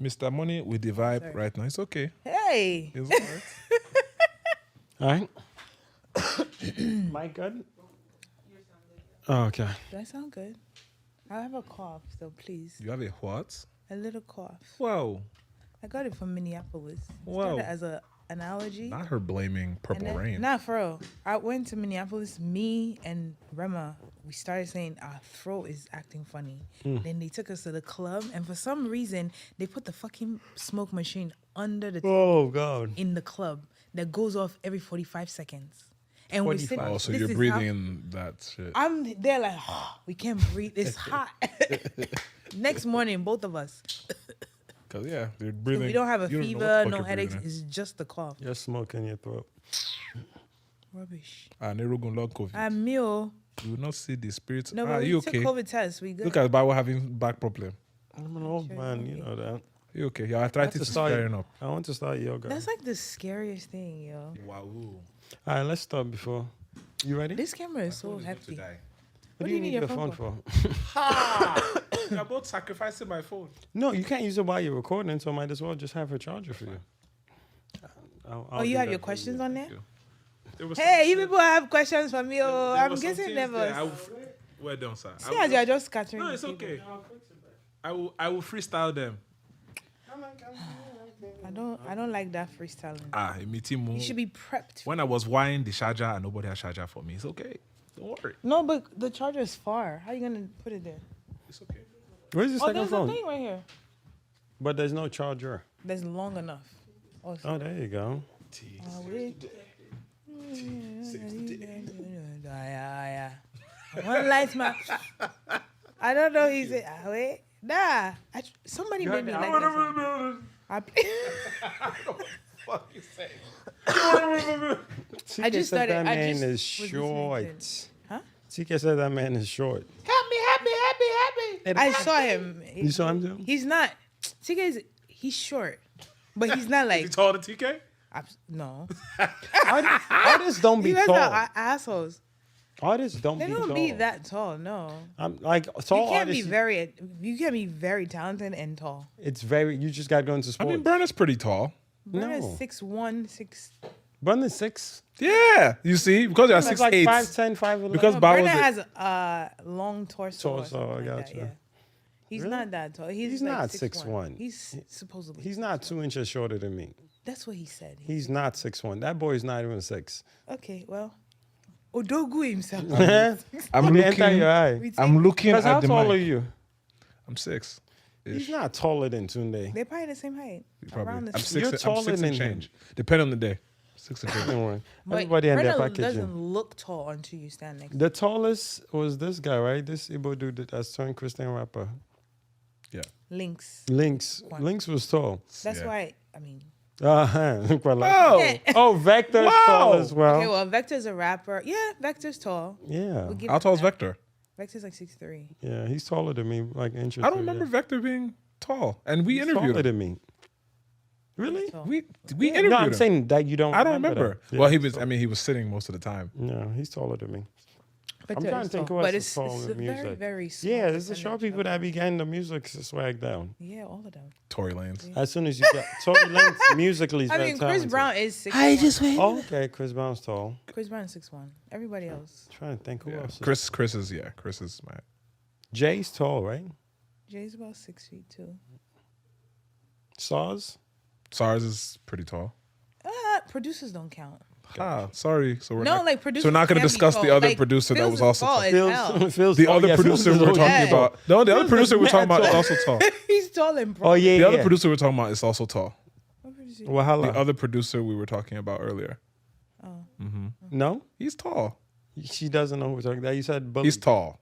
Mr. Money with the vibe right now. It's okay. Hey. It's all right. All right. My good? Oh, okay. Do I sound good? I have a cough, so please. You have a what? A little cough. Wow. I got it from Minneapolis. Wow. Started as an allergy. Not her blaming Purple Rain. Nah, for real. I went to Minneapolis. Me and Rema, we started saying our throat is acting funny. Then they took us to the club, and for some reason, they put the fucking smoke machine under the Oh, God. in the club that goes off every 45 seconds. And we sit. Oh, so this you're is breathing how- in that shit. I'm there like, we can't breathe. It's hot. Next morning, both of us. Because, yeah, you're breathing. We don't have a you don't know what fever, the fuck no you're headaches. breathing It's just the cough. You're smoking your throat. Rubbish. in. Nerogun long COVID. I'm meal. You will not see the spirits. No, but we you took okay? COVID tests. We good. Look at Bible having back problem. I'm an old man, you know that. You okay? Your arthritis is flaring up. I want to start yoga. That's like the scariest thing, yo. Wow. All right, let's start before. You ready? This camera is so hefty. What do you need your phone for? You're both sacrificing my phone. No, you can't use it while you're recording, so I might as well just have a charger for you. Oh, you have your questions on there? There was Hey, you people have questions for me. Oh, there I'm was some getting things there. nervous. Well done, sir. See as you're just scattering. No, it's the people. okay. I will freestyle them. I don't like that freestyling. Meeting You should be prepped. When I was wiring the charger and nobody had charger for me, it's okay. Don't worry. No, but the charger is far. How are you gonna put it there? It's okay. Where's the Oh, second there's a phone? thing right here. But there's no charger. That's long enough. Oh, there you go. Yeah. One light my. I don't know. He's wait. Nah. Somebody made me like that song. Fuck you say? TK just said started- that I man just is was listening short. Huh? TK said that man is short. Happy. I saw him. You saw him too? He's not. He's short, but he's not like. Is he taller than TK? No. Artists don't be You guys tall. are assholes. Artists don't They be don't tall. be that tall. No. I'm like tall You can't be artists. You can be very talented and tall. It's very. You just got to go into I sports. mean, Burner's pretty tall. Burner's No. 6'1", 6. Brandon's 6. Yeah, you see, because you're That's 6'8". like 5'10", 5'11". Because No, Bao Burner was has a long torso. or Torso, something I like that, gotcha. yeah. He's Really? not that tall. He's not like 6'1". He's supposedly. He's not 2 inches shorter than me. That's what he said. He's not 6'1". That boy's not even 6. Okay, well, Odogu himself. I'm They enter looking. your eye. We take- I'm looking Because how at the tall are mic. you? I'm 6. He's not taller than Tunde. They're probably the same height. Probably. Around the I'm same. 6. You're I'm 6 taller and than change. Depending on the day. 6 and change. Don't worry. But Everybody and their Burner packaging. doesn't look tall until you stand next to The tallest was this guy, right? This Igbo dude that's turned Christian rapper. Yeah. Lynx. Lynx. One. Lynx was tall. That's Yeah. why, I mean. Quite like- Oh, Oh, Vector's tall as well. Okay, well, Vector's a rapper. Yeah, Vector's tall. Yeah. We'll give how him tall is that. Vector? Vector's like 6'3". Yeah, he's taller than me, like an inch or I don't two, remember yeah. Vector being tall, and we He's interviewed taller him. than me. Really? Tall. We interviewed No, I'm him. saying that you don't. I don't remember. that. Well, Yeah, he was. I mean, he was sitting most of the time. No, he's taller than me. Vector trying is to think tall. who else But is it's tall in very, music. very small. Yeah, there's the short percentage people of- that be getting the music swag down. Yeah, all of them. Tory Lanez. As soon as you get Tory Lanez musically is I very mean, Chris talented. Brown is 6'1". Oh, okay, Chris Brown's tall. Chris Brown is 6'1". Everybody else. Trying to think who Yeah. else. Chris is my. Jay's tall, right? Jay's about 6 feet too. SARS. SARS is pretty tall. Producers don't count. Sorry. So we're No, not, like producers. So we're not going to can be discuss the tall. other Like, producer that Phil's was is also tall tall. as hell. Phil's The tall. other Yeah, producer Phil's we're is talking tall. about. No, the other producer we're mad talking about is tall. also tall. He's tall and Oh broad. yeah, The yeah. other producer we're talking about is also tall. The Wahala. other producer we were talking about earlier. No, He's tall. she doesn't know who we're talking about. You said bully. He's tall.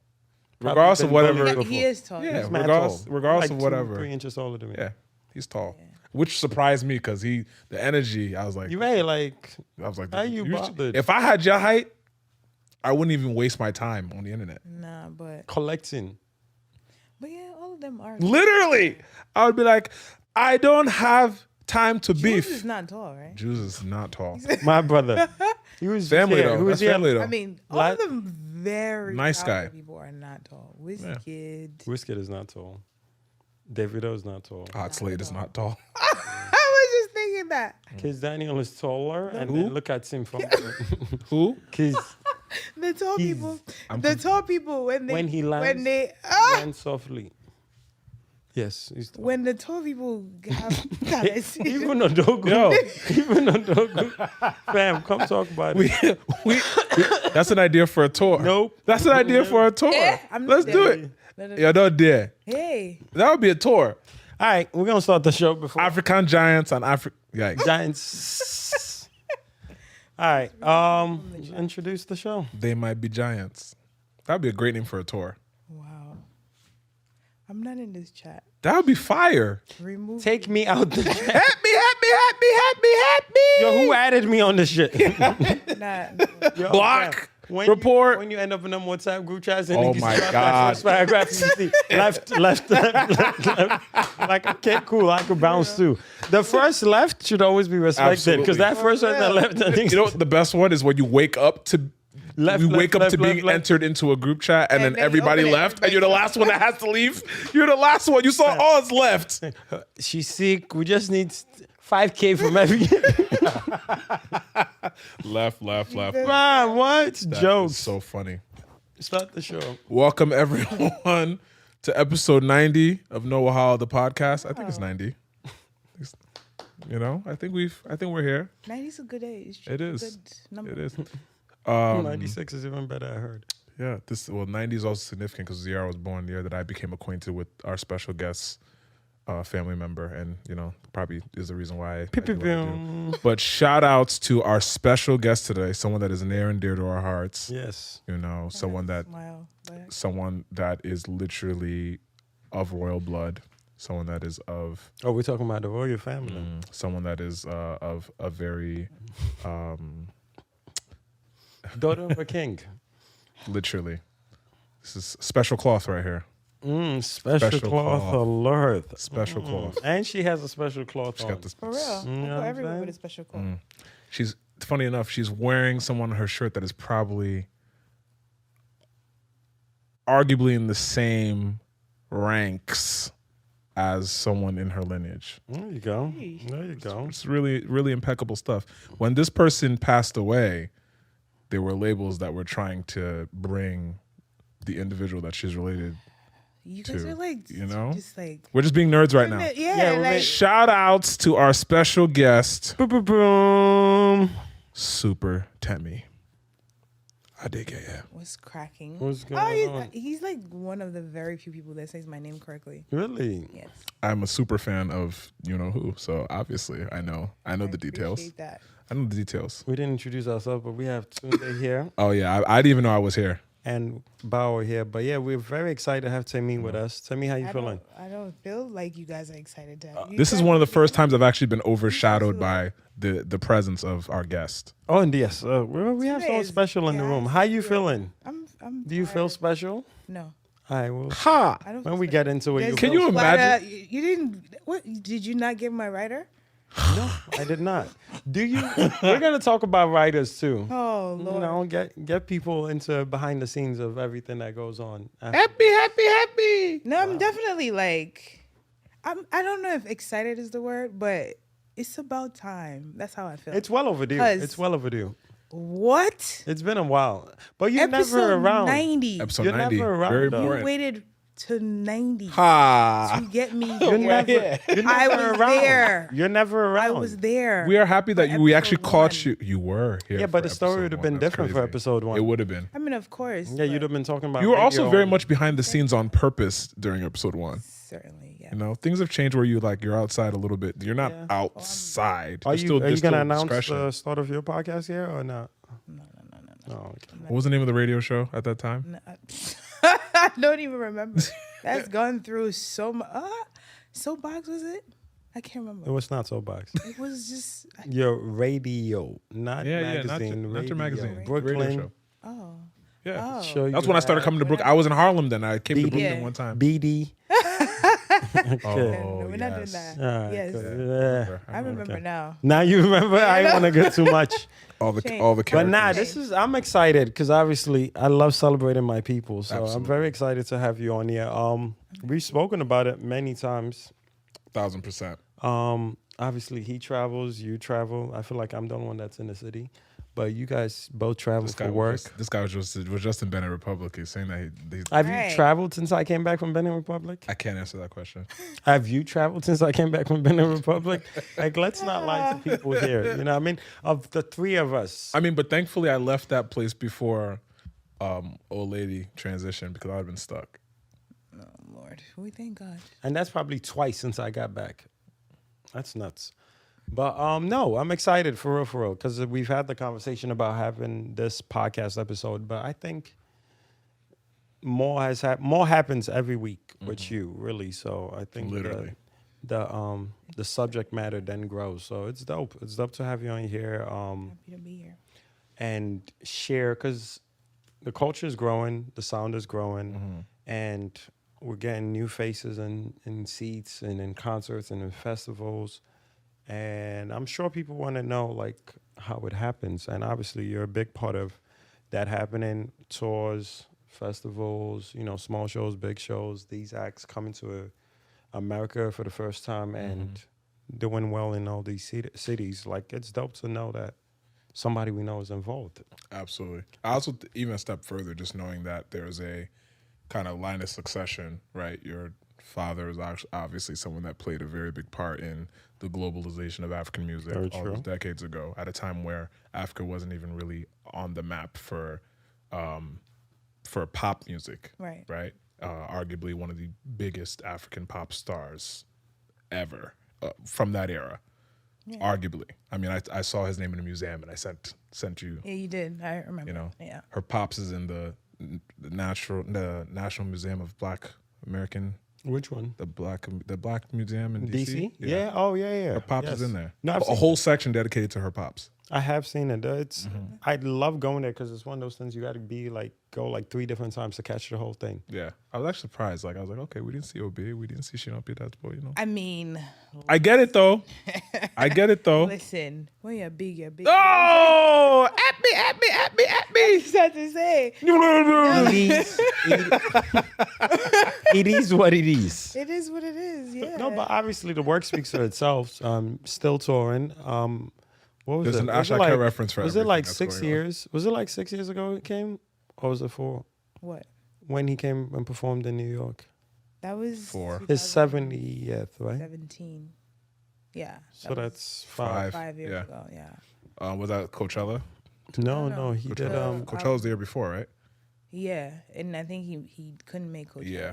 Probably Regardless been of whatever. bullied Yeah, before. he is tall. Yeah, He's mad regardless tall. regardless Like of whatever. 3 inches taller than me. Yeah, he's tall. Which surprised me because the energy, I was like, You right? Like, I was like, how you bothered? if I had your height, I wouldn't even waste my time on the internet. Nah, but collecting. yeah, all of them are. Literally, I would be like, I don't have time to Jules beef. is not tall, right? Jules is not tall. My brother. He was Family here. though. Who was That's here? family though. I mean, all Black- of them very Nice talented guy. people are not tall. Wizkid. Wizkid is not tall. Davido is not tall. Hot Slade is not tall. I was just thinking that. Kiz Daniel is taller, and Who? then look at him from Who? Kiz. The tall He's- people. The tall people When he lands, when they land softly. Yes, he's tall. when the tall people have guys. Even Odogu. Yo. Even Odogu. Fam, come talk about it. we, that's an idea for a tour. Nope. That's an idea for a tour. I'm Let's not do there. it. Let us- Yeah, don't dare. Hey, That would be a tour. All right, we're going to start the show before. African giants on Africa. Yikes. Giants. All right, introduce the show. They might be giants. That would be a great name for a tour. wow. I'm not in this chat. That would be fire. Remove. Take me out the chat. Happy. Yo, who added me on this shit? Nah, Yo, Block. fam, when Report. when you end up in them WhatsApp group chats and Oh you my start God. that first paragraph, you see left. Like, okay, cool, I could bounce too. The first left should always be respected because Absolutely. that first one that left, I think You know what the best one is when you wake up to Left, you left, wake up left, to being left, left. entered into a group chat and then then you everybody open it, left and you're the last one that has to leave. You're the last one. You saw all is left. she's sick. We just need 5K from every. Left. Man, what? That Jokes. is so funny. Start the show. Welcome everyone to episode 90 of No Wahala, the podcast. I think it's 90. You know, I think we're here. 90 is a good age. It is. Good number. It is. 96 is even better, I heard. Yeah, 90 is also significant because the year I was born, the year that I became acquainted with our special guest family member, and you know, probably is the reason why I do what I do. But shout outs to our special guest today, someone that is near and dear to our hearts. Yes. You know, someone that is literally of royal blood, someone that is of Oh, we're talking about the royal family. someone that is of a very Daughter of a king. literally. This is special cloth right here. Special cloth cloth. alert. Special cloth. And she has a special cloth She's on. got this. For real. know I what put I'm everyone saying? with a special call. She's funny enough. She's wearing someone on her shirt that is probably arguably in the same ranks as someone in her lineage. There you go. There you go. It's really, really impeccable stuff. When this person passed away, there were labels that were trying to bring the individual that she's related. You guys to, are like, you know? just like, We're just being nerds right now. yeah, we're like, Shout outs to our special guest, Boom, boom, boom. Super Temi. I dig it, yeah. what's cracking? What's going on? He's like one of the very few people that says my name correctly. Really? Yes. I'm a super fan of you know who, so obviously I know the details. Appreciate that. I know the details. We didn't introduce ourselves, but we have Tunde here Oh yeah, I didn't even know I was here. and Bauer here. But yeah, we're very excited to have Temi with us. Temi, how you feeling? I don't feel like you guys are excited to have you. This is guys- one of the first times I've actually been overshadowed by the presence of our guest. Oh, and yes, we have Today someone is- special in the yeah, room. it's How you good. feeling? I'm Do you feel tired. special? No. All right, well, Ha! I don't when feel we special. get into it, There's Can no you flat, imagine- you didn't. What did you not give my writer? No, I did not. Do you? We're gonna talk about writers too. Oh You Lord. know, get people into behind the scenes of everything that goes on. Happy. No, I'm definitely like, I don't know if excited is the word, but it's about time. That's how I feel. It's well overdue. 'Cause- It's well overdue. What? It's been a while, but you're Episode never around. 90. Episode You're 90. never around, Very though. You important. waited to 90 Ha! to get me. You're here. never. You're I never was around. there. You're never I around. was there. We are happy that we actually episode caught one. you. You were here. Yeah, but for the story episode would have one. been That's different for crazy. episode one. It would have been. I mean, of course. Yeah, you'd but have been talking about. You were also radio. very much behind the scenes on purpose during episode one. certainly, yeah. You know, things have changed where you're outside a little bit. You're not Yeah. outside. Are There's you still- are you there's gonna still announce discretion. the start of your podcast here or not? No. Oh, okay. What was the name of the radio show at that time? No, I don't even remember. That's gone through so much. Soapbox was it? I can't It remember. was not so box. It was just. Your radio, not Yeah, magazine. not your magazine. radio. Radio Brooklyn. show. Oh. Yeah. Oh. Show That's you when I started had coming to Brooklyn. I was in Harlem then. I came to BD. Brooklyn Yeah. one time. BD. Oh, we're not doing that. Alright, Yes. good. Yeah. I remember now. Now you remember. I don't want to get too much. All the Change. all the But characters. nah, I'm excited because obviously I love celebrating my people. So I'm Absolutely. very excited to have you on here. We've spoken about it many times. 1000%. Obviously he travels, you travel. I feel like I'm the only one that's in the city. But you guys both travel for work. This guy was just in Benin Republic. He's saying that he's Have Right. you traveled since I came back from Benin Republic? I can't answer that question. Have you traveled since I came back from Benin Republic? Like, let's not lie to people here. You know what I mean? Of the three of us. I mean, but thankfully I left that place before old lady transitioned because I'd been stuck. Oh Lord, we thank God. And that's probably twice since I got back. That's nuts. But no, I'm excited for real, because we've had the conversation about having this podcast episode. But I think more happens every week with you, really. So I think Literally. the subject matter then grows. So it's dope. It's dope to have you on here Happy to be here. and share, because the culture is growing, the sound is growing, and we're getting new faces in seats and in concerts and in festivals. And I'm sure people want to know like how it happens. And obviously you're a big part of that happening. Tours, festivals, you know, small shows, big shows, these acts coming to America for the first time and doing well in all these cities. Like, it's dope to know that somebody we know is involved. Absolutely. I also even a step further, just knowing that there's a kind of line of succession, right? Your father is obviously someone that played a very big part in the globalization of African music Very all true. those decades ago, at a time where Africa wasn't even really on the map for pop music, Right. right? Arguably one of the biggest African pop stars ever from that era. Yeah. Arguably, I mean, I saw his name in a museum, and I sent you. Yeah, you did. I remember. You know, Yeah. her pops is in the National Museum of Black American, Which one? the Black Museum in DC? Yeah. Oh, yeah. Her pops Yes. is in there. No, I've a seen whole section dedicated to her pops. I have seen it. It's I love going there because it's one of those things you got to go like 3 different times to catch the whole thing. Yeah, I was actually surprised. Like, I was like, okay, we didn't see OB, we didn't see Shino Pitatpo, you know. I mean, I get it though. I get it though. listen, when you're big, you're big. Oh, at me. Sad to say. It is what it is. It is what it is. Yeah. No, but obviously the work speaks for itself. Still touring. What was There's it? an Was it Asha Care reference for Was it everything like that's 6 going on. years? Was it like 6 years ago it came? Or was it 4? What? When he came and performed in New York. That was 4. His 70th, right? 17. Yeah. So that's 5. 5 years yeah. ago. Yeah. Was that Coachella? No, he did. Coachella was the year before, right? Yeah, and I think he couldn't make Coachella. Yeah.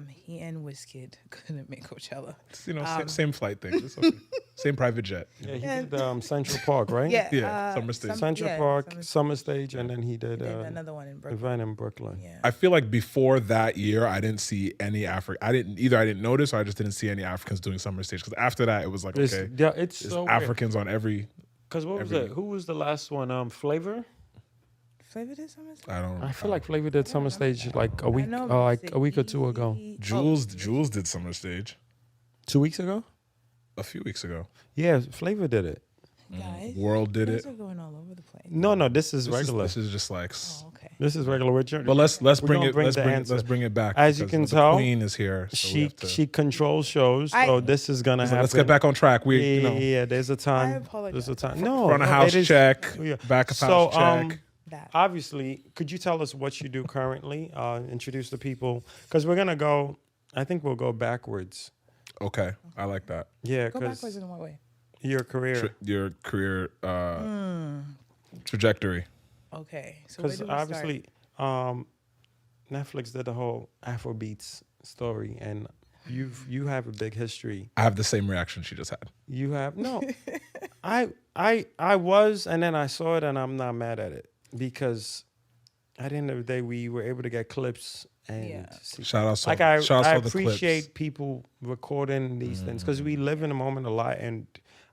He and Wizkid couldn't make Coachella. It's, you know, same flight thing. It's okay. Same private jet. Yeah, he did Central Park, right? Yeah. Yeah, Summer Stage. Central Park, Summer Stage, and then he He did did another one in Brooklyn. event in Brooklyn. Yeah. I feel like before that year, I didn't see any I didn't notice, or I just didn't see any Africans doing Summer Stage. Because after that, it was like, okay, It's there's so Africans on every. Because what was it? Who was the last one? Flavor? Flavor did Summer Stage? I don't. I feel like Flavor did Summer Stage like a I week, know like a week or Mr. 2 ago. Easy- Jules did Summer Stage 2 weeks ago? a few weeks ago. Yeah, Flavor did it. Guys, World did things it. are going all over the place. No, this is regular. This is just like. Oh, okay. This is regular. But let's We're bring gonna it. bring Let's the bring it. answer. Let's bring it back. As you because can the tell, Queen is here. So we have to, she controls shows, so this is gonna happen. let's get back on track. Yeah, there's a time. I apologize. There's a time. No, front of house it is- check, yeah. back of So, house check. That. Obviously, could you tell us what you do currently? Introduce the people, because we're gonna go. I think we'll go backwards. Okay, I like that. Yeah, Go backwards because in what way? your career. Your career trajectory. Okay. So where Because do we obviously, Netflix did the whole Afrobeats story, and you have a big history. I have the same reaction she just had. You have no. I was, and then I saw it, and I'm not mad at it because at the end of the day, we were able to get clips and see. Shout out, Like I appreciate people recording these things because we live in a moment a lot, and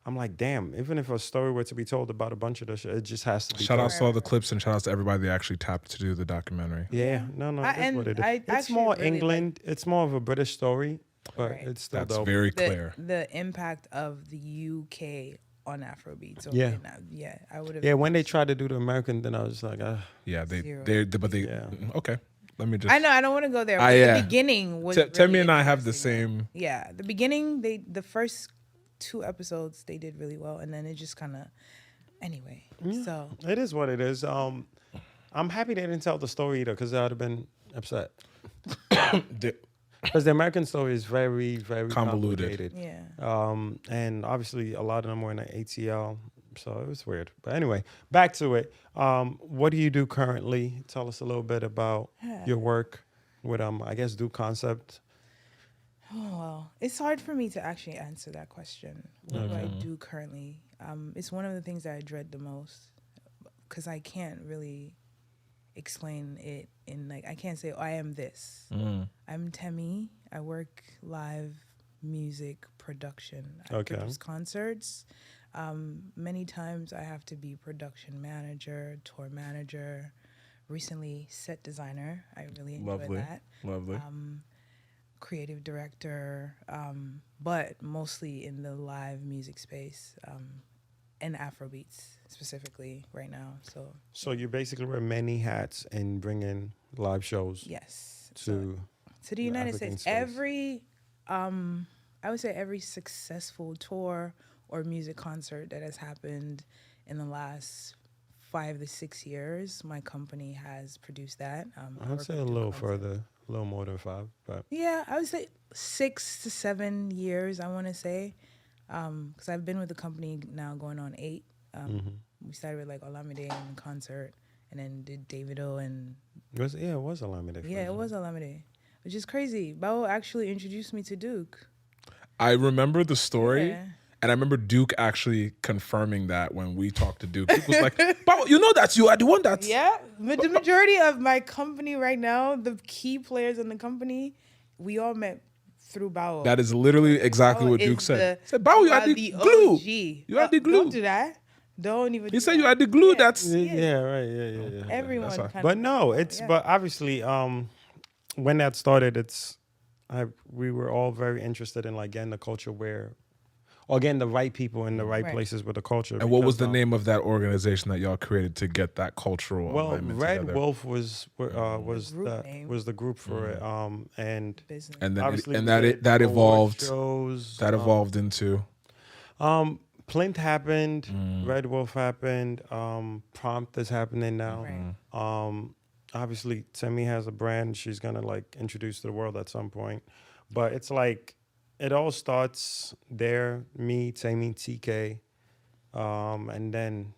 I'm like, damn. Even if a story were to be told about a bunch of this shit, it just has to be. Shout told. out to all the clips and shout out to everybody that actually tapped to do the documentary. Yeah, no, I- that's what it is. I It's actually more really England. It's more of a British story. but Right. it's still That's dope. very clear. The impact of the UK on Afrobeats. So Yeah. yeah, I would have. Yeah, when they tried to do the American, then I was like, Yeah, Zero. they okay. Let me just. I know I don't want to go there. Ah, But yeah. The beginning was. Temi really and I have the interesting, though. same. Yeah, the beginning. The first 2 episodes they did really well, and then it just kind of. Anyway, so it is what it is. I'm happy they didn't tell the story either, because I would have been upset. Because the American story is very, very Convoluted. complicated. yeah. And obviously a lot of them were in the ATL, so it was weird. But anyway, back to it. What do you do currently? Tell us a little bit about your work with I guess Do Concept. Oh, well, it's hard for me to actually answer that question. What do I do currently? It's one of the things that I dread the most because I can't really explain it in I can't say, oh, I am this. I'm Temi. I work live music production. I produce concerts. Many times I have to be production manager, tour manager, recently set designer. I really enjoy that. Lovely. Creative director, but mostly in the live music space and Afrobeats specifically right now. So you basically wear many hats and bring in live shows. yes, To the United African States. space. Every I would say every successful tour or music concert that has happened in the last 5 to 6 years, my company has produced that. I'd say a little further, a little more than 5, but yeah, I would say 6 to 7 years. I want to say, because I've been with the company now going on 8. We started with Olamide and concert, and then did Davido and it was Olamide. yeah, it was Olamide, which is crazy. Bao actually introduced me to Duke. I remember the story. Yeah. And I remember Duke actually confirming that when we talked to Duke. Duke was like, "Bao, you know that you are the one that." Yeah, but the majority of my company right now, the key players in the company, we all met through Bao. That is literally exactly Bao what Duke is said. He said, "Bao, you are the glue. OG. You are the glue." Don't do that. Don't even. He said, "You are the glue." That's Yeah, right. Yeah. everyone. That's Kind But of no, it's yeah. but obviously, when that started, we were all very interested in getting the culture or getting the right people in the right Right. places with the culture. And what was the because, name of that organization that y'all created to get that cultural Well, alignment Red together? Wolf was group name. the group for it. And business. And then obviously we that did that award evolved. shows. That evolved into Plint happened. Red Wolf happened. Prompt is happening now. Right. Obviously Temi has a brand she's gonna introduce to the world at some point. But it's it all starts there, me, Temi, TK, and then,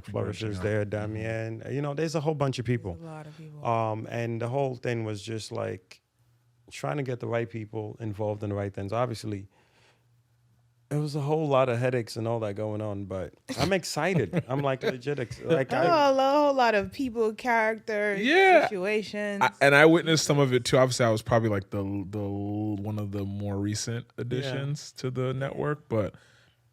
Flourishes there, Damien. There's a whole bunch of people. A lot of people. And the whole thing was just trying to get the right people involved in the right things. Obviously, it was a whole lot of headaches and all that going on, but I'm excited. I'm legit. A whole lot of people, characters, Yeah. situations. I witnessed some of it too. Obviously, I was probably the one of the more recent additions to the network, but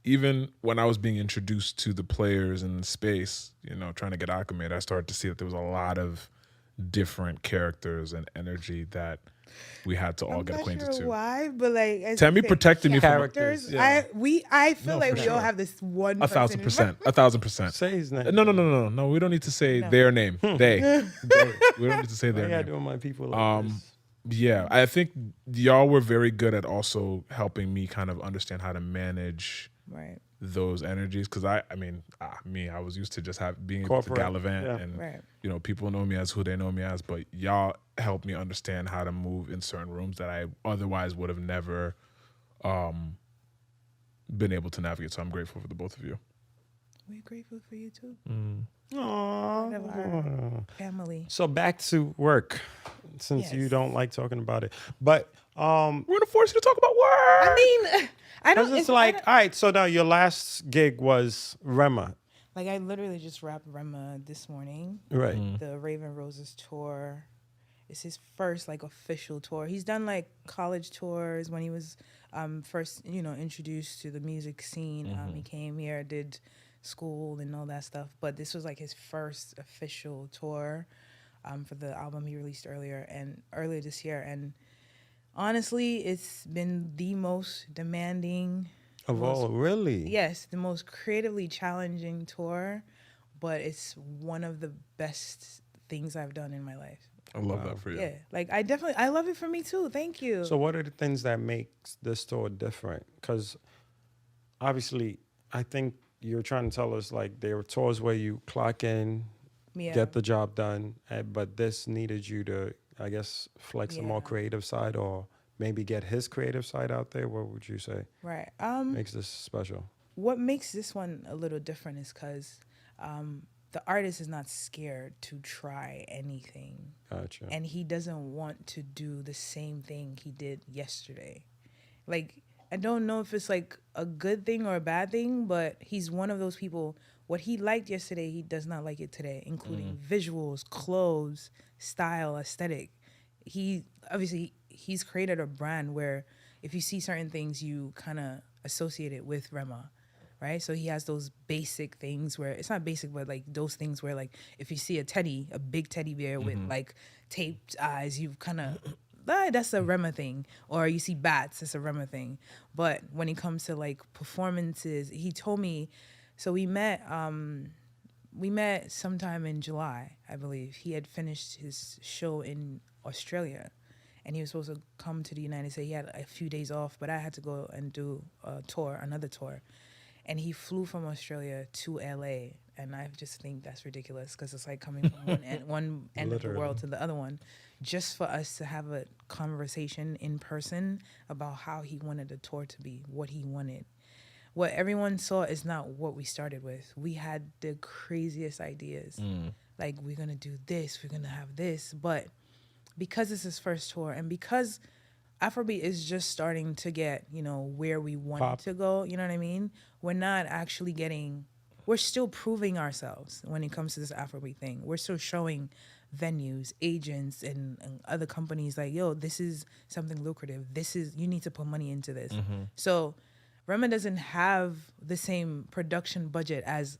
even when I was being introduced to the players in the space, trying to get acclimated, I started to see that there was a lot of different characters and energy that we had to all I'm get not acquainted sure to. why, but as Temi you say, protected me from characters. Yeah. I feel No, like for we sure. all have this one. 1,000%. 1,000%. Say his name. No. We don't need to say their name. They. We don't need to say their Yeah, name. doing my people this. Yeah, I think y'all were very good at also helping me kind of understand how to manage Right. those energies, because I was used to just being able to Corporate, gallivant, yeah. and Right. people know me as who they know me as, but y'all helped me understand how to move in certain rooms that I otherwise would have never been able to navigate. So I'm grateful for the both of you. We're grateful for you too. Aww. Part of our family. So back to work, since you Yes. don't like talking about it, but We're gonna force you to talk about work. I mean, I don't. it's all right. So now your last gig was Rema, I literally just wrapped Rema this morning. right? The Raven Roses tour. It's his first official tour. He's done college tours when he was first introduced to the music scene. He came here, did school and all that stuff, but this was his first official tour for the album he released earlier this year. And Honestly, it's been the most demanding, Of all, really? yes, the most creatively challenging tour, but it's one of the best things I've done in my life. I love that for you. Yeah, like I love it for me too. Thank you. So what are the things that makes this tour different? Because obviously, I think you're trying to tell us like there were tours where you clock in, Yeah. get the job done, but this needed you to, I guess, flex a more Yeah. creative side or maybe get his creative side out there. What would you say Right. makes this special? What makes this one a little different is because the artist is not scared to try anything. Gotcha. And he doesn't want to do the same thing he did yesterday. Like, I don't know if it's like a good thing or a bad thing, but he's one of those people. What he liked yesterday, he does not like it today, including visuals, clothes, style, aesthetic. He obviously he's created a brand where if you see certain things, you kind of associate it with Rema, right? So he has those basic things where it's not basic, but like those things where like if you see a big teddy bear with like taped eyes, you kind of that's a Rema thing. Or you see bats, it's a Rema thing. But when it comes to like performances, he told me. So we met sometime in July, I believe. He had finished his show in Australia, and he was supposed to come to the United States. He had a few days off, but I had to go and do another tour. And he flew from Australia to LA, and I just think that's ridiculous because it's like coming from one end of the world to the other one, just for us to have a conversation in person about how he wanted the tour to be, what he wanted. What everyone saw is not what we started with. We had the craziest ideas. Like, we're going to do this, we're going to have this. But because it's his first tour and because Afrobeat is just starting to get, where we want it to go, you know what I mean? We're not actually we're still proving ourselves when it comes to this Afrobeat thing. We're still showing venues, agents, and other companies like, yo, this is something lucrative. You need to put money into this. So Rema doesn't have the same production budget as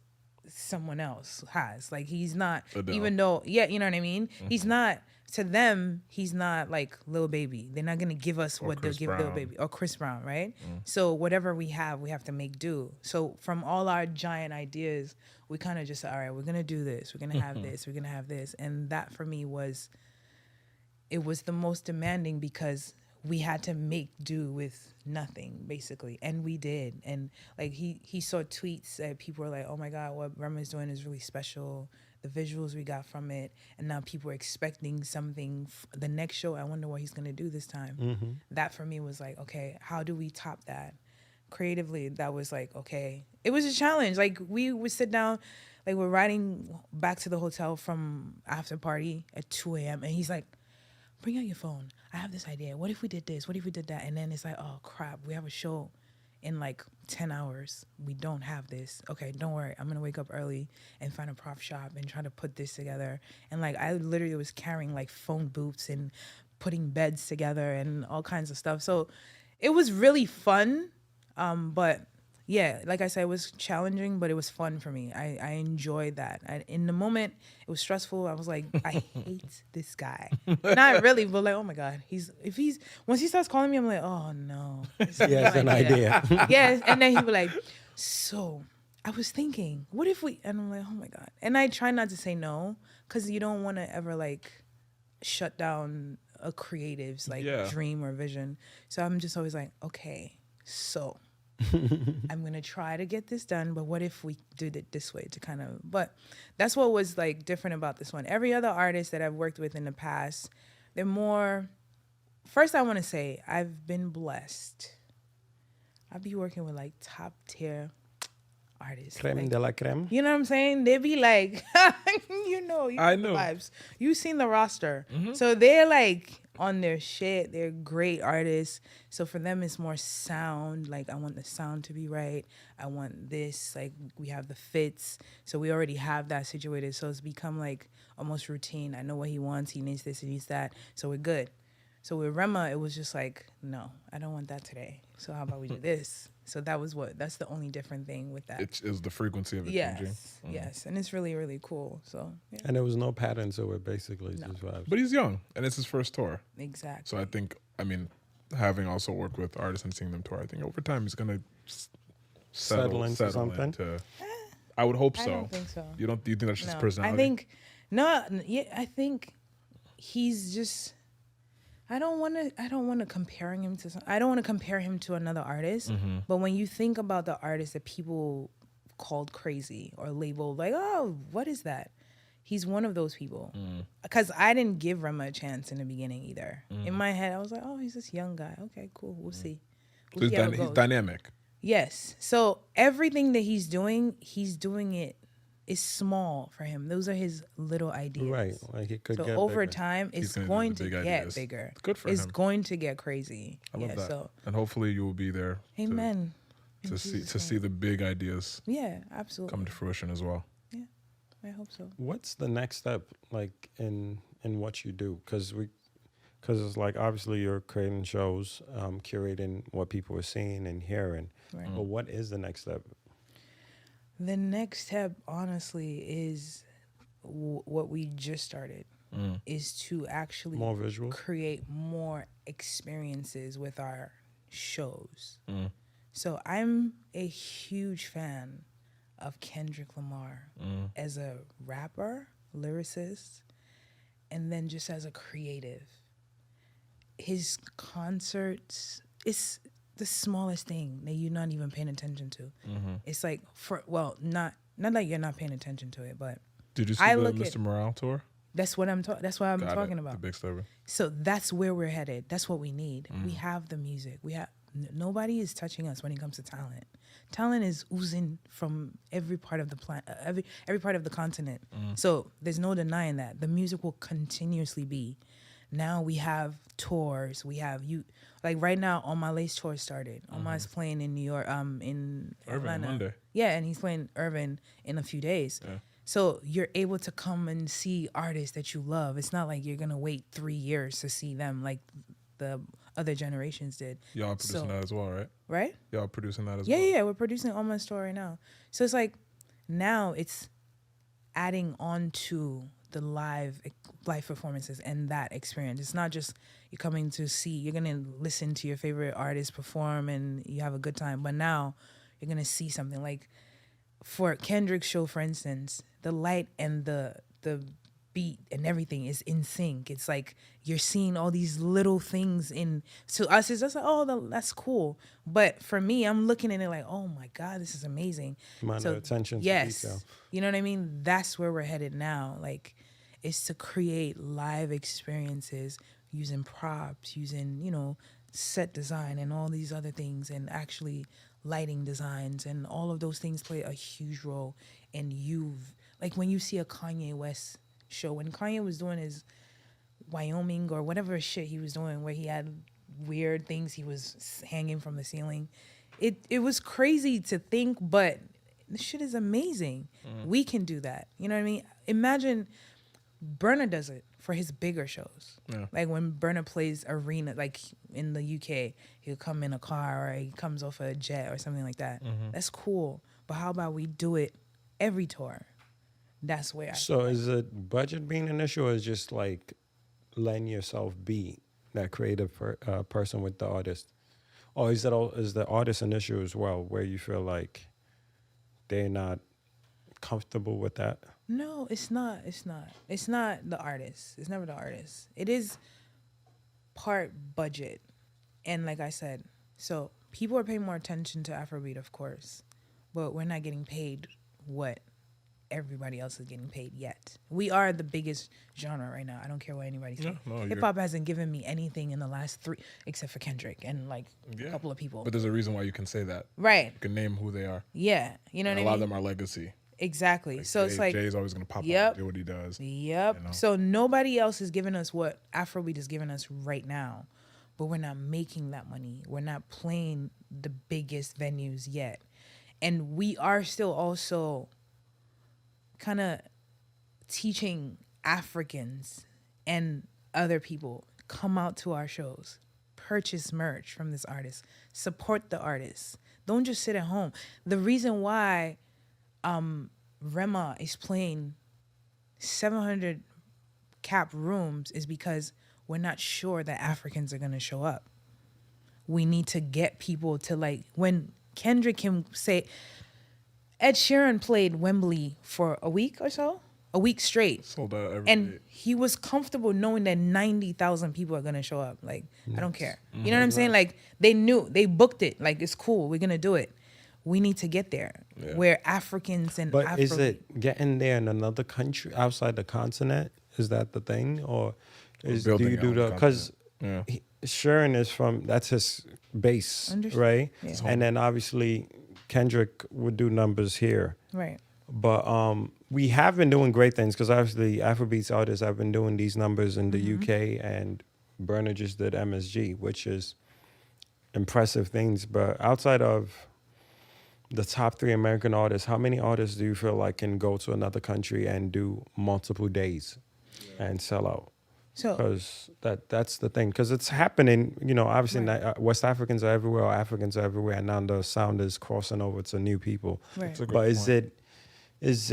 someone else has. Like, he's not, even though, you know what I mean? He's not, to them, he's not like Lil Baby. They're not going to give us what they'll give Lil Baby. Or Chris Brown, right? So whatever we have to make do. So from all our giant ideas, we kind of just, all right, we're going to do this. We're going to have this. We're going to have this. And that for me it was the most demanding because we had to make do with nothing, basically. And we did. And like he saw tweets that people were like, oh my God, what Rema's doing is really special. The visuals we got from it. And now people are expecting something. The next show, I wonder what he's going to do this time. That for me was like, okay, how do we top that? Creatively, that was like, okay. It was a challenge. Like, we would sit down, like we're riding back to the hotel from after party at 2 a.m. And he's like, bring out your phone. I have this idea. What if we did this? What if we did that? And then it's like, oh, crap. We have a show in like 10 hours. We don't have this. Okay, don't worry. I'm going to wake up early and find a prop shop and try to put this together. And like, I literally was carrying like phone booths and putting beds together and all kinds of stuff. So it was really fun. But yeah, like I said, it was challenging, but it was fun for me. I enjoyed that. In the moment, it was stressful. I was like, I hate this guy. Not really, but like, oh my God. Once he starts calling me, I'm like, oh no. He has an idea. Yes, and then he was like, so I was thinking, what if we, and I'm like, oh my God. And I try not to say no, because you don't want to ever like shut down a creative's like dream or vision. So I'm just always like, okay, so I'm going to try to get this done, but what if we did it this way to kind of, but that's what was like different about this one. Every other artist that I've worked with in the past, they're more, first I want to say I've been blessed. I'll be working with like top tier artists. Creme like, de la creme. You know what I'm saying? They be like, you know I the know. vibes. You've seen the roster. So they're like on their shit. They're great artists. So for them, it's more sound. Like, I want the sound to be right. I want this. Like, we have the fits. So we already have that situated. So it's become like almost routine. I know what he wants. He needs this, he needs that. So we're good. So with Rema, it was just like, no, I don't want that today. So how about we do this? So that's the only different thing with that. It is the frequency of it changing. Yes. And it's really, really cool. So, yeah. And there was no pattern to it, basically. Just vibes. But he's young, and it's his first tour. Exactly. So I think, I mean, having also worked with artists and seeing them tour, I think over time he's gonna Settle into something? into- I would hope so. I don't think so. You don't? Do you think that's just No, personality? I think no. Yeah, I think he's just. I don't want to compare him to. I don't want to compare him to another artist. Mm-hmm. But when you think about the artists that people called crazy or labeled like, oh, what is that? He's one of those people. Because I didn't give Rema a chance in the beginning either. In my head, I was like, oh, he's this young guy. Okay, cool. We'll see. So We'll see how it he's goes. dynamic. Yes. So everything that he's doing it is small for him. Those are his little ideas. Right. Like it could So get over bigger. time, He's it's gonna do going the to big get ideas. bigger. It's good for It's him. going to get crazy. I love that. So And hopefully you will be there. amen. In To see Jesus' see name. the big ideas Yeah, absolutely. come to fruition as well. I hope so. What's the next step like in what you do? Because it's like obviously you're creating shows, curating what people are seeing and hearing. Right. But what is the next step? The next step, honestly, is what we just started. Is to actually More visual? create more experiences with our shows. So I'm a huge fan of Kendrick Lamar as a rapper, lyricist, and then just as a creative. His concerts, it's the smallest thing that you're not even paying attention to. It's like, not that you're not paying attention to it, but Did you see I the look Mr. at- Morale tour? that's what I'm that's what I'm Got talking it. about. The big story. So that's where we're headed. That's what we need. We have the music. We have nobody is touching us when it comes to talent. Talent is oozing from every part of the planet, every part of the continent. So there's no denying that the music will continuously be. Now we have tours. We have like right now. On My Lace tour started. On My's playing in New York. In Irving on Atlanta. Monday. Yeah, and he's playing Irvin in a few days. Yeah. So you're able to come and see artists that you love. It's not like you're gonna wait 3 years to see them like the other generations did. Y'all producing that as well, right? Right? Y'all producing that as Yeah, well. yeah, we're producing On My Store right now. So it's like now it's adding on to the live performances and that experience. It's not just you're coming to see, you're gonna listen to your favorite artist perform and you have a good time, but now you're gonna see something like for Kendrick's show, for instance, the light and the beat and everything is in sync. It's like you're seeing all these little things to us it's just like, oh, that's cool. But for me, I'm looking at it like, oh my God, this is amazing. Amount of attention to yes, detail. you know what I mean? That's where we're headed now. Like, it's to create live experiences using props, using, set design and all these other things, and actually lighting designs, and all of those things play a huge role. And like when you see a Kanye West show, when Kanye was doing his Wyoming or whatever shit he was doing, where he had weird things he was hanging from the ceiling, it was crazy to think, but this shit is amazing. We can do that. You know what I mean? Imagine Burna does it for his bigger shows. Yeah. Like when Burna plays arena, like in the UK, he'll come in a car or he comes off a jet or something like that. That's cool. But how about we do it every tour? That's where So is it budget being an issue, or is just like letting yourself be that creative person with the artist? Or is the artist an issue as well, where you feel like they're not comfortable with that? No, it's not. It's not. It's not the artist. It's never the artist. It is part budget. And like I said, so people are paying more attention to Afrobeat, of course, but we're not getting paid what everybody else is getting paid yet. We are the biggest genre right now. I don't care what anybody says. Hip hop hasn't given me anything in the last 3, except for Kendrick and like a couple of people. But there's a reason why you can say that. Right. You can name who they are. Yeah. You know And what I a mean? lot of them are legacy. Exactly. So it's like Jay's always gonna pop up Yep. and do what he does. Yep. You know? So nobody else is giving us what Afrobeat is giving us right now, but we're not making that money. We're not playing the biggest venues yet. And we are still also kind of teaching Africans and other people, come out to our shows, purchase merch from this artist, support the artist. Don't just sit at home. The reason why Rema is playing 700 cap rooms is because we're not sure that Africans are going to show up. we need to get people to like, when Kendrick can say, Ed Sheeran played Wembley for a week or so, a week straight. Sold out every And day. he was comfortable knowing that 90,000 people are going to show up. Like, I don't care. You know what I'm saying? Like, they knew, they booked it. Like, it's cool. We're going to do it. We need to get there where Africans and But is it getting there in another country outside the continent? Is that the thing? Or do building you do on the, the because continent. Sharon is from, that's his base, Understood. right? Yeah. And then obviously Kendrick would do numbers here. Right. But we have been doing great things because obviously Afrobeats artists have been doing these numbers in the UK, and Burner just did MSG, which is impressive things. But outside of the top 3 American artists, how many artists do you feel like can go to another country and do multiple days and sell out? So, Because that's the thing. Because it's happening, you know, obviously Right. West Africans are everywhere, or Africans are everywhere, and now the sound is crossing over to new people. right. That's a good But point. is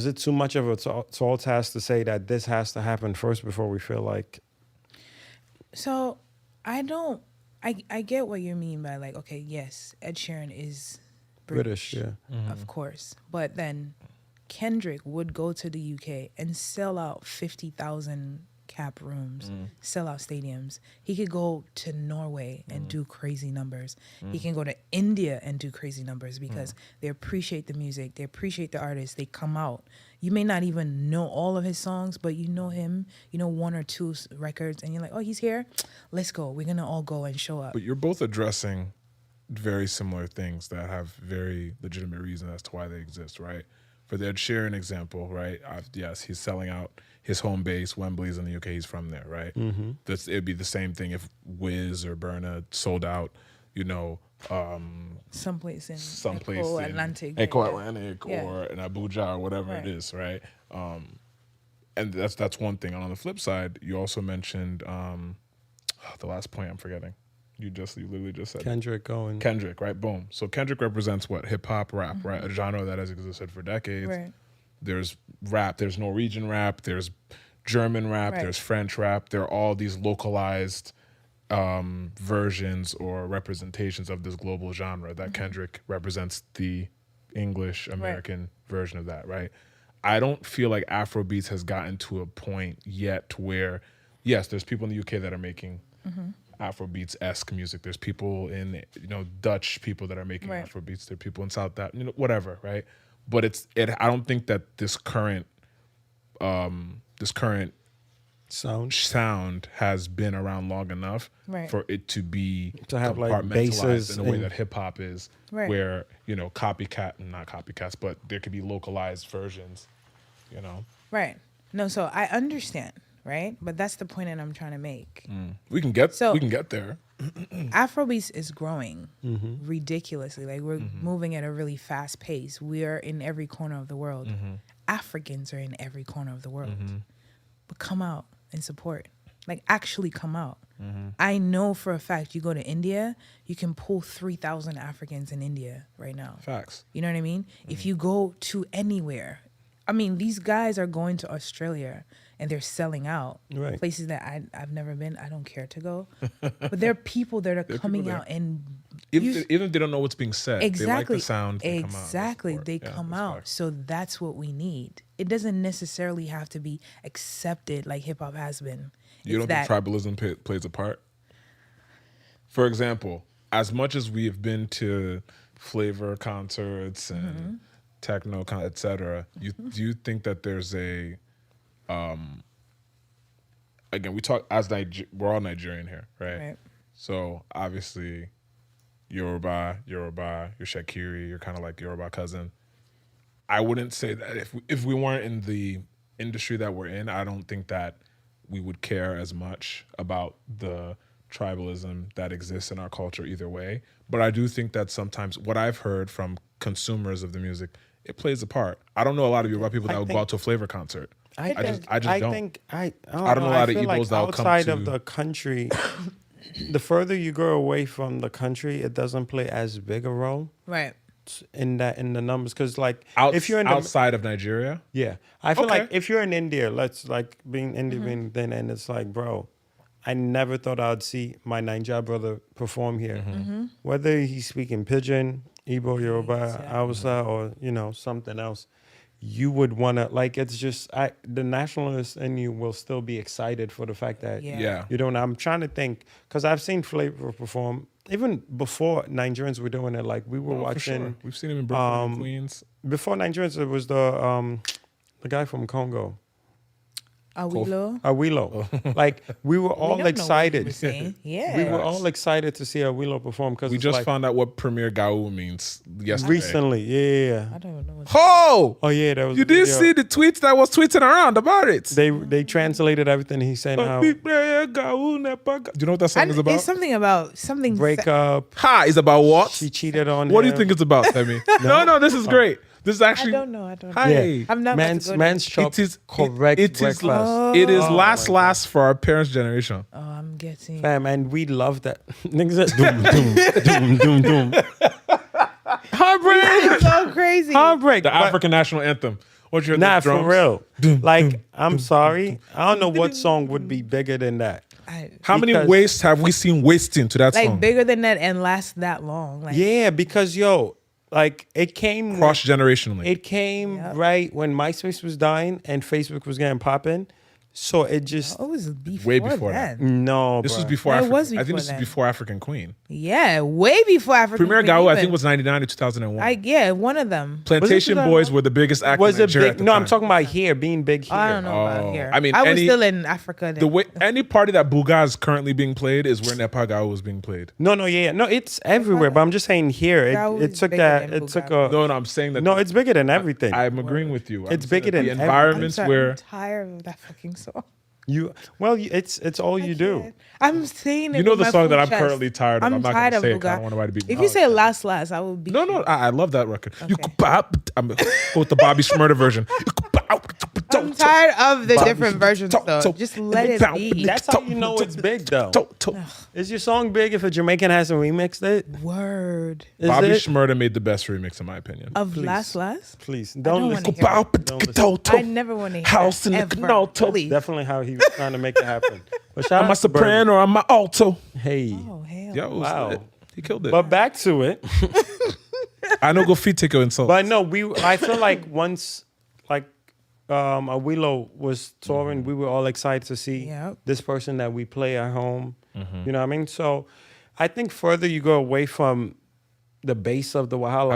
it too much of a tall task to say that this has to happen first before we feel like So I get what you mean by like, okay, yes, Ed Sheeran is British? Yeah. of course. But then Kendrick would go to the UK and sell out 50,000 cap rooms, sell out stadiums. He could go to Norway and do crazy numbers. He can go to India and do crazy numbers because they appreciate the music, they appreciate the artist, they come out. You may not even know all of his songs, but you know him, you know 1 or 2 records, and you're like, oh, he's here? Let's go. We're going to all go and show up. But you're both addressing very similar things that have very legitimate reason as to why they exist, right? For the Ed Sheeran example, right? Yes, he's selling out his home base. Wembley's in the UK. He's from there, right? It'd be the same thing if Wiz or Burna sold out, you know, Someplace in someplace Echo in Atlantic. Echo Yeah. Atlantic Yeah. or in Abuja or whatever Right. it is, right? And that's one thing. And on the flip side, you also mentioned the last point I'm forgetting. You literally just said Kendrick going. Kendrick, right? Boom. So Kendrick represents what? Hip hop, rap, right? A genre that has existed for decades. Right. There's rap, there's Norwegian rap, there's German rap, Right. there's French rap. There are all these localized versions or representations of this global genre that Kendrick represents the English American version of that, right? I don't feel like Afrobeats has gotten to a point yet where, yes, there's people in the UK that are making Afrobeats-esque music. There's people in, you know, Dutch people that are making Right. Afrobeats. There are people in South that, you know, whatever, right? But I don't think that this current sound has been around long enough Right. for it to be To have, like, compartmentalized bases in a way and- that hip hop is, Right. where, you know, not copycats, but there could be localized versions, you know. Right. No, so I understand, right? But that's the point that I'm trying to make. We can get So- there. Afrobeats is growing ridiculously. Like we're moving at a really fast pace. We are in every corner of the world. Africans are in every corner of the world. But come out and support. Like actually come out. I know for a fact you go to India, you can pull 3,000 Africans in India right now. Facts. You know what I mean? If you go to anywhere, I mean, these guys are going to Australia and they're selling out Right. places that I've never been. I don't care to go, but there are people that are coming people out and Even if they don't know what's being said, exactly, they like the sound. They come out, exactly, support. they Yeah, come that's out. facts. So that's what we need. It doesn't necessarily have to be accepted like hip hop has been. You don't think tribalism plays a part? For example, as much as we have been to flavor concerts and techno, et cetera, do you think that there's a, again, we're all Nigerian here, right? Right. So obviously, Yoruba, you're Shakiri, you're kind of like Yoruba cousin. I wouldn't say that if we weren't in the industry that we're in, I don't think that we would care as much about the tribalism that exists in our culture either way. But I do think that sometimes what I've heard from consumers of the music, it plays a part. I don't know a lot of Yoruba people that would go out to a flavor concert. I just don't. I don't know a lot of feel Igbos that will come outside to- of the country. The further you go away from the country, it doesn't play as big a role Right. in the numbers. Because like If you're outside of Nigeria, yeah, I feel Okay. like if you're in India, let's like being Indian, then and it's like, bro, I never thought I'd see my Naija brother perform here. Whether he's speaking Pidgin, Igbo, Yoruba, Hausa, or, you know, something else, you would want to, like, it's just, the nationalist in you will still be excited for the fact that, you don't, I'm trying to think, because I've seen Flavor perform, even before Nigerians were doing it, like, we were watching. Sure. We've seen him in Brooklyn and Queens. Before Nigerians, it was the guy from Congo. Awilo. Like, we were all excited. Yeah. We were all excited to see Awilo perform because we just found out what Premier Gao means yesterday. Recently, yeah. I don't know. Oh yeah, that was. You did see the tweets that was tweeting around about it. They translated everything. He's saying how. Do you know what that song is about? It's something about something. Breakup. Is about what? She cheated on What him. do you think it's about, Temi? No, this is great. This is actually. I don't know. Hi. Yeah. I'm not. Man's chop. It is correct. It is. breakfast. It is last for our parents' generation. Oh, I'm getting. Fam, and we love that. Niggas said, doom, doom, doom, doom. Heartbreak. It's so crazy. Heartbreak. The African national anthem. What you Nah, the drums? for real. Like, I'm sorry. I don't know what song would be bigger than that. How many Because- wastes have we seen wasting to that Like song? bigger than that and last that long. Like, Yeah, because like it came Cross generationally. It came right when MySpace was dying and Facebook was getting popping. So it just it was before Way before that. then. no. This bruh. was before. It African, was I think before this is then. before African Queen. Yeah, way before African. Premier Queen Gao, I even. think, was 99 to 2001. Yeah, one of them. Plantation 2001? Boys were the biggest act Was in it Nigeria at big? the No, time. I'm talking about here being big here. I don't know about here. I mean, I was any- still in Africa. Then. The way any party that Buga is currently being played is where Nepa Gao was being played. No, it's everywhere. But I'm just saying here, Gao it is took bigger that. than It took Bugatti. a. No, I'm saying that. No, it's bigger than everything. I'm agreeing with you. It's I'm bigger saying that than the everything. environments where. I'm tired of that fucking song. It's all you do. I'm saying it. You know with the my song full that I'm chest. currently tired of. I'm not tired going to say of it 'cause I don't Bugatti. want nobody to be. If you say last, I will be. No, I love that record. You could pop. I'm go with the Bobby Shmurda version. You could pop. I'm tired of the different versions to- though. to- Just let it be. That's how you know it's big, though. Is your song big if a Jamaican hasn't remixed it? Word Is Bobby it? Shmurda made the best remix, in my opinion. of last. Please don't don't wanna listen. hear it. I I never want to hear House that, in the ever. Canalto. Please. Definitely how he was trying to make it happen. But shout I'm out a to Birdie. soprano or I'm a alto. Hey, Oh hell. Yo, it was Wow. lit. He killed it. but back to it. I know go feet take your insult. But no, I feel like once Awilo was touring, we were all excited to see Yep. this person that we play at home. You know what I mean? So I think further you go away from the base of the Wahala.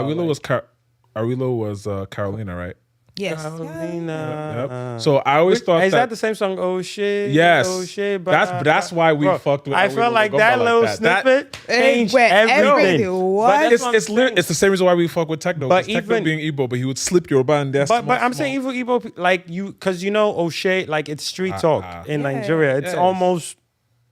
Arilo was Carolina, right? Yes. Carolina. Yep. So I always thought Is that the same song? Oh shit. Yes. Oh shit. That's why we Bro, fucked with. I Awilo felt like Lugomba that little that. That- snippet changed went everything. everything. What? But that's It's what I'm it's, saying. it's the same reason why we fuck with techno. But But techno even- being Igbo, but he would slip Yoruba and that's But I'm saying Igbo, like you, because you know O'Shea, like it's street talk in Yeah. Nigeria. It's Yes. almost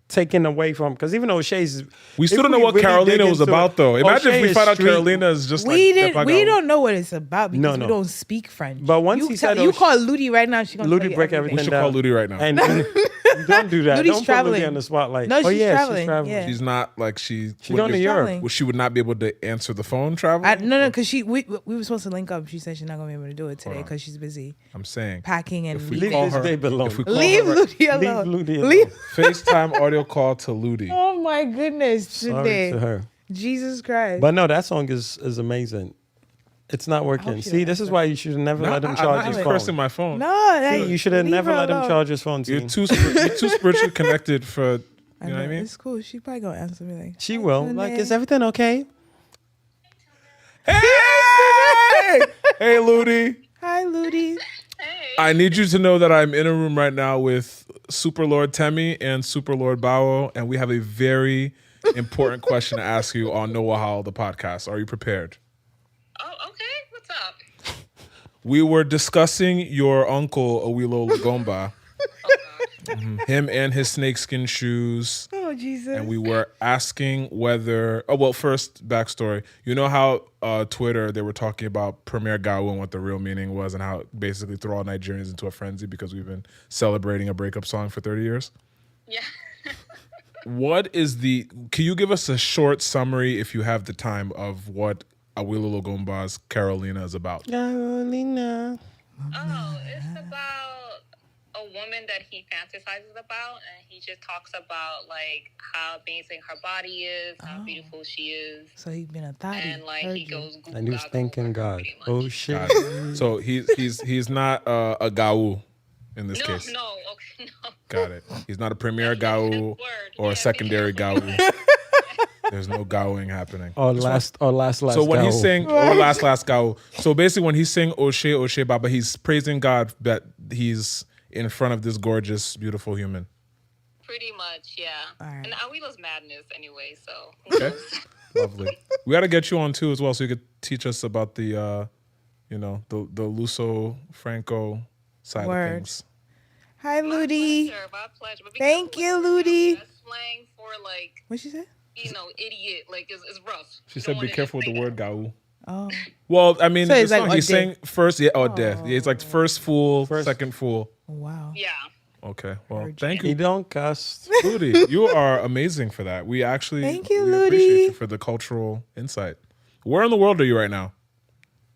taken away from, because even O'Shea's. we still if don't know what really Carolina dig was into about it, though. Imagine O'Shea if we is found out street- Carolina is just We like didn't. We don't know what it's about because No. we don't speak French. But once you he said you O'Shea- call Ludi right now, she gonna Ludi tell you break We everything should down. call Ludi right now. And don't do that. Ludi's Don't put traveling. Ludi on the spotlight. No, oh she's yeah, traveling. she's traveling. Yeah. She's not like she. She's going to Europe. traveling. Well, she would not be able to answer the phone. Travel. No, because we were supposed to link up. She said she's not gonna be able to do it today on. because she's busy I'm saying. packing and If we Leave call leaving. this her- babe alone. If we call Leave her Ludi Leave alone. Ludi alone. Leave. FaceTime audio call to Ludi. Oh my goodness, Sorry today. to her. Jesus Christ. But no, that song is amazing. It's not working. she See, this is why you should never let him I'm charge not his cursing phone. my phone. no, See, like, you should have leave never her let him alone. charge his phone. You're Team. too you're too spiritually connected for. You know what I mean? It's cool. She probably gonna answer me like She will. Like, is everything okay? Hey, hey, Ludi. Hi, Ludi. I need you to know that I'm in a room right now with Super Lord Temi and Super Lord Bawo, and we have a very important question to ask you on No Wahala, the podcast. Are you prepared? Oh, okay. What's up? We were discussing your uncle, Awilo Lugomba, him and his snakeskin shoes, Oh Jesus. and we were asking whether... Oh, well, first, backstory. You know how Twitter, they were talking about Premier Gao and what the real meaning was and how it basically threw all Nigerians into a frenzy because we've been celebrating a breakup song for 30 years? Yeah. What is the... Can you give us a short summary, if you have the time, of what Awilo Lugomba's Carolina is about? Carolina. Oh, it's about a woman that he fantasizes about, and he just talks about like how amazing her body is, how beautiful she is, So he's been a thotty. and like Heard he you. goes Google And he was gaga thanking over her, God. pretty much. Oh shit! Got it. So he's not a gaou in this case. No, okay, no. Got it. He's not a premier That's gaou word. or Yeah, a secondary be careful gaou. with that. There's no gaouing happening. Or last. So when he's goal. saying or last gaou, so basically when he's saying Oshe Baba, he's praising God that he's in front of this gorgeous, beautiful human. Pretty much, yeah. All right. And Awila's madness anyway, so. Okay, lovely. We got to get you on too as well, so you could teach us about the, the Luso Franco side Word. of things. Hi, Ludi. My pleasure. But be Thank careful you, with Ludi. that slang for like, What she said? idiot. Like it's rough. She You said, don't "Be wanna careful with just the say word that. gaou." Oh. Well, I mean, So the it's like song he's Ode. saying first, death. It's like first fool, second fool. Wow. Yeah. Okay, well, Heard thank He you, don't cuss. Ludi. You are amazing for that. We actually Thank you, we Ludi. appreciate you for the cultural insight. Where in the world are you right now?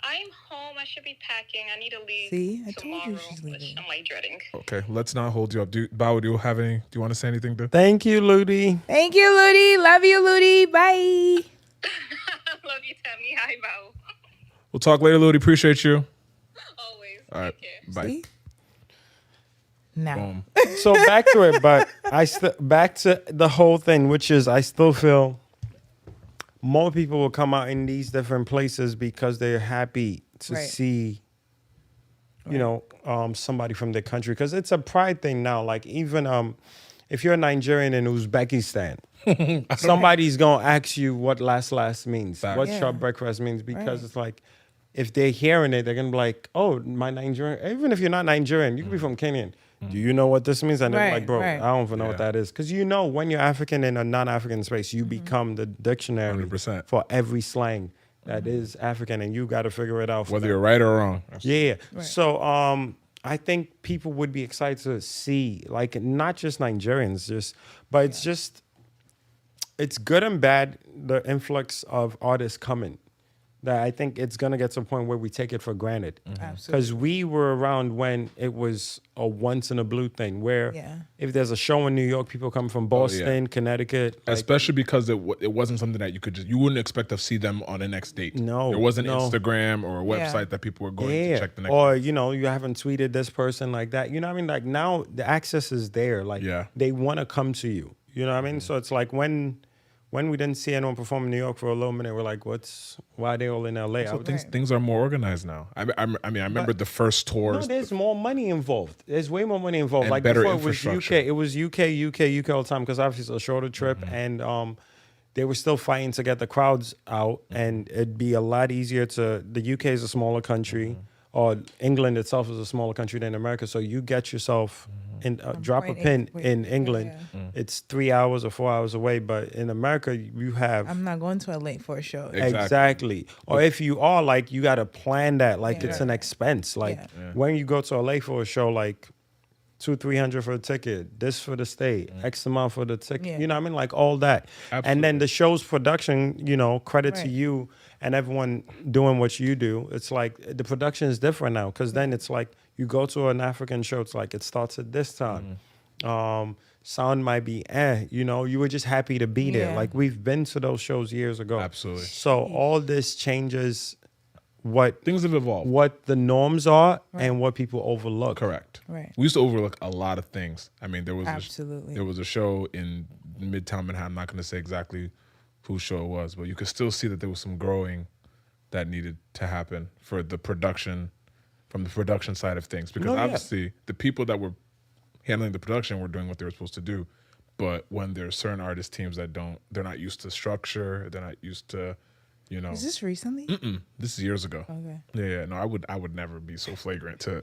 I'm home. I should be packing. I need to leave See, I told you tomorrow, she's which leaving. I'm like dreading. Okay, let's not hold you up. Bao, do you want to say anything? Thank you, Ludi. Thank you, Ludi. Love you, Ludi. Bye. Love you, Temi. Hi, Bo. We'll talk later, Ludi. Appreciate you. Always. All right, Take care. bye. See? Now. Boom. So back to it, but back to the whole thing, which is I still feel more people will come out in these different places because they're happy to Right. see, somebody from their country, because it's a pride thing now. Like even if you're a Nigerian in Uzbekistan, somebody's gonna ask you what last means, Facts. what Yeah. short breakfast means, because Right. it's like if they're hearing it, they're gonna be like, "Oh, my Nigerian." Even if you're not Nigerian, you could be from Kenya. Do you know what this means? And they're Right, like, "Bro, right. I don't even know Yeah. what that is." Because when you're African in a non-African space, you become the dictionary 100%. for every slang that is African, and you got to figure it out. For Whether them. you're right or wrong. Yeah. Right. So I think people would be excited to see, like, not just Nigerians, but it's good and bad, the influx of artists coming. That I think it's gonna get to a point where we take it for granted. Absolutely. Because we were around when it was a once in a blue thing, where Yeah. if there's a show in New York, people come from Boston, Connecticut. like- Especially because it wasn't something that you wouldn't expect to see them on the next date. No, there wasn't no. Instagram or a website Yeah. that people were going to check the next. Or you haven't tweeted this person like that. You know what I mean? Like now the access is there. Like Yeah. they want to come to you. You know what I mean? So it's like when we didn't see anyone perform in New York for a little minute, we're like, why are they all in LA? So things are more organized now. I remember the first No, tours. there's more money involved. There's way more money involved. And Like better before, it was infrastructure. UK. It was UK all the time because obviously it's a shorter trip, and they were still fighting to get the crowds out, and it'd be a lot easier to. The UK is a smaller country, or England itself is a smaller country than America. So you get yourself in drop a point pin A- in England. yeah. It's 3 hours or 4 hours away, but in America you have. I'm not going to LA for a show. Exactly. Or if you are, like, you got to plan that. Like, Yeah. it's an expense. Like, Yeah. when you go to LA for a show, like, 200-300 for the ticket, this for the stay, X amount for the ticket. Yeah. You know what I mean? Like, all that. Absolutely. And then the show's production, credit to Right. you and everyone doing what you do. It's like the production is different now, because then it's like you go to an African show, it's like it starts at this time. Sound might be you were just happy to be there. Yeah. Like, we've been to those shows years ago. Absolutely. So all this changes Things have evolved. what the norms are and what people overlook. Correct. Right. We used to overlook a lot of things. I mean, there was Absolutely. there was a show in Midtown Manhattan. I'm not going to say exactly whose show it was, but you could still see that there was some growing that needed to happen for the production, from the production side of things. Because No, yeah. obviously the people that were handling the production were doing what they were supposed to do. But when there's certain artist teams that they're not used to structure, they're not used to, Is this recently? This is years ago. Okay. Yeah, no, I would never be so flagrant to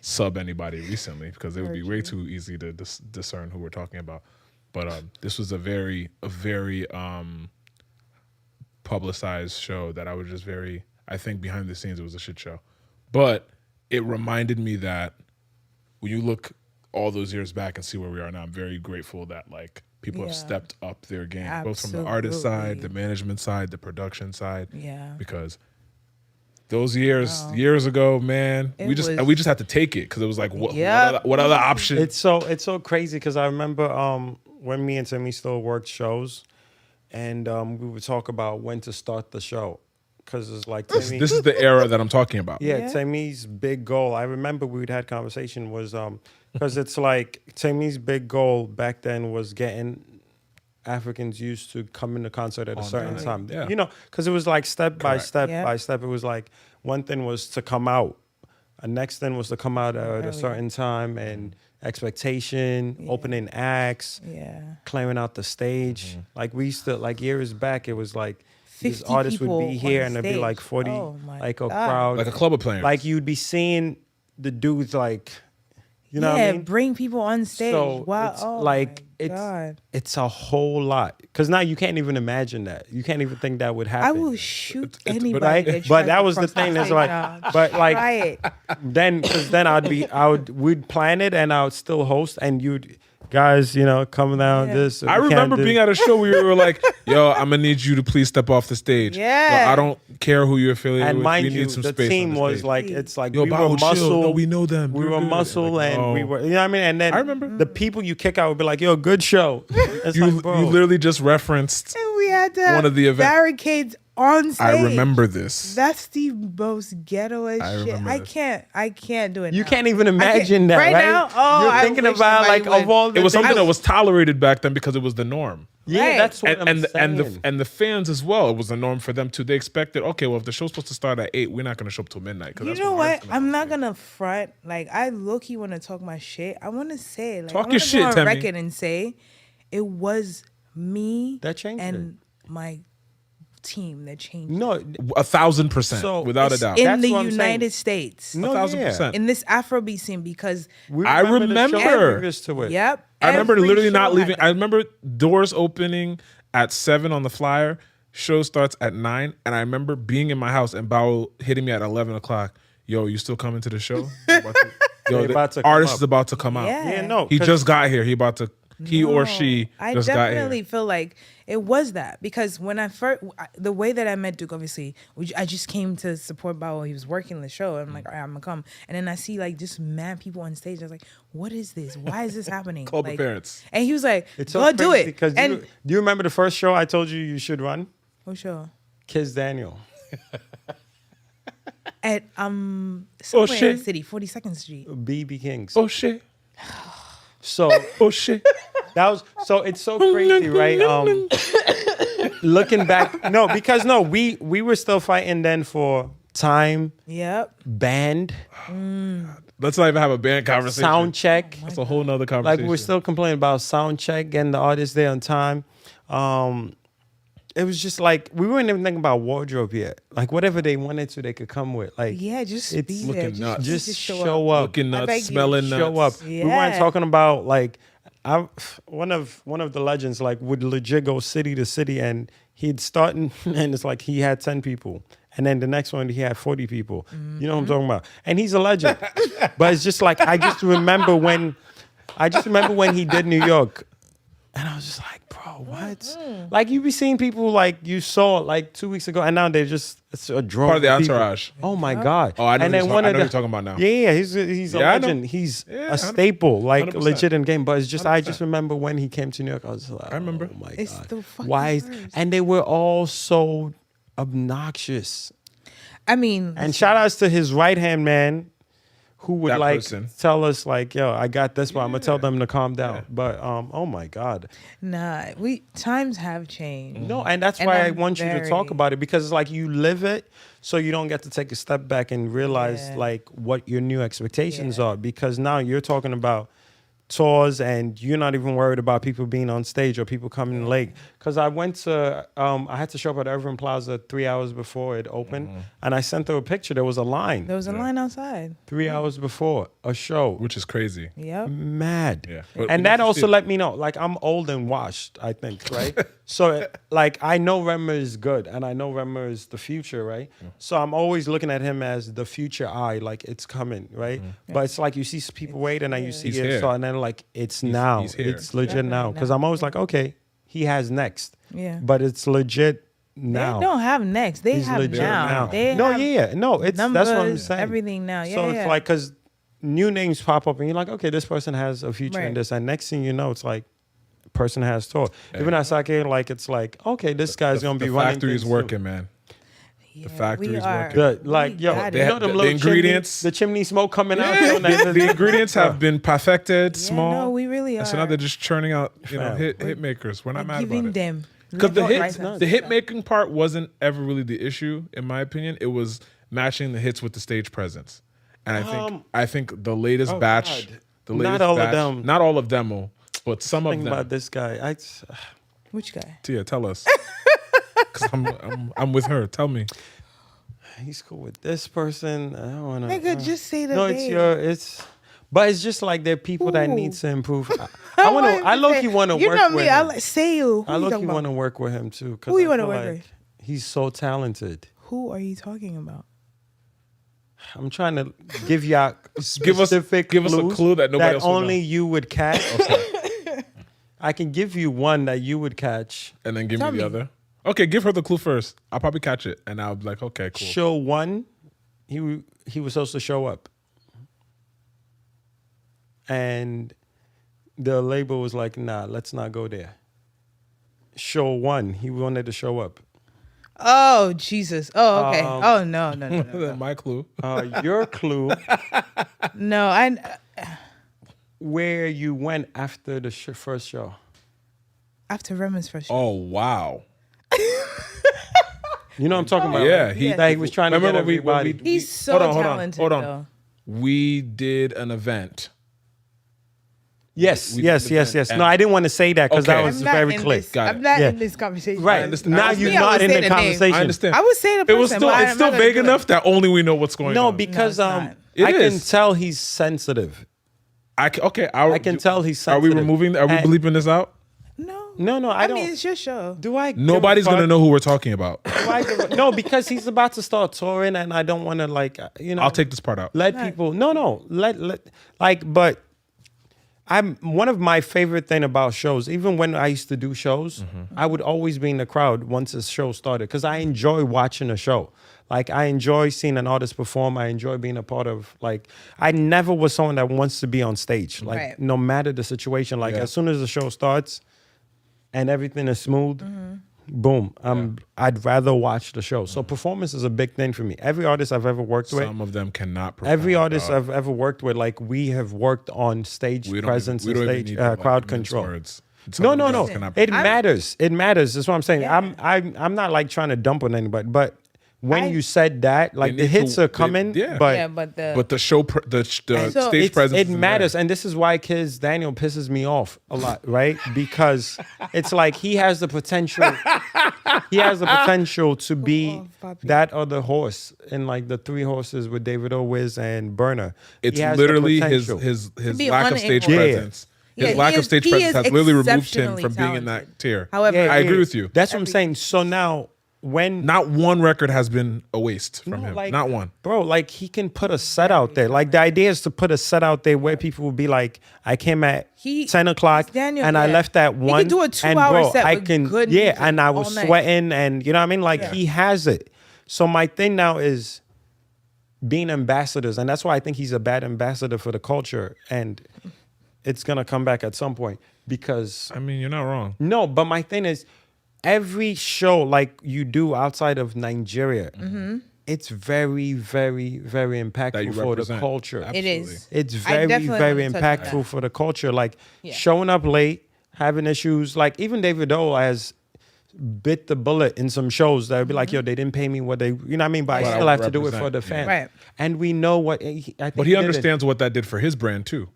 sub anybody recently, because it would be way too easy to discern who we're talking about. But this was a very publicized show that I think behind the scenes it was a shit show. But it reminded me that when you look all those years back and see where we are now, I'm very grateful that like people have Yeah. stepped up their game, both from the artist side, the management side, the production side. Yeah. Because Those years ago, man, we just had to take it because it was like, what other option? It's so crazy because I remember when me and Temi still worked shows, and we would talk about when to start the show because it's like Temi, this is the era that I'm talking about. Yeah, Temi's big goal. I remember we'd had conversation was because it's like Temi's big goal back then was getting Africans used to coming to concert at a certain time. Yeah. You know, because it was like step by step Yep. by step. It was like one thing was to come out. The next thing was to come out at a certain time and expectation, opening acts, clearing out the stage. Like we used to, like years back, it was like these 50 artists would be people here on and there'd be like 40, Oh my like a God. crowd. Like a club of players. Like you'd be seeing the dudes like, you know what I mean? bring people on stage. So wow. it's Oh like my God. it's a whole lot because now you can't even imagine that. You can't even think that would happen. I will shoot but anybody. right? that But tries that to was the cross my thing. That's stage like, now. but like Try it. then because then we'd plan it and I would still host and you'd guys, you know, come down this. I remember being at a show where you were like, "Yo, I'm gonna need you to please step off the stage." Yeah. Yo, I don't care who you're affiliated and with. mind we you, need some the space team on the was stage. like, it's like Yo, we Bao, were chill. muscle. No, we know them. We They're were good. muscle Like, and we oh. were, you know what I mean? And then I remember. the people you kick out would be like, yo, good show. It's You like, bro. you literally just referenced. And we had to have One of the event- barricades on stage. I remember this. That's the most ghetto as I shit. remember I this. can't do it. You now. can't even I can't- imagine that, right? now. Oh, You're I thinking wish about somebody like of would. all the It was something things- that was tolerated back then because it was the norm. Yeah, Right. that's what And, I'm saying. and the fans as well. It was the norm for them too. They expected, okay, well, if the show's supposed to start at 8, we're not going to show up till midnight. 'cause You that's know when what? artists I'm not gonna gonna front. Like I low key want to talk my shit. I want to say like Talk I your wanna shit, go on Temi. record and say it was me That changed and my team that changed. no, 1,000%, So, without a it's doubt. in That's the what I'm saying. United States, no, 1,000%. in this Afrobeat scene, because I remember. To it. yep, I remember every literally show not had leaving. that. I remember doors opening at 7 on the flyer. Show starts at 9, and I remember being in my house and Bao hitting me at 11 o'clock. Yo, you still coming to the show? Yo, They the about to come artist up. is about to come out. Yeah. Yeah, no. He 'cause- just got here. He or she I just got definitely here. feel like it was that because when I first, the way that I met Duke, obviously, I just came to support Bao. He was working the show. I'm like, all right, I'm gonna come. And then I see like just mad people on stage. I was like, what is this? Why is this happening? Club of like, parents. And he was like, It's go so do crazy it. because And do you remember the first show I told you should run? oh, sure. Kiss Daniel. At somewhere in shit. the city, 42nd Street. BB Kings. Oh shit! So Oh shit! that was it's so crazy, right? Looking back, we were still fighting then for time, Yep. band, Let's not even have a band conversation. sound check. That's a whole nother Like conversation. we're still complaining about sound check, getting the artists there on time. It was just like we weren't even thinking about wardrobe yet. Like whatever they wanted to, they could come with. Like Yeah, just It's be looking there. nuts. just show show up. looking I nuts, beg you. smelling nuts. Show up. We weren't Yeah. talking about like one of the legends like would legit go city to city and he'd start and it's like he had 10 people and then the next one he had 40 people. You know what I'm talking about? And he's a legend. But it's just like I just remember when he did New York and I was just like, bro, what? Like you be seeing people like you saw like 2 weeks ago and now they're just it's a drone. Part of the entourage. Oh my God. Oh, I know and who then you're one I of know the, who you're talking about now. Yeah, he's a Yeah, I know. legend. He's Yeah, a staple, like 100%. legit in game. But it's just I just remember when he came to New York, I was like, I remember. Oh my It's God. the fucking Why is worst. and they were all so obnoxious. I mean, And shout outs to his right hand man who would That like person. tell us like, yo, I got this, but I'm gonna tell them to calm down. But oh my God. nah, times have changed. No, and that's And why I I'm want you to talk very- about it because it's like you live it, so you don't get to take a step back and realize Yeah. like what your new expectations Yeah. are. Because now you're talking about tours and you're not even worried about people being on stage or people coming late. Because I went to, I had to show up at Irving Plaza 3 hours before it opened, and I sent her a picture. There was a line There was a line outside. 3 hours before a show. Which is crazy. Yep. Mad. Yeah. But we And need that to also see- let me know, like I'm old and washed, I think, right? So like I know Rema is good and I know Rema is the future, right? So I'm always looking at him as the future eye, like it's coming, right? But it's like you see people wait and then you see He's it, here. so and then like it's now, he's here. it's legit Definitely now. Because now. I'm always like, okay, he has next. Yeah. But it's legit now. They don't have next. They He's have legit now. They no, have yeah. No, it's numbers, that's what I'm saying. everything now. Yeah, So yeah. it's like, because new names pop up and you're like, okay, this person has a future in Right. this. And next thing you know, it's like, person has tour. Even at Sake, like, it's like, okay, this guy's going to be the running. factory's things working, too. man. Yeah, factory's we are- working. The, like, we yo, got they it. know them The little ingredients. the chimney smoke coming out. Yeah, yo, like, the ingredients have been perfected, Yeah, small. no, we really and are. so now they're just churning out, Fam. hit makers. We're not mad giving about it. them. Because the left, hit, right, the hit making part wasn't ever really the issue, in my opinion. It was matching the hits with the stage presence, and I think the latest batch, God. the latest Not all of batch, them. not all of them, but some of Think them. about this guy. Which guy? Tia, tell us, because I'm with her. Tell me. He's cool with this person. I don't want to. Nigga, just say the No, name. but it's just like there are people that Who? need to improve. I low-key want to work You know me. with I him. like say you. I low-key want to work with him too. 'Cause Who you I wanna feel work like with? He's so talented. Who are you talking about? I'm trying to give y'all Give us specific a clue that nobody else will only know. you would catch. I can give you one that you would catch. And then give Tell me the me. other. Okay, give her the clue first. I'll probably catch it, and I'll be like, okay, cool. Show one, he was supposed to show up, and the label was like, "Nah, let's not go there." Show one, he wanted to show up. Oh Jesus! Oh okay. Oh no. My clue. Your clue, No, I. where you went after the first show. After Rema's first show. Oh wow. You know what I'm talking about? Yeah, right? he- that he was trying to get Remember when everybody. He's so talented. Hold on. Though. We did an event. Yes. we did the event, No, I didn't want to say that because Okay. that was I'm not very in clear. this- Got I'm it. not Yeah. in this conversation. Right. I understand. Now I you're understand. not I in would the say the name. conversation. I understand. I would say the It person. was still but I'm it's not still gonna vague do it. enough that only we know what's going No, on. because No, it's not. It I can is. tell he's sensitive. I can tell he's Are we sensitive. removing? Are we And- bleeping this out? No, I I don't. mean, it's your show. Do I? Nobody's gonna know who we're talking about. No, because he's about to start touring, and I don't want to I'll take this part out. let people. No, but I'm one of my favorite thing about shows. Even when I used to do shows, I would always be in the crowd once a show started because I enjoy watching a show. Like I enjoy seeing an artist perform. I enjoy being a part of. Like I never was someone that wants to be on stage. Like Right. no matter the situation. Like Yeah. as soon as the show starts, and everything is smooth. Boom. I'd rather watch the show. So performance is a big thing for me. Every artist I've ever worked with. Some of them cannot perform. Every artist dog. I've ever worked with, like we have worked on stage We don't presence even- we and don't even stage need to, like, crowd mince control. words. Some of them No. cannot It perform. matters. It matters. That's what I'm saying. Yeah. I'm not like trying to dump on anybody, but when I- you said that, like the need hits to- are coming, yeah. but Yeah, but the But the show, the So stage presence, it isn't matters, there. and this is why Kids Daniel pisses me off a lot, right? Because it's like he has the potential. He has the potential to be off, Papi. that other horse in like the Three Horses with David O. Wiz and Burner. It's He has the literally potential. his be lack on of it stage in- Yeah. presence. His Yeah, lack he of stage is- he presence is has literally removed him exceptionally from being in that talented. tier. However, Yeah, I agree with you. That's what I'm saying. So now when Not one record has been a waste from No, him. like- Not one. Bro, like he can put a set out there. Like the idea is to put a set out there where people will be like, I came at He- 10 o'clock Daniel, and I yeah. left at He 1. could do a and 2-hour bro, set I with can, good yeah, music and I all was night. sweating and you know what I mean? Like Yeah. he has it. So my thing now is being ambassadors. And that's why I think he's a bad ambassador for the culture. And it's going to come back at some point because I mean, you're not wrong. no, but my thing is, every show like you do outside of Nigeria, it's very, very, very impactful you for the represent. culture. it is. It's I very, definitely very wanna touch on impactful that. for the culture. Like Yeah. showing up late, having issues. Like even David O has bit the bullet in some shows that would be like, yo, they didn't pay me what they, you know what I mean? But What I I still have to do it represent, for the yeah. fans. Right. And we know what, I think But he did it. understands what that did for his brand too.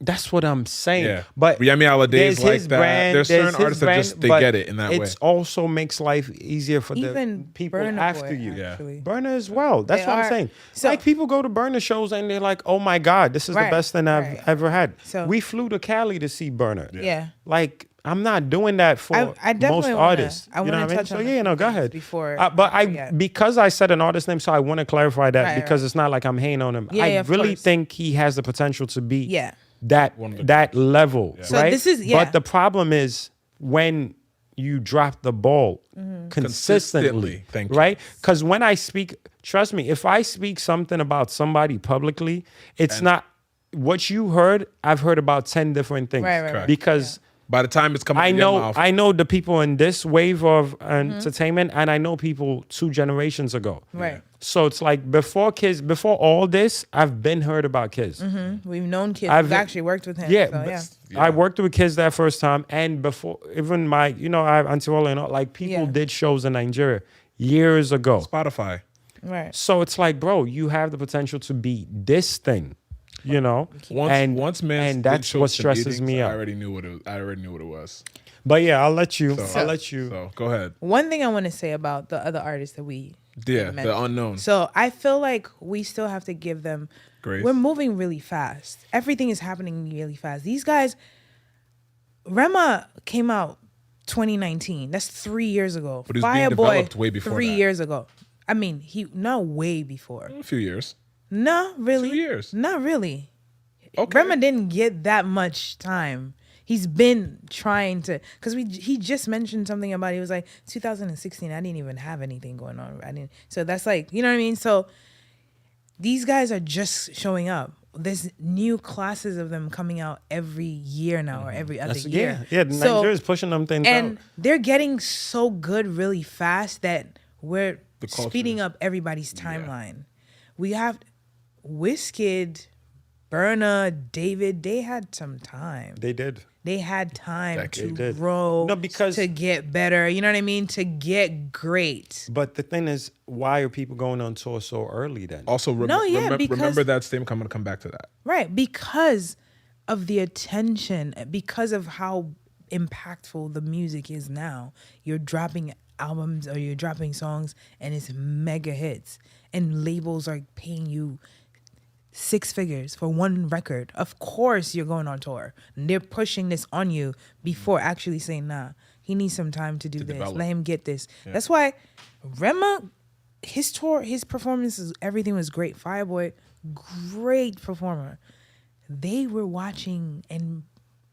That's what I'm saying. Yeah. But Yemi Alade is there's like his that. brand, There's certain his artists that brand, just- they but get it in that way. It also makes life easier for Even the people Burna after Boy, you. Yeah. actually. Burner as well. That's They what I'm are- saying. so- like people go to Burner shows and they're like, "Oh my God, this is Right, the best thing I've right. ever had." So- we flew to Cali to see Burner. Yeah. Like I'm not doing that for I definitely most wanna- artists. I you know wanna what I mean? touch So on a yeah, few no, go things ahead. before but I I forget. because I said an artist name, so I want to clarify that Right, because right. it's not like I'm hating on him. Yeah, I yeah, of really course. think he has the potential to be Yeah. One of the that level, So right? this is- yeah. But the problem is when you drop the ball, consistently. Thank you. Right? Because when I speak, trust me, if I speak something about somebody publicly, it's not what you heard. I've heard about 10 different things. Right. Because by the time it's coming out of your mouth, I know the people in this wave of entertainment, and I know people 2 generations ago. Right. So it's like before all this, I've been heard about Kiz. We've known Kiz. I've We've actually worked with him. Yeah, So, yeah. I worked with Kiz that first time, and before even my, I have Antiwala and all, like people Yeah. did shows in Nigeria years ago. Spotify. Right. So it's like, bro, you have the potential to be this thing, Once man, and that's what stresses me out. I already knew what it was. But yeah, I'll let you. So go ahead. One thing I want to say about the other artists that we Yeah, mentioned. the unknown. So I feel like we still have to give them Grace. We're moving really fast. Everything is happening really fast. These guys, Rema came out 2019. That's 3 years ago. But it was being developed way before 3 that. years ago. I mean, not way before. A few years. No, really. 2 years. Not really. Okay. Rema didn't get that much time. He's been trying to, because he just mentioned something about, he was like, 2016, I didn't even have anything going on. So that's like, you know what I mean? So these guys are just showing up. There's new classes of them coming out every year now, or every other year. Yeah, Nigeria's pushing them things and out. they're getting so good really fast that we're The culture speeding is- up everybody's timeline. We have Wizkid, Burna, David, they had some time. They did. They had time Decade. to They did. grow, No, because- to get better. You know what I mean? To get great. But the thing is, why are people going on tour so early then? Also, because- remember that statement. I'm going to come back to that. Right. Because of the attention, because of how impactful the music is now. You're dropping albums or you're dropping songs and it's mega hits. And labels are paying you 6 figures for one record. Of course you're going on tour. And they're pushing this on you before actually saying, nah, he needs some time to do this. develop. Let him get this. Yeah. That's why Rema, his tour, his performances, everything was great. Fireboy, great performer. They were watching and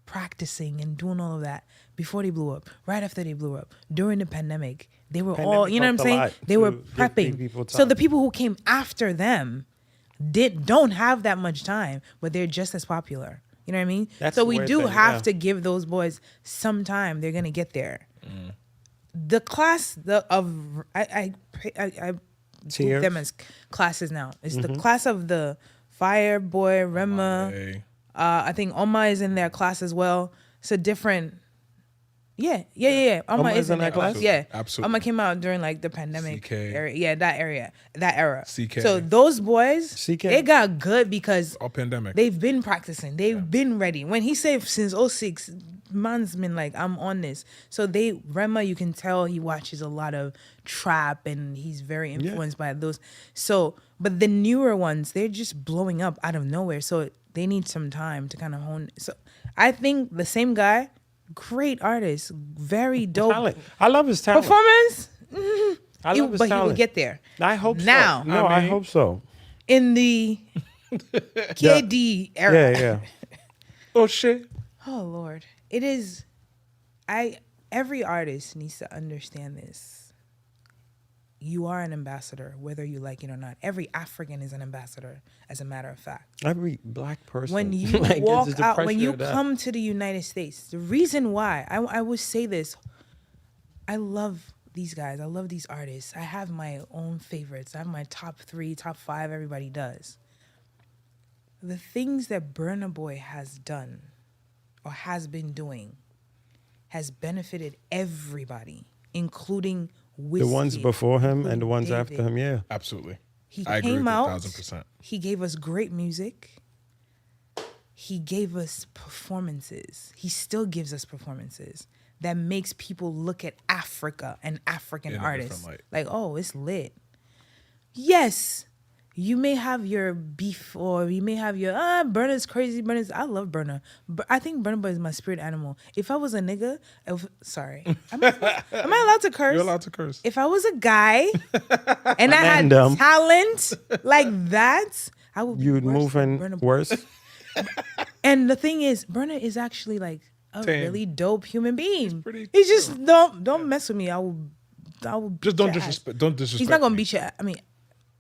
practicing and doing all of that before they blew up, right after they blew up, during the pandemic. They were all, you know what I'm saying? They were prepping. So the people who came after them don't have that much time, but they're just as popular. You know what I mean? That's so we weird do thing, have yeah. to give those boys some time. They're gonna get there. The class I group Tiers? them as classes now. It's the class of the Fireboy, Rema. Hey. I think Oma is in their class as well. It's a different. Yeah. Oma is in that class. Yeah, Absolutely. Oma came out during like the pandemic CK. era. Yeah, that era. CK. So those boys, CK. they got good because All pandemic. they've been practicing. They've been ready. When he said since 06, man's been like, I'm on this. So Rema, you can tell he watches a lot of trap and he's very influenced by those. So, but the newer ones, they're just blowing up out of nowhere. So they need some time to kind of hone. So I think the same guy, great artist, very dope Talent. I love his talent. performance. I love his But he talent. will get there. I hope Now. so. No, I hope so. In the KD era. Yeah. Oh shit. Oh Lord. It is every artist needs to understand this. You are an ambassador, whether you like it or not. Every African is an ambassador, as a matter of fact. Every black person. When you Like, walk there's the out, when pressure you of that. come to the United States, the reason why, I would say this, I love these guys. I love these artists. I have my own favorites. I have my top 3, top 5, everybody does. The things that Burna Boy has done or has been doing has benefited everybody, including Wizkid, The ones before him and the ones David. after him, yeah. Absolutely. He I agree came with you out. 1000%. He gave us great music. He gave us performances. He still gives us performances that makes people look at Africa and African In a artists different light. like, oh, it's lit. Yes, you may have your beef or you may have your Burna's crazy. I love Burna. But I think Burna Boy is my spirit animal. If I was a nigga, sorry, am I allowed to curse? You're allowed to curse. If I was a guy and I had Random. talent like that, I would be You would worse move than in Burna Boy. worse. And the thing is, Burna is actually like a Tame. really dope human being. pretty He just don't mess with me. I will I will beat Just don't your ass. disrespect. Don't disrespect. He's not gonna me. beat your. I mean,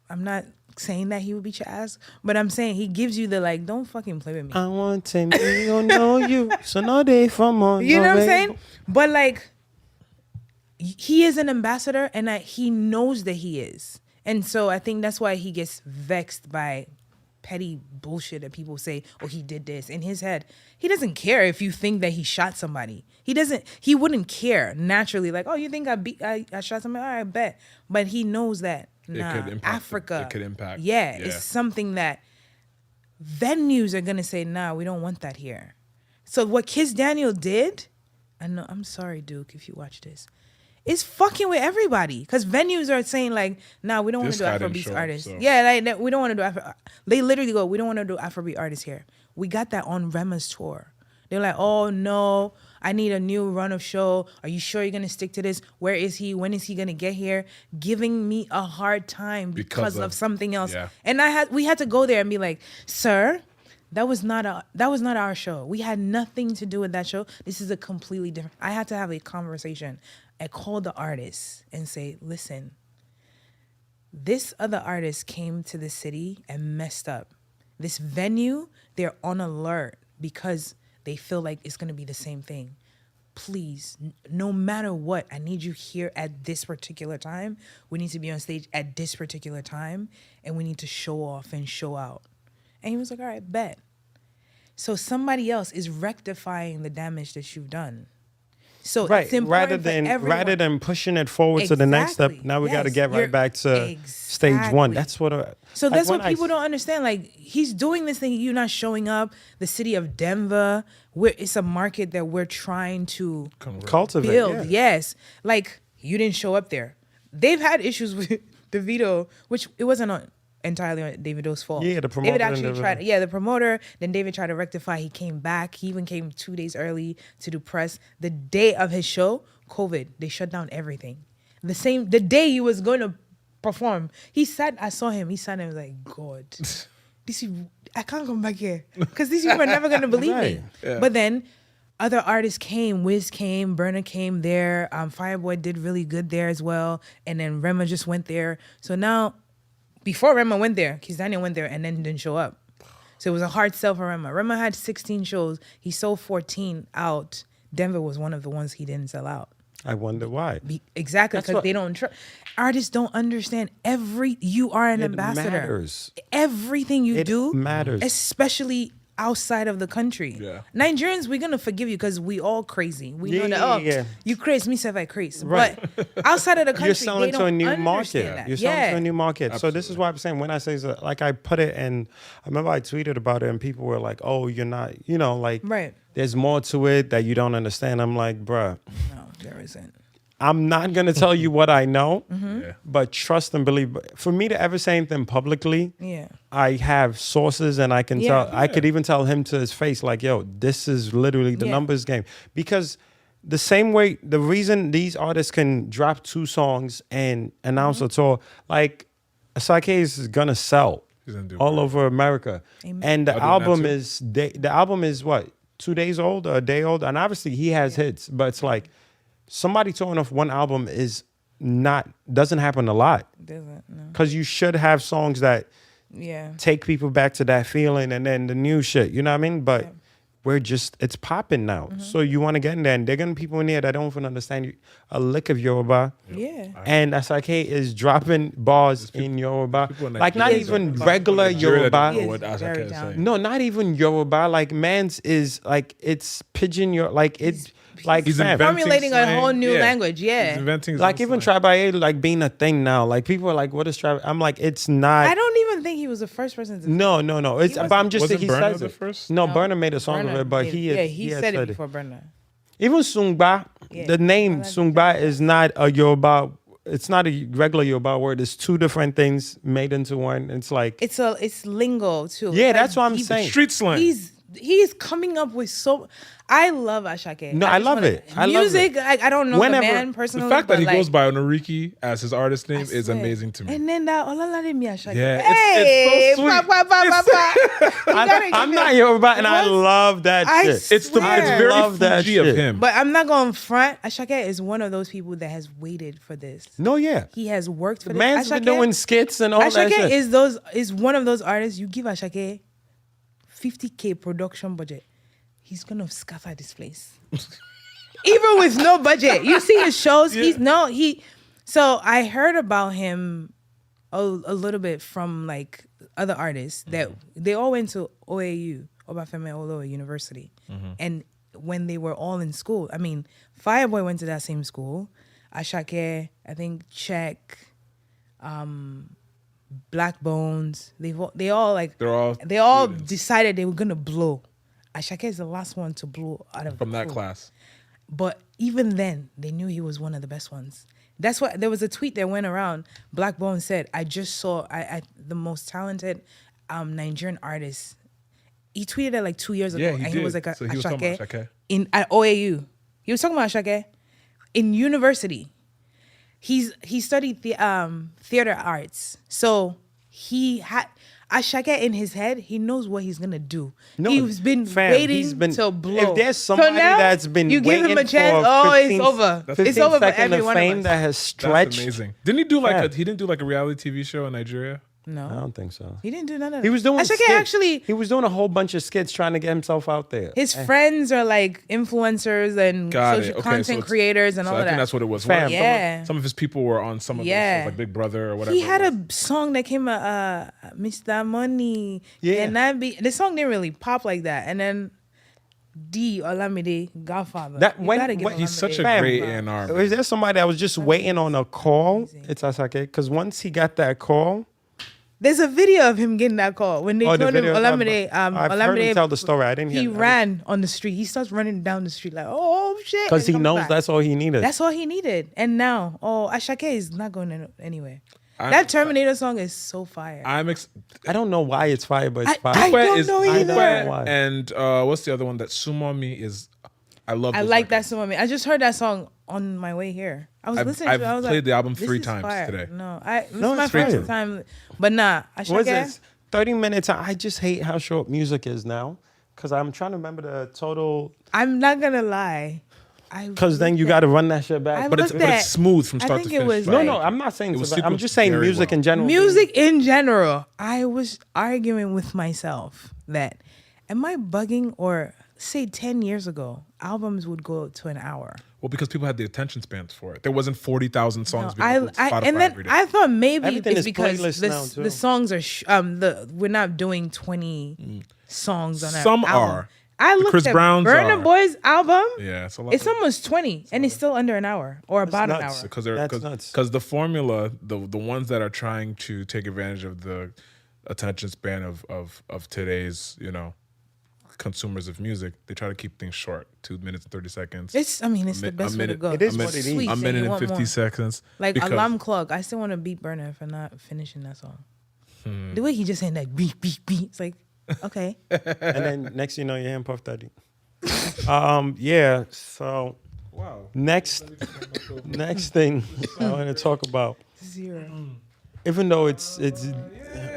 I'm not saying that he would beat your ass, but I'm saying he gives you the like, don't fucking play with me. I want to know you, so no day from on. You know what I'm saying? But like, he is an ambassador, and he knows that he is, and so I think that's why he gets vexed by petty bullshit that people say. Oh, he did this. In his head, he doesn't care if you think that he shot somebody. He wouldn't care naturally. Like, oh, you think I shot somebody? All right, I bet. But he knows that. Nah, could impact Africa. It could impact. Yeah, it's something that venues are gonna say, nah, we don't want that here. So what Kiss Daniel did, I know, I'm sorry, Duke, if you watch this, is fucking with everybody. Because venues are saying like, nah, we don't want to This do guy didn't Afrobeats show up, artists. so. Yeah, like we don't want to do Afro. They literally go, we don't want to do Afrobeat artists here. We got that on Rema's tour. They're like, oh no, I need a new run of show. Are you sure you're gonna stick to this? Where is he? When is he gonna get here? Giving me a hard time because of something else. Yeah. And we had to go there and be like, sir, that was not our show. We had nothing to do with that show. This is a completely different. I had to have a conversation. I called the artist and say, listen, this other artist came to the city and messed up. This venue, they're on alert because they feel like it's going to be the same thing. Please, no matter what, I need you here at this particular time. We need to be on stage at this particular time, and we need to show off and show out. And he was like, all right, bet. So somebody else is rectifying the damage that you've done. So Right, it's important rather than pushing it forward to the next step, Exactly. now we got to Yes, get right you're- back to stage one. That's what. So like that's when what people don't understand. Like, he's doing this thing. You're not showing up. The city of Denver, it's a market that we're trying to cultivate. build. Yeah. Yes, like you didn't show up there. They've had issues with Davido, which it wasn't entirely on Davido's fault. Yeah, the promoter David actually and tried. Yeah, the promoter. Then David tried to rectify. He came back. He even came 2 days early to do press. The day of his show, COVID, they shut down everything. The day he was going to perform, I saw him. He sat and was like, God, I can't come back here because these people are never going to believe Right. me. Yeah. But then other artists came. Wiz came. Burna came there. Fireboy did really good there as well. And then Rema just went there. So now, before Rema went there, Kiss Daniel went there and then didn't show up. So it was a hard sell for Rema. Rema had 16 shows. He sold 14 out. Denver was one of the ones he didn't sell out. I wonder why. Exactly, because they don't artists don't understand. You are an ambassador. Matters. Everything you do matters, especially outside of the country. Yeah. Nigerians, we're gonna forgive you because we all crazy. We know that. You crazy, me say I crazy. Right. But outside of the country, you're selling they to a don't new understand market. that. You're selling to a new market. Absolutely. So this is why I'm saying when I say so, like I put it, and I remember I tweeted about it, and people were like, "Oh, you're not," like Right. There's more to it that you don't understand. I'm like, bruh, No, there isn't. I'm not gonna tell you what I know, Yeah. but trust and believe. For me to ever say anything publicly, Yeah. I have sources, and I can Yeah. tell. I could even tell him to his face, like, "Yo, this is literally the Yeah. numbers game." Because the same way, the reason these artists can drop 2 songs and announce a tour, like Asake is gonna sell He's gonna do all great. over America, Amen. and the I'll do that album too. the album is what, 2 days old or a day old, and obviously he has hits, but it's like somebody touring off one album doesn't happen a lot, Doesn't, no. because you should have songs that Yeah. take people back to that feeling, and then the new shit, you know what I mean? But it's popping now. So you want to get in there, and there are gonna be people in there that don't even understand a lick of Yoruba. Yeah. And Asake is dropping bars in Yoruba, people in like not Nigeria even don't- regular Nigeria don't know Yoruba. what He is Asake very is down. saying. No, not even Yoruba. Like man's is like it's pidgin. Like it's like He's fam. inventing Formulating a slang. whole new Yeah. language. Yeah. He's inventing his Like own even slang. Tribe like being a thing now. Like people are like, "What is Tribe?" I'm like, it's not. I don't even think he was the first person to. No. It's. But I'm just Wasn't he Burna says the it. first? No, Burna made a song of Burna it, but did. he had said it before Burna. Even Sungba, Yeah. the name Well, Sungba is not a Yoruba. It's not a regular Yoruba word. It's 2 different things made into one. It's like It's lingo too. yeah, Like, that's what I'm he- saying. Street slang. He's he's coming up with so. I love Ashake. No, I love it. I love music. I don't know Whenever- the man The personally. fact that but he like, goes by Onoriki as his artist name I is swear. amazing to me. And then that Olalade mi Ashake. Yeah, Hey, it's so sweet. pa, pa, pa, pa, pa. I'm not Yoruba, and I love that I shit. It's swear. very Love that Fuji of shit. him. But I'm not going front. Ashake is one of those people that has waited for this. No, yeah. He has worked for The this. man's been Ashake- doing skits and all that Ashake shit. is one of those artists. You give Ashake 50K production budget, he's gonna scatter this place. Even with no budget, you see his shows. So I heard about him a little bit from like other artists that they all went to OAU, Obafemi Awolowo University, and when they were all in school, I mean, Fireboy went to that same school. Ashake, I think Check, Black Bones, they all students. decided they were gonna blow. Ashake is the last one to blow out of From the that crew. class. But even then, they knew he was one of the best ones. That's why there was a tweet that went around. Black Bones said, "I just saw the most talented Nigerian artist." He tweeted it like 2 years ago, Yeah, he and did. he was like, So he was talking Ashake about Ashake. at OAU. He was talking about Ashake in university. He studied the theater arts, so he had Ashake in his head. He knows what he's gonna do. No, He's been fam, waiting he's been- to blow. if there's somebody now, that's been you give him a waiting chance. for Oh, 15 it's over. It's 15 over for seconds every of one fame of us. that has That's stretched. amazing. Didn't he do Yeah. he didn't do like a reality TV show in Nigeria? I No, don't think so. he didn't do none of that. He was doing Ashake skits. actually. He was doing a whole bunch of skits trying to get himself out there. His friends are like influencers and Got it. social Okay, so content it's- creators and So all I of think that. that's what it was. Fam. Yeah. Some of his people were on some of those Yeah. shows, like Big Brother or whatever. He had it a song that came out, Mr. Money. Yeah. And the song didn't really pop like that. And then D Olamide, Godfather. That- You when- gotta give when- He's Olamide such a Fam, great A&R. Is there somebody that was just waiting on a call? It's Asake. Because once he got that call, There's a video of him getting that call when they the told him video- Olamide. I've heard him tell the story. I didn't hear He it. ran on the street. He starts running down the street like, oh shit. because and he comes knows back. that's all he needed. That's all he needed. And now, Ashake is not going anywhere. That Terminator song is so fire. I don't know why it's fire, but it's I fire. don't know either. Dupe Why? and what's the other one that Sumo Me is? I love. I those like that records. song. I just heard that song on my way here. I was listening to it. I was played like, the album this 3 is times fire. today. No, this No, is my it's fire. first time. But nah, What's Ashake. this? 30 minutes. I just hate how short music is now. Because I'm trying to remember the total. I'm not gonna lie. Because then you got to run that shit back. But it's looked at- smooth from I start to think it finish. was no, like- no, I'm not saying It was so bad. I'm sequenced just saying very music well. in general. Music in general. I was arguing with myself that am I bugging or say 10 years ago albums would go to an hour. Well, because people had the attention spans for it. There wasn't 40,000 songs. No, being uploaded to Spotify and then every day. I thought maybe Everything it's is because playlist now, too. the songs are we're not doing 20 songs on Some an album. are. I The looked Chris at Browns Burna are. Boy's album. Yeah, it's a lot. It's almost 20 and it's still under an hour or about an nuts. hour. because That's nuts. the formula, the ones that are trying to take advantage of the attention span of today's consumers of music, they try to keep things short, 2 minutes and 30 seconds. It's the best way to go. It is a what minute, it is. Sweet, a so minute you and want 50 more. seconds. Like because- Alarm Clock. I still want to beat Burner for not finishing that song. Hmm. The way he just saying that beat, beat, beat. It's like, okay. And then next you know, you're hearing Puff Daddy. Yeah, so Wow. next thing I want to talk about, 0. even though it's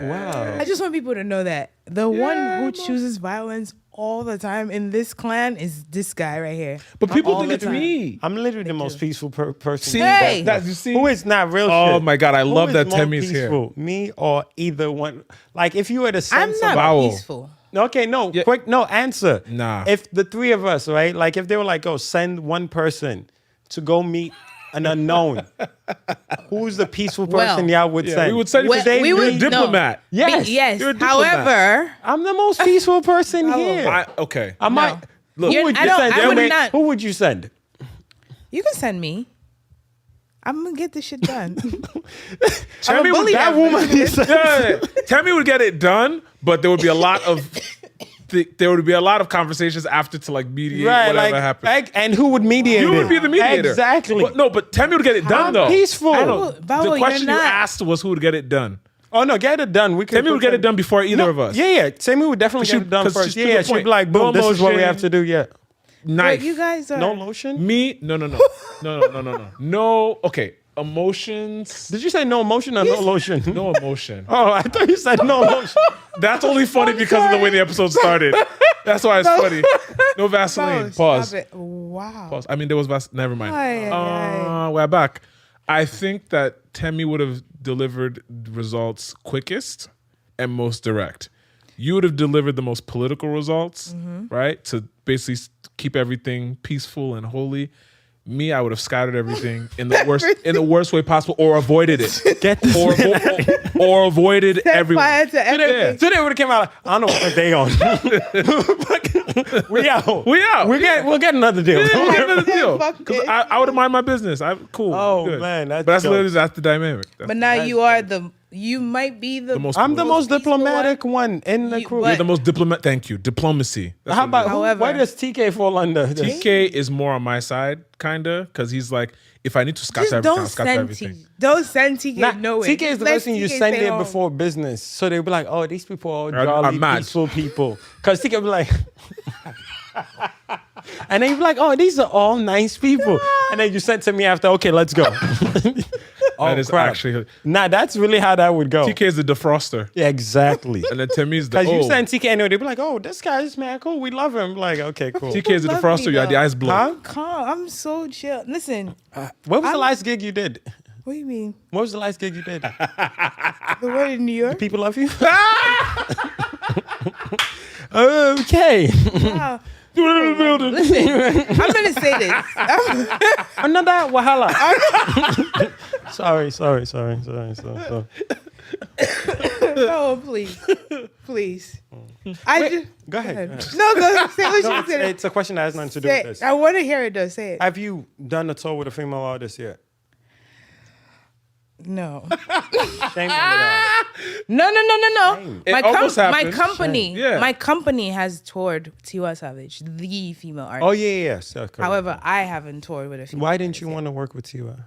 wow. I just want people to know that the one who chooses violence all the time in this clan is this guy right here. But people All think the it's time. me. I'm literally the most peaceful person. See, Hey! that you see? Who is not real Oh shit? my God, I Who love is that more Temi's here. peaceful, me or either one? Like if you were to send I'm not somebody. peaceful. Okay, no, Yeah. quick, no, answer. Nah. If the three of us, right, like if they were like, oh, send one person to go meet an unknown, who's the peaceful person Well, y'all would Yeah, send? we would send you Well, to we you're would- a diplomat. no. Yes. Yes. You're a diplomat. However, I'm the most peaceful person here. Okay. I might. Look, Who would I you don't- send? I would Wait, not- Who would you send? you can send me. I'm gonna get this shit done. Temi bully would, that woman. yeah, Temi would get it done, but there would be a lot of conversations after to like mediate whatever happened. And who would mediate You it? would be the mediator. Exactly. But Temi would get it done I'm though. peaceful. I don't- Babo, The you're question you not. asked was who would get it done. Oh no, get it done. We could. Temi would get it done before either of us. Yeah. Temi would definitely get it done 'cause first. she's to Yeah, the she'd point. be like, boom, No this is what we emotion. have to do. Yeah. Knife. But you guys are No lotion. Me? No. No. Okay. Emotions. Did you say no emotion or no lotion? No emotion. Oh, I thought you said no lotion. That's only funny because of the way the episode started. That's why it's funny. No Vaseline. Pause. Stop it. Wow. Pause. I mean, there was Vaseline. Never mind. Aye. We're back. I think that Temi would have delivered results quickest and most direct. You would have delivered the most political results, right? To basically keep everything peaceful and holy. Me, I would have scattered everything in the worst way possible, or avoided it. Get this. Or avoided everyone. Fire to everything. Today would have came out. Like, I don't know what they on. We out. We out. We'll get another deal. Yeah, we'll get another deal. Fuck Because it. I would have mind my business. I'm cool. Oh, good. man, that's but that's dope. literally that's the dynamic. But now you are you might be the most- I'm the most peaceful diplomatic one in the You- crew. but- You're the most diplomat. Thank you. Diplomacy. That's How what it about is. However- why does TK fall under? TK is more on my side, kinda, because he's like, if I need to scatter Just everything, I'll don't scatter send everything. TK. Don't send TK Nah, nowhere. TK is the Let person you TK send stay there home. before business. So they'll be like, oh, these people are Are jolly, mad. peaceful people. Because TK will be like... and then you'll be like, oh, these are all nice people. And then you send to me after, okay, let's go. That is actually Nah, that's really how that would go. TK is the defroster, Yeah, exactly. and then Temi's the Because you send TK anyway, they'll be like, oh, this guy is mad cool. We love him. Like, okay, cool. TK is the Love defroster. me, You had the though. eyes blown. Huh? Calm. I'm so chill. Listen, What was the last gig you did? what do you mean? What was the last gig you did? The one in New York? People love you? Okay. Wow. Listen, I'm gonna say this. Another Wahala. Sorry. No, please. I just Go ahead. no. Go say what No, you said. it's a question that has nothing to do Say with this. I want to hear it though. Say it. Have you done a tour with a female artist yet? No. Shame on you. No. It almost My happened. company, Yeah. my company has toured Tiwa Savage, the female artist. Oh, yes. Okay. However, I haven't toured with a female. Why didn't you want to work with Tiwa?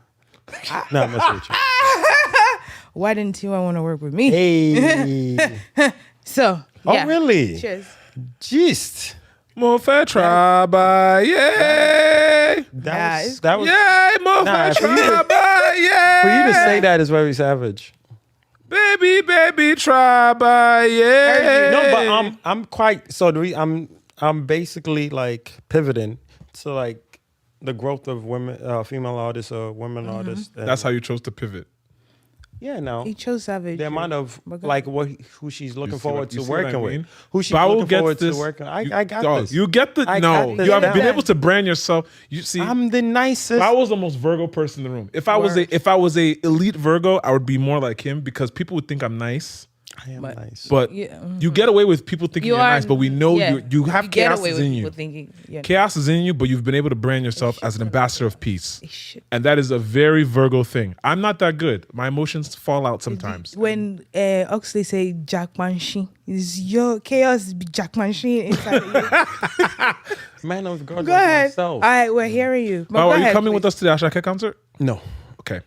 No, I'm messing with you. Why didn't Tiwa want to work with me? Hey. So, Oh, yeah. really? Cheers. Jeez. Mo fe traba, yay! That was Yay, mo Nah, fe for you to- traba, yay! for you to say that is very savage. Baby, traba, yay! No, but I'm quite so I'm basically like pivoting to like the growth of women, female artists or women artists. And That's how you chose to pivot. yeah, no. He chose Savage. The amount of Okay. like who she's looking You see forward what- you to see what I working mean? with, who she's Bowel looking gets forward this. to working. You- I got dog, this. You get the I no. got this You have down. been able to brand yourself. You see, I'm the nicest. if I was the most Virgo person in the room, if I was a elite Virgo, I would be more like him because people would think I'm nice. I am But- nice. But Yeah, you get away with people thinking You you're are nice, but we know yeah, you have get chaos away is with in people you. thinking, yeah. Chaos is in you, but you've been able to brand yourself as an ambassador of peace. Shit. And that is a very Virgo thing. I'm not that good. My emotions fall out sometimes. When Oxley say Jack Manshi, is your chaos Jack Manshi inside of you? Man of God, Go like ahead. myself. All right, we're hearing you. But Oh, go are you ahead, coming with please. us to the Ashake concert? No, Okay.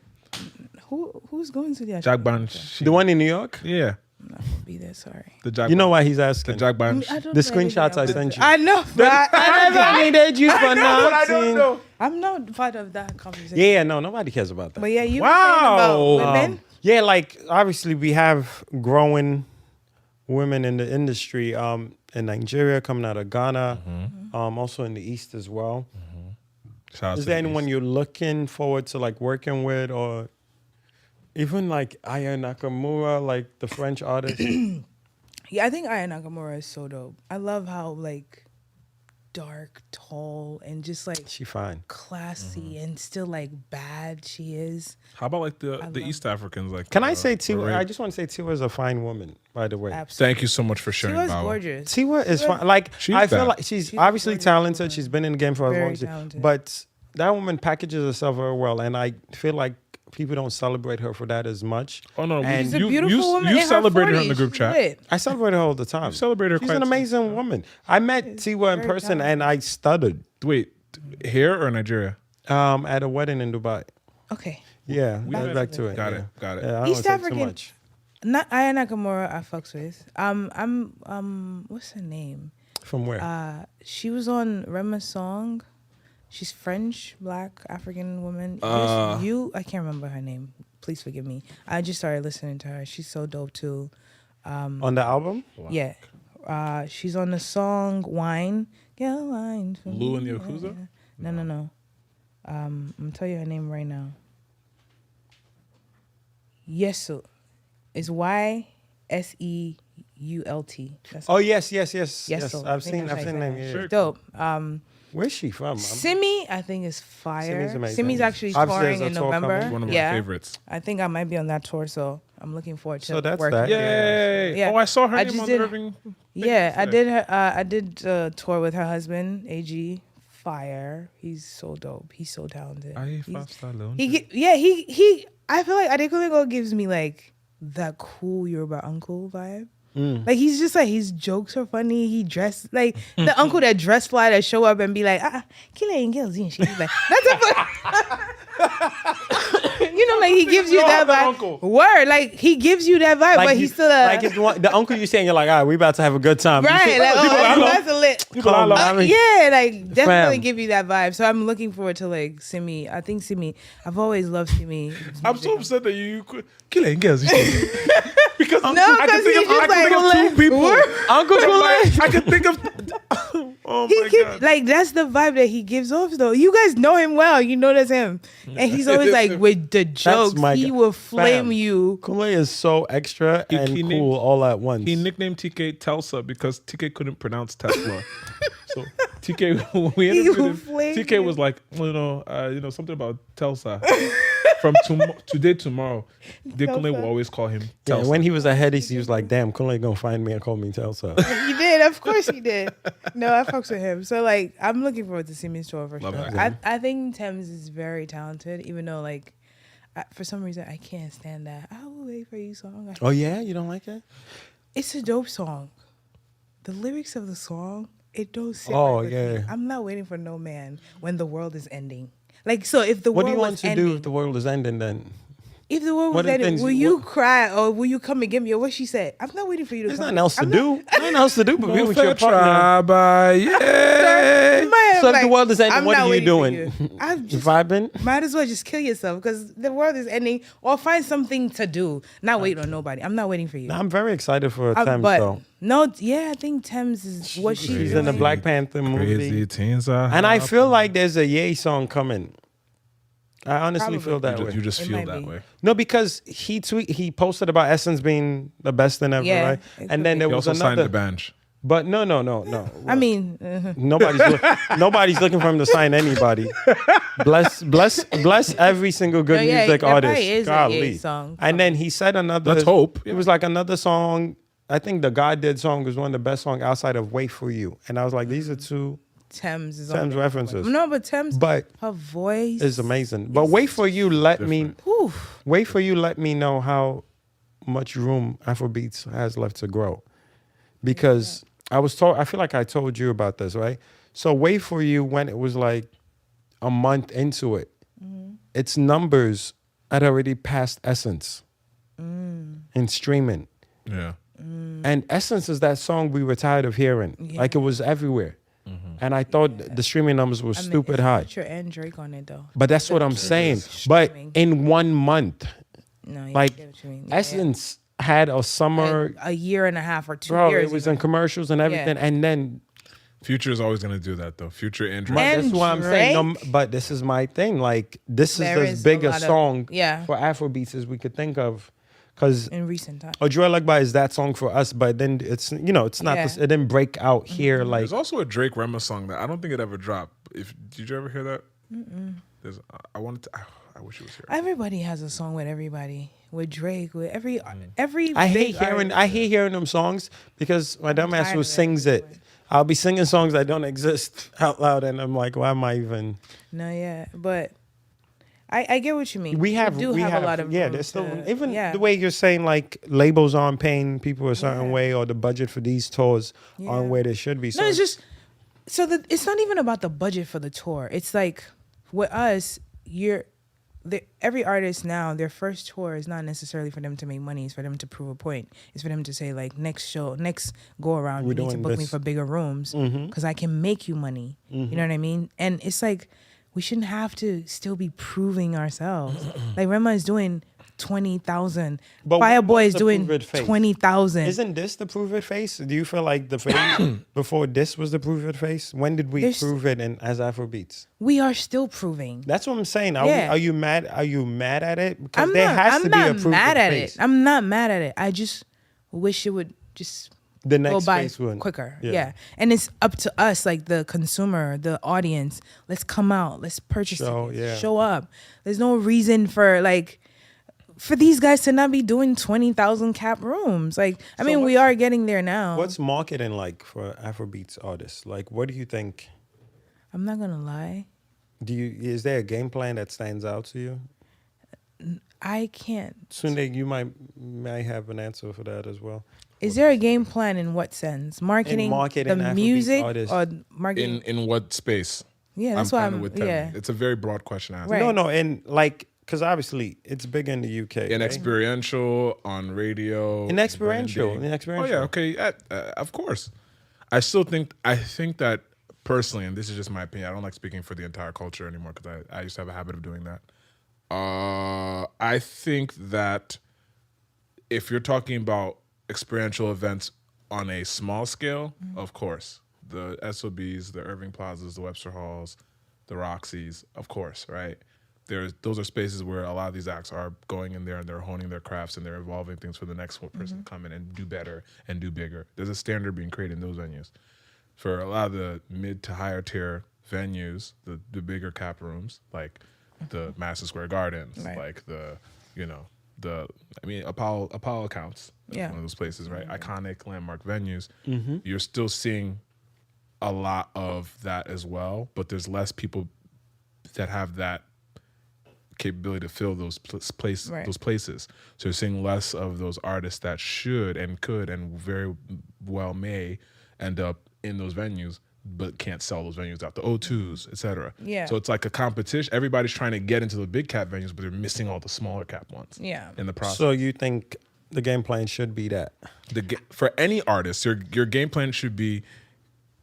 Who's going to the Jack Banshi. the one in New York. Yeah. No, I'll be there. Sorry. The Jack You know why he's the asking? Jack Banshi. I don't The know screenshots anything I about sent it. you. I know, but I never needed you for nothing. I'm not part of that conversation. Yeah, no, nobody cares about that. But yeah, you were Wow. saying about women. Yeah, like obviously we have growing women in the industry in Nigeria, coming out of Ghana, also in the East as well. Shout out Is to there the anyone East. you're looking forward to like working with, or even like Aya Nakamura, like the French artist? Yeah, I think Aya Nakamura is so dope. I love how like dark, tall, and just like She fine. classy and still like bad she is. How about like the love East Africans? Like, Can I say Tiwa? Ray? I just want to say Tiwa is a fine woman, by the way. Absolutely. Thank you so much for sharing. She was Bao. gorgeous. Tiwa is fine. Like She's I feel bad. like she's She's obviously gorgeous talented. woman. She's been in the game for a Very long time, talented. but that woman packages herself very well, and I feel like people don't celebrate her for that as much. Oh no, And She's a you beautiful woman. you in her celebrated her in the 40s. group She's chat. lit. I celebrate her all the time. celebrate her She's quite an some- amazing woman. I met Tiwa in very person, talented. and I stuttered Wait, here or Nigeria? at a wedding in Dubai. Okay. Yeah, met- back to it. Got yeah. it, got it. Yeah, I don't East wanna say too African- much. Not Aya Nakamura. I fucks with. What's her name? From where? She was on Rema's song. She's French, black, African woman. I can't remember her name. Please forgive me. I just started listening to her. She's so dope too. On the album? Yeah. She's on the song Wine. Yeah, wine. Lou and Yakuza? No. I'm gonna tell you her name right now. Yesu. It's YSEULT. Oh yes. Yesu. I've seen the name. Yeah. Sure. Dope. Where's she from? Simi, I think, is fire. Simi's amazing. Simi's actually Obviously, touring there's in a tour November. coming. One of my Yeah. favorites. I think I might be on that tour, so I'm looking forward to So that's working. that. Yay! Yeah. Oh, I saw her I name just on did- the Irving. Yeah, I did her. I did a tour with her husband, AG. Fire. He's so dope. He's so talented. I feel like Adekunle gives me like that cool Yoruba uncle vibe. Like he's just like his jokes are funny. He dressed like the uncle that dress fly that show up and be like, killing girls and shit. He's like, that's like he gives you that vibe. Uncle. Word, like he gives you that vibe, but he's still like it's the uncle you saying you're like, all right, we about to have a good time. right. Like that's a lit. Yeah, like definitely Fam. give you that vibe. So I'm looking forward to like Simi. I think Simi. I've always loved Simi. I'm so upset that you could killing girls. Because No, I can because he's think just of two people. Uncle Kool-Aid. I can think of. Oh He my keep, god! like that's the vibe that he gives off though. You guys know him well. You know that's him, and he's always like with the jokes. my He guy. will flame Fam. you. Kool-Aid is so extra and he cool named- all at once. He nicknamed TK Telsa because TK couldn't pronounce Tesla. So TK, when we He interviewed will him, flame TK you. was like, something about Telsa. From today tomorrow, Adekunle will always call him Yeah, Telsa. when he was at Headies, he was like, damn, Kool-Aid gonna find me and call me Telsa. He did, of course he did. No, I fucks with him. So like, I'm looking forward to Simi's tour for Love sure. that. I think Thames is very talented, even though like, for some reason I can't stand that "I Will Wait for You" song. Oh yeah, you don't like it? It's a dope song. The lyrics of the song, it don't sit Oh, right with yeah. me. I'm not waiting for no man when the world is ending. Like, so if the What do world you want was to ending, do if the world is ending then? if the world what was are the ending, things will you- you cry or will you come and get me? Or what she said? I'm not waiting for you to There's come. nothing else to I'm do. Nothing else to do but be with your partner. In my head, So if like, the world is ending, I'm what not are you waiting for doing? you. I'm You just vibing? might as well just kill yourself because the world is ending, or find something to do. Not wait on nobody. I'm not waiting for you. I'm very excited for Thames But though. no, yeah, I think Thames is what she's She's doing. in the Black Panther movie. Crazy teens are And I hot. feel like there's a Ye song coming. I honestly Probably. feel that way. You just It feel might that be. way. No, because he posted about Essence being the best thing ever, Yeah, right? it And could then be. there He was also signed the another. bench. But no. I mean, Nobody's looking for him to sign anybody. Bless every single good No, yeah, music there probably artist. is a Golly. Ye song And then he said another. Let's hope. It was like another song. I think the God Did song was one of the best songs outside of Wait for You. And I was like, these are two Thames is Thames on references. No, but Thames, But her voice it's amazing. But Wait for You let me know how much room Afrobeats has left to grow. Because I feel like I told you about this, right? So Wait for You, when it was like a month into it, its numbers had already passed Essence in streaming. Yeah. And Essence is that song we were tired of hearing. Yeah. Like it was everywhere. And I thought the streaming numbers were stupid high. Future and Drake on it though. But that's what I'm saying. is But streaming. in 1 month, No, like I get what you mean. Yeah, Essence had a summer, a year and a half or 2 bro, years. it was even. in commercials and everything. Yeah. And then, Future is always going to do that, though. Future and Drake. but And that's why I'm saying, Drake? but this is my thing. Like, this There is is the a biggest lot of- song yeah. for Afrobeats as we could think of. Because in recent times. Ojo Lagba is that song for us, but then it's, it's not, Yeah. this, it didn't break out here. Like, There's also a Drake Rema song that I don't think it ever dropped. Did you ever hear that? There's, I wish it was here. Everybody has a song with everybody. With Drake, with every I big hate hearing them songs because my dumb ass tired who of it sings it. anyway. I'll be singing songs that don't exist out loud, and I'm like, why am I even? No, yeah, but I get what you mean. We have a lot of room there's still to- even yeah. the way you're saying like labels aren't paying people a certain way, or the budget for these tours aren't Yeah. where they should be. So No, it's just it's not even about the budget for the tour. It's like with us, every artist now, their first tour is not necessarily for them to make money. It's for them to prove a point. It's for them to say, like, next go around, you need to book me for bigger rooms because I can make you money. You know what I mean? And it's like, we shouldn't have to still be proving ourselves. Like, Rema is doing 20,000. Fireboy is doing 20,000. Isn't this the prove it face? Do you feel like the face before this was the prove it face? When did we prove it as Afrobeats? We are still proving. That's what I'm saying. Are you mad? Are you mad at it? Because I'm there not, has I'm to be not a prove mad it at face. it. I'm not mad at it. I just wish it would just The next go by face would quicker. Yeah. Yeah. And it's up to us, like the consumer, the audience. Let's come out. Let's purchase tickets. Show up. There's no reason for these guys to not be doing 20,000 cap rooms. Like, I mean, we are getting there now. What's marketing like for Afrobeats artists? Like, what do you think? I'm not gonna lie. Is there a game plan that stands out to you? I can't. Sunday, you might have an answer for that as well. Is there a game plan in what sense? Marketing the Afrobeat music artists. or marketing? In what space? Yeah, that's why I'm with Temi. yeah. It's a very broad question to ask. Right. No, and like, because obviously it's big in the UK. In experiential, on radio. In experiential. Oh yeah, okay. Of course. I think that personally, and this is just my opinion, I don't like speaking for the entire culture anymore because I used to have a habit of doing that. I think that if you're talking about experiential events on a small scale, of course, the SOBs, the Irving Plazas, the Webster Halls, the Roxys, of course, right? Those are spaces where a lot of these acts are going in there and they're honing their crafts and they're evolving things for the next person to come in and do better and do bigger. There's a standard being created in those venues. For a lot of the mid to higher tier venues, the bigger cap rooms, like the Madison Square Gardens, like Apollo counts as one of those places, right? Iconic landmark venues. You're still seeing a lot of that as well, but there's less people that have that capability to fill those places. So you're seeing less of those artists that should and could and very well may end up in those venues, but can't sell those venues out, the O2s, et cetera. Yeah. So it's like a competition. Everybody's trying to get into the big cap venues, but they're missing all the smaller cap ones. Yeah. In the process. So you think the game plan should be that? For any artist, your game plan should be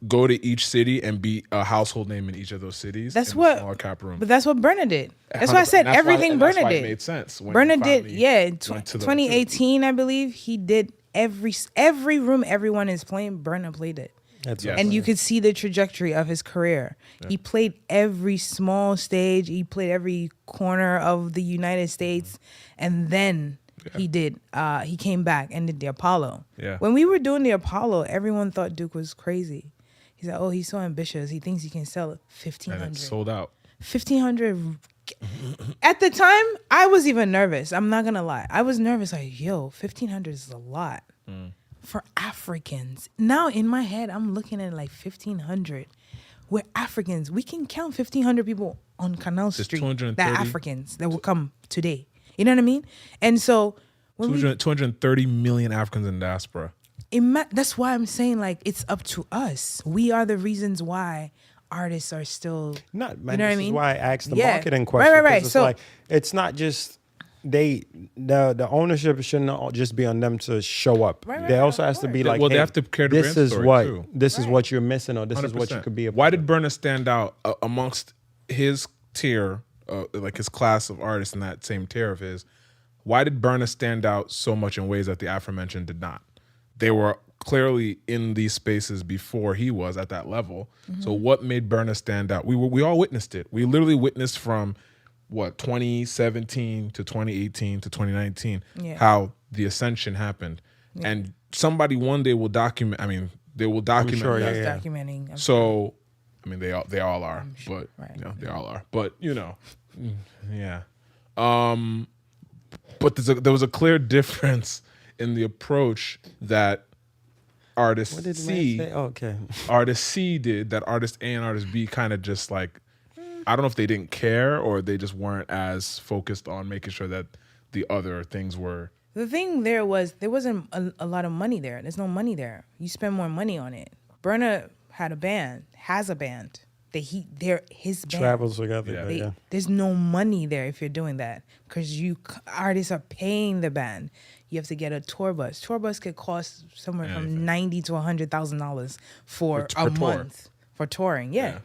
go to each city and be a household name in each of those cities. That's in what. Smaller cap room. But that's what Burna did. That's why I said everything Burna did. It made sense. Burna did. Yeah. 2018, I believe he did every room everyone is playing. Burna played it. And you could see the trajectory of his career. Yeah. He played every small stage. He played every corner of the United States, and then he came back and did the Apollo. Yeah. When we were doing the Apollo, everyone thought Duke was crazy. He said, "Oh, he's so ambitious. He thinks he can sell 1,500." And it sold out. 1,500. At the time, I was even nervous. I'm not gonna lie. I was nervous. Like, 1,500 is a lot. For Africans. Now in my head, I'm looking at like 1,500. We're Africans. We can count 1,500 people on Canal Street that Africans that will come today. You know what I mean? And so 230 million Africans in diaspora. That's why I'm saying, like, it's up to us. We are the reasons why artists are still not. Man, you know this what I mean? Is why I asked the marketing question. Right. It's so like, it's not just. The ownership shouldn't just be on them to show up. There also has to be like, they have to carry the brand story too. This is what you're missing, or this 100%. Is what you could be. Why did Burna stand out amongst his tier, like his class of artists in that same tier of his? Why did Burna stand out so much in ways that the aforementioned did not? They were clearly in these spaces before he was at that level. So what made Burna stand out? We all witnessed it. We literally witnessed from 2017 to 2018 to 2019, how the ascension happened. And somebody one day will document, they will document that. Documenting. So, they all are, but they all are. But, yeah. But there was a clear difference in the approach that artist C, artist C did, that artist A and artist B kind of just like, I don't know if they didn't care or they just weren't as focused on making sure that the other things were. The thing there wasn't a lot of money there. There's no money there. You spend more money on it. Burna has a band. they're his band. Travels together. Yeah. But yeah. There's no money there if you're doing that because artists are paying the band. You have to get a tour bus. Tour bus could cost somewhere from $90,000 to $100,000 for a month for touring. Yeah.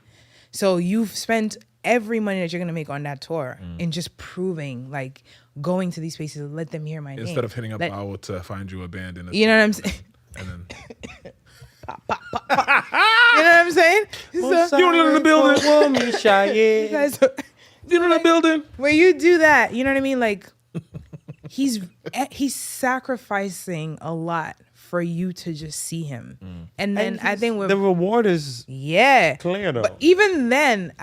So you've spent every money that you're gonna make on that tour in just proving, like, going to these places, let them hear my name Instead of hitting up Owl to find you a band in a you know what I'm saying? and then You know what I'm saying? So, you in the building. you guys, You in the building. when you do that, you know what I mean? Like, he's sacrificing a lot for you to just see him. And then I think the reward is clear though. But even then,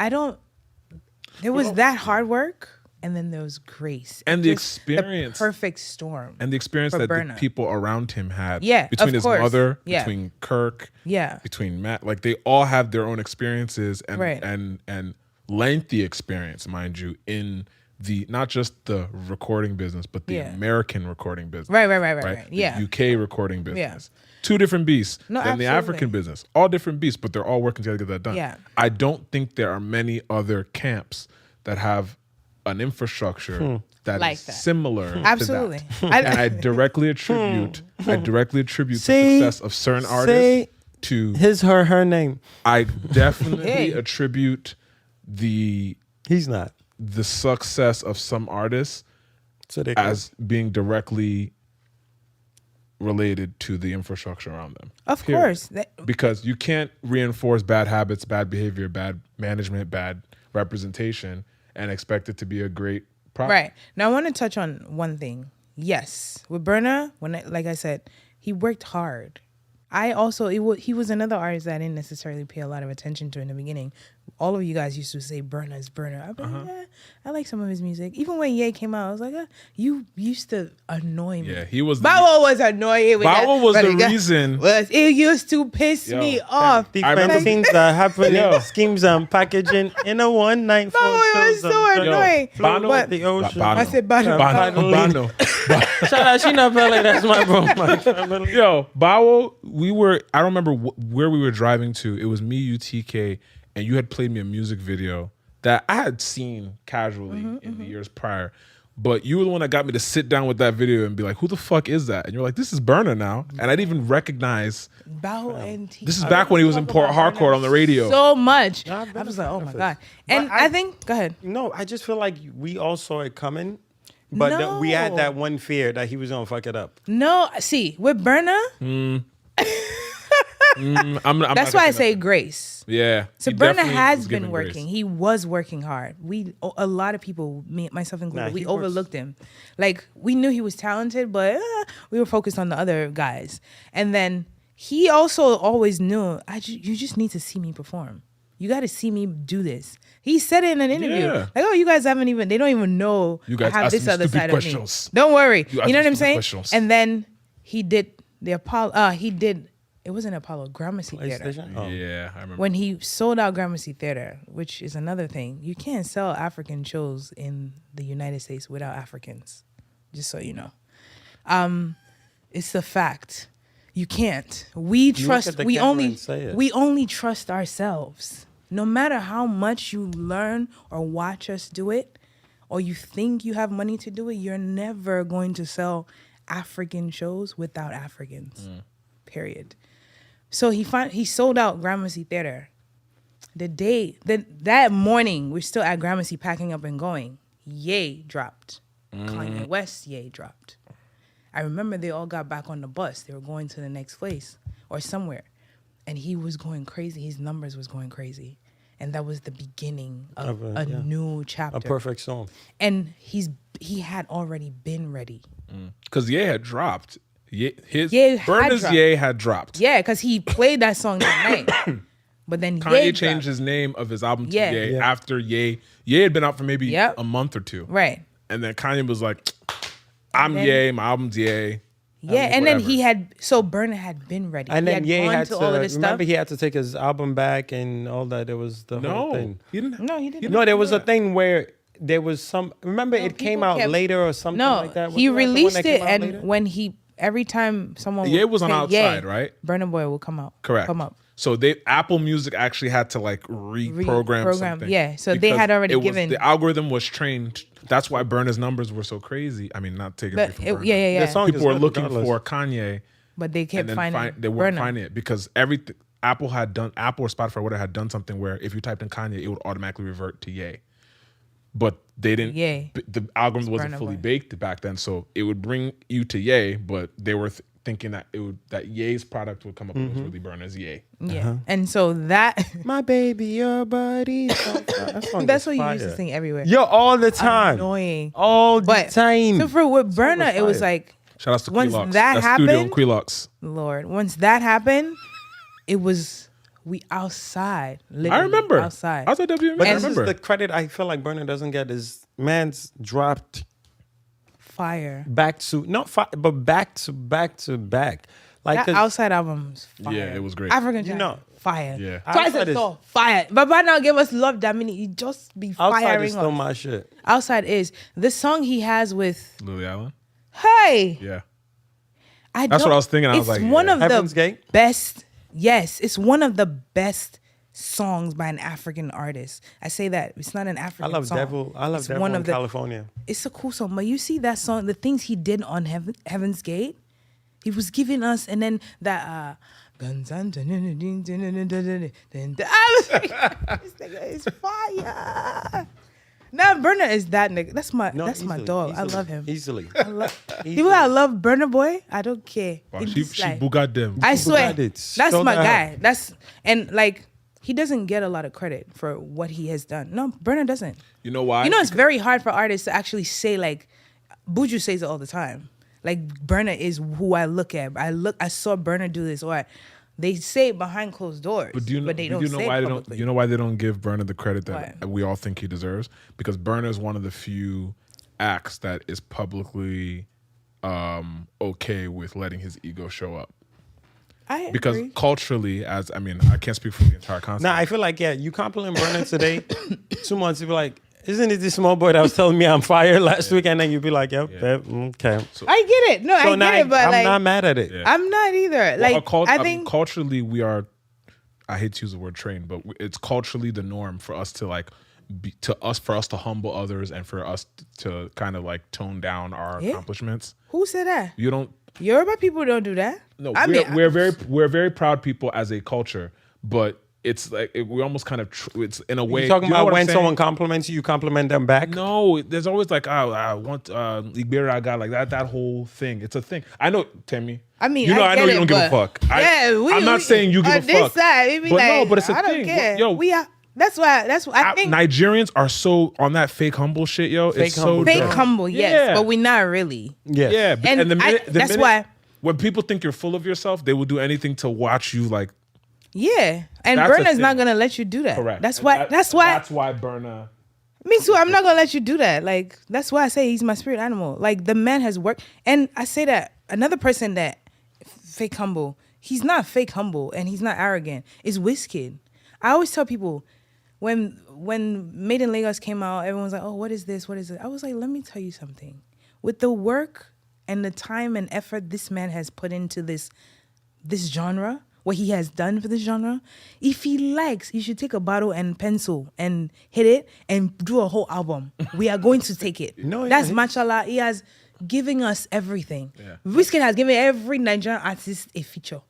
there was that hard work, and then there was grace. And the Just experience. the perfect storm. And the experience for that Burna. the people around him had. Yeah, Between of his course. mother, Yeah. between Kirk, Yeah. between Matt. Like, they all have their own experiences and Right. and lengthy experience, mind you, in the not just the recording business, but the American recording business. Right. The Yeah. UK recording business. Two different beasts No, than the absolutely. African business. All different beasts, but they're all working together to get that done. Yeah. I don't think there are many other camps that have an infrastructure that Like is that. similar Absolutely. to that. And I directly attribute the See? success of certain artists to her name. I definitely Hey. attribute the He's not. success of some artists So they as being directly related to the infrastructure around them. Of Period. course. Because you can't reinforce bad habits, bad behavior, bad management, bad representation and expect it to be a great product. Right. Now I want to touch on one thing. Yes, with Burna, like I said, he worked hard. He was another artist that I didn't necessarily pay a lot of attention to in the beginning. All of you guys used to say Burna is Burna. I've been, yeah, I like some of his music. Even when Ye came out, I was like, you used to annoy me. Yeah, he was Bow was annoying. With Bow that, was but the reason. It used to piss me off. different things are happening, schemes and packaging in a one night. Bow was so annoying. Bono- But the ocean. Bono. I said Bono. Bono. Shout out Sheena Belly, that's my bro. Yo, Bow, I don't remember where we were driving to. It was me, you, TK, and you had played me a music video that I had seen casually in the years prior. But you were the one that got me to sit down with that video and be like, who the fuck is that? And you're like, this is Burna now. And I didn't even recognize. Bow and T. This is back when he was in Port Harcourt on the radio. So much. Nah, I was like, oh my benefits. God. And But I think, go ahead. No, I just feel like we all saw it coming, but we had that one fear that he was gonna fuck it up. No, see, with Burna, that's why I say grace. Yeah. So he Burna definitely has was been giving working. grace. He was working hard. A lot of people, myself included, we he works- overlooked him. Like, we knew he was talented, but we were focused on the other guys. And then he also always knew, you just need to see me perform. You got to see me do this. He said it in an interview. Yeah. Like, you guys they don't even know You guys I have ask this me other stupid side questions. of me. Don't worry. You You, ask know me what I'm stupid saying? questions. And then he did the Apollo, it wasn't Apollo, Gramercy Theater. PlayStation? Oh. Yeah, I remember. When he sold out Gramercy Theater, which is another thing, you can't sell African shows in the United States without Africans. Just so you know, it's a fact. You can't. We look trust. at the We camera only. and say it. We only trust ourselves. No matter how much you learn or watch us do it, or you think you have money to do it, you're never going to sell African shows without Africans. Period. So he sold out Gramercy Theater. That morning, we're still at Gramercy packing up and going. Ye dropped. Kanye West, Ye dropped. I remember they all got back on the bus. They were going to the next place or somewhere. And he was going crazy. His numbers was going crazy. And that was the beginning of a new chapter. A perfect song. And he had already been ready. Because Ye had dropped. Burna's Ye had dropped. Yeah, because he played that song that night. But then Kanye Ye changed dropped. his name of his album to Yeah. Ye Yeah. after Ye. Ye had been out for maybe Yep. a month or two. Right. And then Kanye was like, I'm then- Ye, my album's Ye. Yeah, and then whatever. Burna had been ready. And then Ye gone had to, all of this remember stuff. he had to take his album back and all that. There was the whole No, thing. he didn't. No, he didn't. No, there was a thing where there was some, remember it came people out kept- later or something No, like that? he Wasn't that the one released that it, came out and later? when every time someone Ye would was on say Outside, Ye, right? Burna Boy will come out. Correct. Come up. So Apple Music actually had to like reprogram something. Yeah, so they had already given the algorithm was trained. That's why Burna's numbers were so crazy. I mean, not taking away from Burna. Yeah. The song People is were good looking regardless. for Kanye, but they kept and finding they weren't Burna. finding it because everything Apple or Spotify or whatever had done something where if you typed in Kanye, it would automatically revert to Ye. But they didn't. Ye. The algorithm wasn't Burna fully Boy. baked back then, so it would bring you to Ye, but they were thinking that that Ye's product would come up and it was really Burna's Ye. Yeah, and so that My baby, your body. That song that's is what you fire. used to sing everywhere. Yo, all the time. Annoying. All the But time. so for with Burna, was it was fire. like Shout outs to Once Queelox. that That's Studio happened- Queelox. Lord. Once that happened, it was we outside. Literally I remember. outside. I was at WMA. But I this is remember. the credit I feel like Burna doesn't get is man's dropped Fire. back to but back to back. Like That 'cause outside album was fire. Yeah, it was great. African You Giant, know- fire. Yeah. Twice Outside as is- tall, fire. But by now, give us love, Dominique. You just be outside firing is still us. my shit. Outside is the song he has with Lily Allen. Hey. Yeah. I That's don't- what I was thinking. I was it's like, one yeah. of Heaven's the Gate? best. Yes, it's one of the best songs by an African artist. I say that it's not an African. I love song. Devil. I love It's Devil one in of the. California. It's a cool song, but you see that song, the things he did on Heaven's Gate, he was giving us, and then that. Guns and I was like, this nigga is fire. Now Burna is that nigga. That's my Easily, dog. I easily, love him. Easily. People that love Burna Boy, I don't care. Wow, In she this life. boogot them. I swear, got it. that's Show my that. guy. And like he doesn't get a lot of credit for what he has done. No, Burna doesn't. You know why? You know, it's very hard for artists to actually say like, Buju says it all the time. Like Burna is who I look at. I saw Burna do this, or they say it behind closed doors, But do you know, they don't you know say why it they don't? publicly. You know why they don't give Burna the credit that Why? we all think he deserves? Because Burna is one of the few acts that is publicly okay with letting his ego show up. I Because agree. culturally, I can't speak for the entire concept. Nah, I feel like, you compliment Burna today, 2 months, you be like, isn't it this small boy that was telling me I'm fired last week? And then you'd be like, yep, okay. I get it. No, So I now get it, but I'm like not mad at it. Yeah. I'm not either. Like I think culturally we are. I hate to use the word trained, but it's culturally the norm for us to like for us to humble others and for us to kind of like tone down our accomplishments. who said that? You don't. Yoruba people don't do that. No, I mean, we're very proud people as a culture, but it's like we almost kind of it's in a way. You talking do you know about what I'm when saying? someone compliments you, you compliment them back? No, there's always like I want Igberaga, like that whole thing. It's a thing. I know, Temi. I mean, you know, I know get you don't it, give a but- fuck. I'm not saying you give a this fuck. Side, we be But like, no, but it's a I thing. Don't care. Yo, we are. That's why I think Nigerians are so on that fake humble shit, yo. It's so humble fake dumb. humble, yes, Yeah. but we're not really. Yes. Yeah, And the minute, that's why. when people think you're full of yourself, they will do anything to watch you like. Yeah, and That's a Burna's not thing. gonna let you do that. Correct. That's why. That's why. That's why Burna. Me too. I'm not gonna let you do that. Like that's why I say he's my spirit animal. Like the man has worked, and I say that another person that fake humble. He's not fake humble, and he's not arrogant. Is Wizkid. I always tell people when Made in Lagos came out, everyone's like, "Oh, what is this? What is it?" I was like, "Let me tell you something. With the work and the time and effort this man has put into this genre." What he has done for this genre, if he likes, he should take a bottle and pencil and hit it and do a whole album. We are going to take it. No, That's yeah. mashallah. He has given us everything. Yeah. Wizkid has given every Nigerian artist a feature.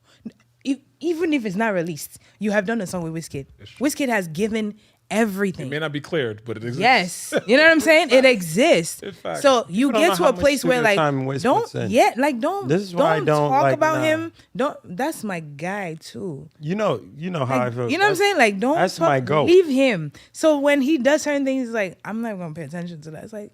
Even if it's not released, you have done a song with Wizkid. Wizkid has given everything. It may not be cleared, but it exists. Yes, you know what I'm saying. It exists. In fact. So you People don't get know to how a much place where studio like time Wiz don't puts in. don't This is why I don't talk like, about nah. him. Don't. That's my guy too. You know how I Like, feel. you know what I'm saying? Like don't that's talk, my goal. leave him. So when he does certain things, it's like I'm not gonna pay attention to that. It's like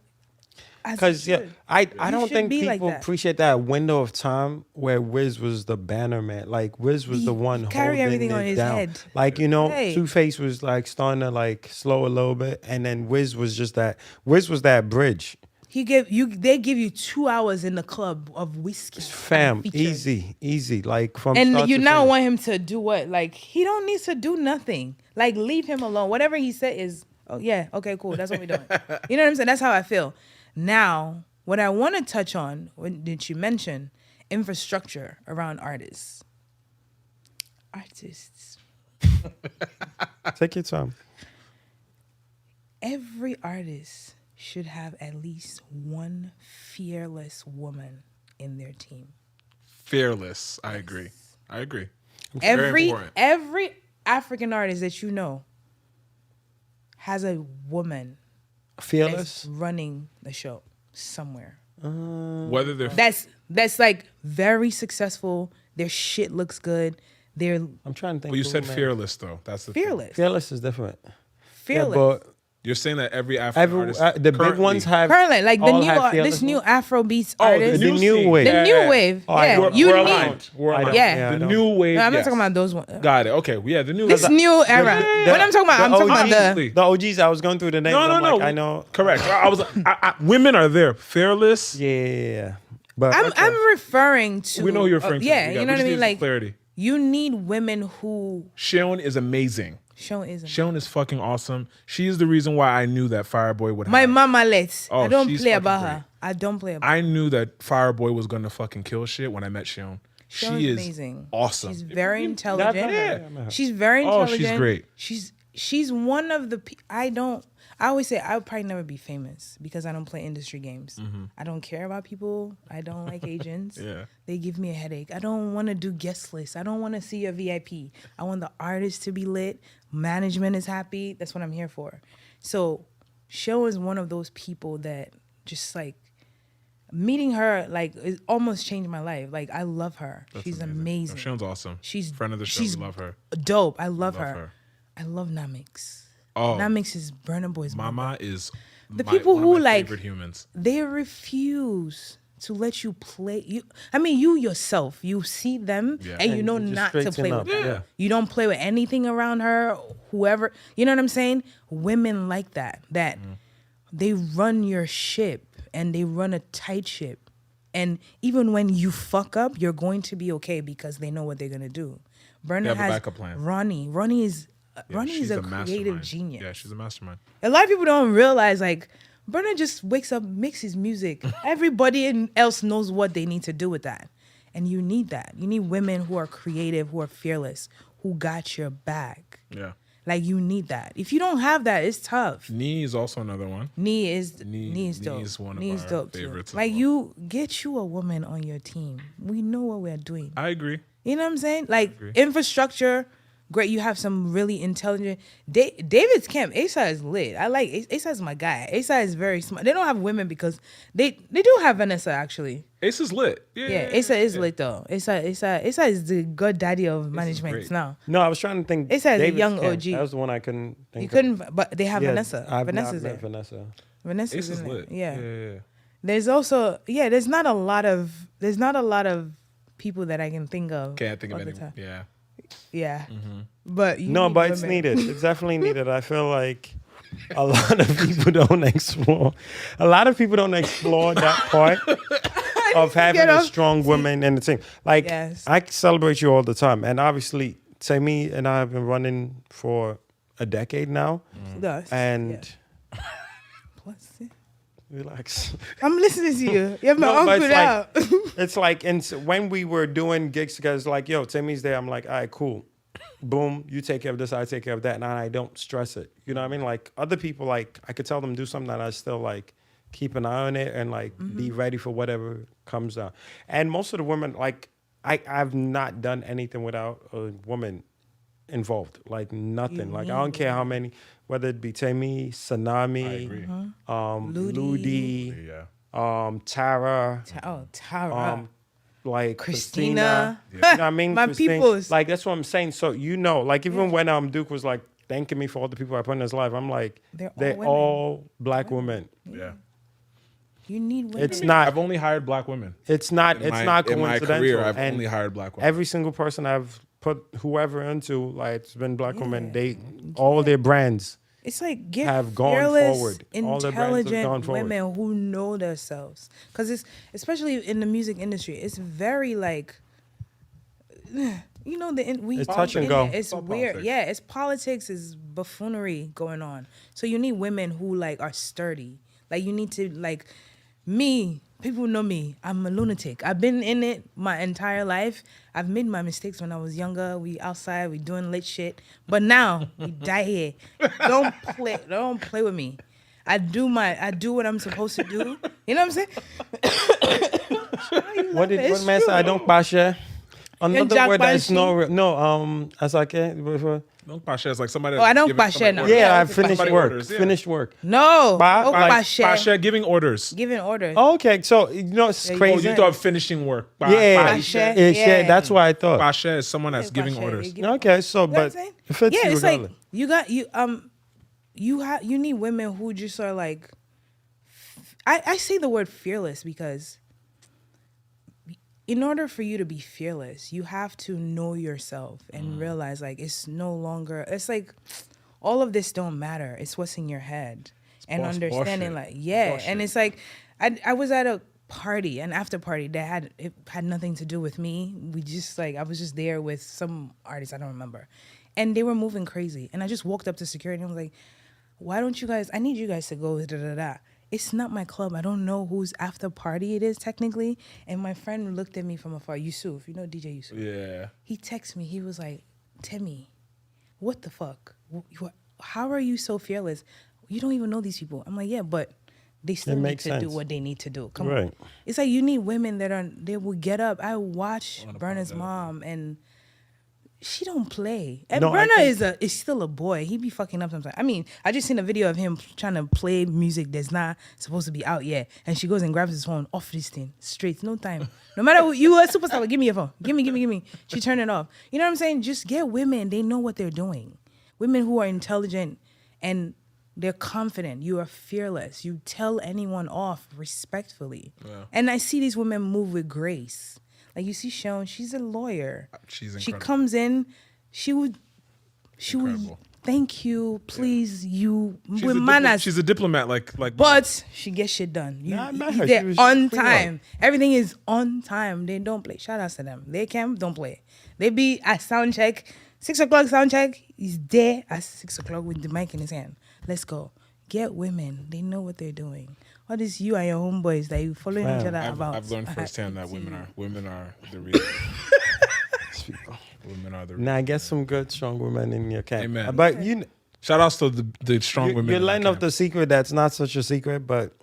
Because I don't should think be like people that. appreciate that window of time where Wiz was the banner man. Like Wiz was the one carry holding everything it on his down. head. Like Hey. Two-Face was like starting to like slow a little bit, and then Wiz was just that. Wiz was that bridge. He give you. They give you 2 hours in the club of whiskey. Fam, features. easy. Like from And start you to now finish. want him to do what? Like he don't need to do nothing. Like leave him alone. Whatever he said is, oh yeah, okay, cool. That's what we're doing. You know what I'm saying? That's how I feel. Now, what I want to touch on, when did you mention infrastructure around artists? artists. Take your time. Every artist should have at least one fearless woman in their team. Fearless. I agree. Very important. Every African artist that you know has a woman Fearless. that's running the show somewhere. Whether they're That's like very successful. Their shit looks good. They're I'm trying to think. well, you who, said man. fearless though. That's the thing. fearless. Fearless is different. Fearless. Yeah, but You're saying that every African artist the big ones have Currently, like the all new have fearless this new ones? Afrobeats Oh, artist. the new scene. wave. The Yeah, new yeah. wave. Oh, I Yeah, don't- you We're need. aligned. We're aligned. Yeah. I The don't- new wave. No, I'm not yes. talking about those ones. Got it. Okay. Yeah, the new. This new era. What I'm talking about, I'm talking about Obviously. the. The OGs. I was going through the names. No. I know. Correct. I was. Women are there. Fearless. Yeah. But I'm referring to. We know who you're referring to. Yeah, We got- you know we what I just mean. need Like clarity. you need women who Shion is amazing. show isn't. Shion is fucking awesome. She is the reason why I knew that Fireboy would. My have. mama let's. Oh, I don't she's play fucking about great. her. I don't play about. I knew that Fireboy was gonna fucking kill shit when I met Shion. Shion's She is amazing. awesome. She's very intelligent. Yeah. She's very Oh, intelligent. she's great. She's one of the. I always say I would probably never be famous because I don't play industry games. I don't care about people. I don't like agents. Yeah. They give me a headache. I don't want to do guest lists. I don't want to see a VIP. I want the artist to be lit. Management is happy. That's what I'm here for. So, Show is one of those people that just like meeting her, like it almost changed my life. Like I love her. She's amazing. Shion's awesome. She's friend of the show. she's We love her. Dope. I love Love her. her. I love Namix. Oh, Namix is Burna Boy's mom. Mama is The people one of who, my like- favorite humans. They refuse to let you play. You yourself, you see them Yeah. and you And know you just not to straighten play up. with them. Yeah. You don't play with anything around her, whoever. You know what I'm saying? Women like that. That they run your ship and they run a tight ship. And even when you fuck up, you're going to be okay because they know what they're gonna do. Burner have a has backup plan. Ronnie is She's a mastermind. creative genius. Yeah, she's a mastermind. A lot of people don't realize, like, Burner just wakes up, mixes music. Everybody else knows what they need to do with that. And you need that. You need women who are creative, who are fearless, who got your back. Yeah. Like, you need that. If you don't have that, it's tough. Nee is also another one. Nee is dope. Nee is one of Nee's our dope favorites too. as Like, well. you get you a woman on your team. We know what we're doing. I agree. You know what I'm saying? Like agree. infrastructure, great. You have some really intelligent. David's camp. Asa is lit. I like Asa is my guy. Asa is very smart. They don't have women because they do have Vanessa actually. Ace is lit. Yeah, Asa is lit though. Asa is the god daddy of management great. now. No, I was trying to think. It's as a David's young camp. OG. That was the one I couldn't think You of. couldn't, but they have Yeah, Vanessa. I've Vanessa's not there. met Vanessa. Vanessa's Ace is in there. lit. Yeah. There's also there's not a lot of people that I can think of. Can't think of all the any. time. Yeah. Yeah. But you No, need but it's women. needed. It's definitely needed. I feel like a lot of people don't explore. A lot of people don't explore that part of having a strong woman in the team. Like Yes. I celebrate you all the time, and obviously, Temi and I have been running for a decade now, Yes. and Yeah. Plus, yeah. relax. I'm listening to you. You have my No, but uncle it's out. It's like, and when we were doing gigs together, it's like, yo, Timmy's there. I'm like, all right, cool. Boom, you take care of this, I take care of that, and I don't stress it. You know what I mean? Like other people, like I could tell them do something, and I still like keep an eye on it and like be ready for whatever comes down. And most of the women, like I've not done anything without a woman involved. Like nothing. Like I don't care how many, whether it be Temi, Sanami, agree. Ludi, Yeah. Tara. Tara. Like Christina. You know what I mean? My Christine. peoples. Like that's what I'm saying. So you know, like even when Duke was like thanking me for all the people I put in his life, I'm like, They're all all black women. Yeah. You need women. It's not. I've only hired black women. It's not. It's not in my coincidental. career. I've And only hired black women. every single person I've put whoever into, like it's been black women. They all their brands. It's like get have gone fearless, forward. All their brands have intelligent gone forward. women who know themselves. Because it's especially in the music industry, it's very like, you know, It's touch and go. It's all weird. politics. Yeah, it's politics, is buffoonery going on. So you need women who like are sturdy. Like you need to like Me, people know me. I'm a lunatic. I've been in it my entire life. I've made my mistakes when I was younger. We outside, we doing lit shit. But now we die here. Don't play with me. I do what I'm supposed to do. You know what I'm saying? What man say? I don't pasha. Another word that is no. As I can before. Don't pasha is like somebody. Oh, I don't pasha now. Yeah, I finished Somebody work. orders, yeah. Finished work. No. Pasha giving orders. Giving orders. Oh, okay, so it's Yeah, crazy. You thought finishing work. Yeah, Pasha. yeah, that's what I thought. Pasha is someone that's giving Pasha, orders. you give- Okay, so You know what I'm but saying? it fits Yeah, you it's like regardless. you need women who just are like I say the word fearless because in order for you to be fearless, you have to know yourself and realize like it's no longer it's like all of this don't matter. It's what's in your head. And understanding bullshit. like and it's like I was at a party, an after party that had nothing to do with me. We just like I was just there with some artists, I don't remember. And they were moving crazy. And I just walked up to security and I was like, why don't you guys I need you guys to go da da da. It's not my club. I don't know whose after party it is technically. And my friend looked at me from afar. Yusuf, you know DJ Yusuf? Yeah. He texted me. He was like, Temi, what the fuck? How are you so fearless? You don't even know these people. I'm like, yeah, but they still need to do what they need to do. Come on. It's like you need women they will get up. I watch Burna's mom and she don't play. And Burna is still a boy. He be fucking up sometimes. I mean, I just seen a video of him trying to play music that's not supposed to be out yet. And she goes and grabs his phone off this thing. Straight. No time. No matter what, you a superstar, give me your phone. Give me. She turned it off. You know what I'm saying? Just get women. They know what they're doing. Women who are intelligent and they're confident. You are fearless. You tell anyone off respectfully. Yeah. And I see these women move with grace. Like you see Sean, she's a lawyer. She's incredible. She comes in, she would thank you, please, you with manners. She's a diplomat, like. But she gets shit done. They're on time. Everything is on time. They don't play. Shout out to them. They don't play. They be at sound check. 6 o'clock sound check. He's there at 6 o'clock with the mic in his hand. Let's go. Get women. They know what they're doing. All this you and your homeboys that you following each other about. I've learned firsthand that women are the reason. Women are the reason. Now get some good strong women in your camp. Amen. But shout outs to the strong women. You're lighting up the secret that's not such a secret, but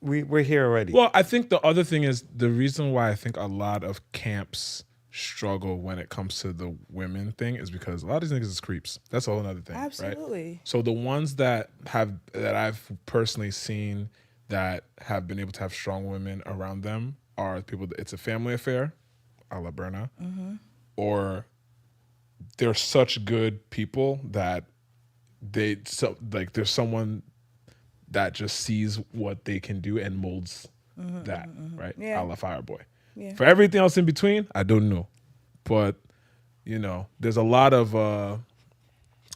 we're here already. Well, I think the other thing is the reason why I think a lot of camps struggle when it comes to the women thing is because a lot of these niggas is creeps. That's a whole other thing. Absolutely. Right? So the ones that I've personally seen that have been able to have strong women around them are people that it's a family affair, a la Burna, or they're such good people that there's someone that just sees what they can do and molds that, right? Yeah. A la Fireboy. Yeah. For everything else in between, I don't know. But, there's a lot of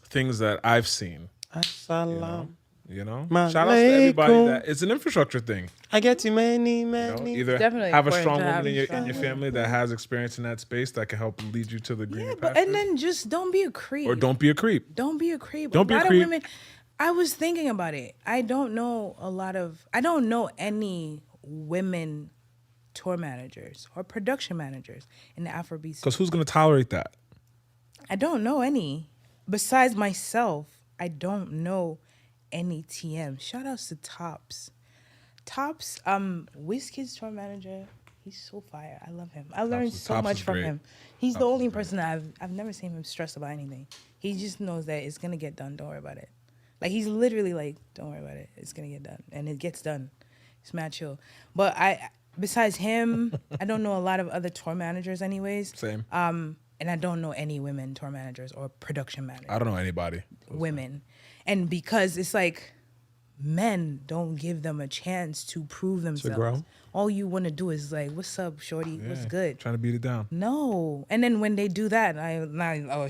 things that I've seen. Assalam. Shout out to everybody that it's an infrastructure thing. I get too many. Either Definitely have a important strong to have woman a in strong your family that has experience in that space that can help lead you to the greener Yeah, and then just don't be a creep. or don't be a creep. Don't be a creep. Don't be a lot creep. of women. I was thinking about it. I don't know any women tour managers or production managers in the Afrobeats. Because who's going to tolerate that? I don't know any. Besides myself, I don't know any TM. Shout outs to Tops. Wizkid's tour manager, he's so fire. I love him. I learned so Tops much is from great. him. He's the only person that I've never seen him stress about anything. He just knows that it's gonna get done. Don't worry about it. Like he's literally like, don't worry about it. It's gonna get done, and it gets done. It's mad chill. But besides him, I don't know a lot of other tour managers, anyways. Same. And I don't know any women tour managers or production managers. I don't know anybody. Women. And because it's like men don't give them a chance to prove themselves. grow. All you want to do is like, what's up, shorty? What's good? Trying to beat it down. No. And then when they do that,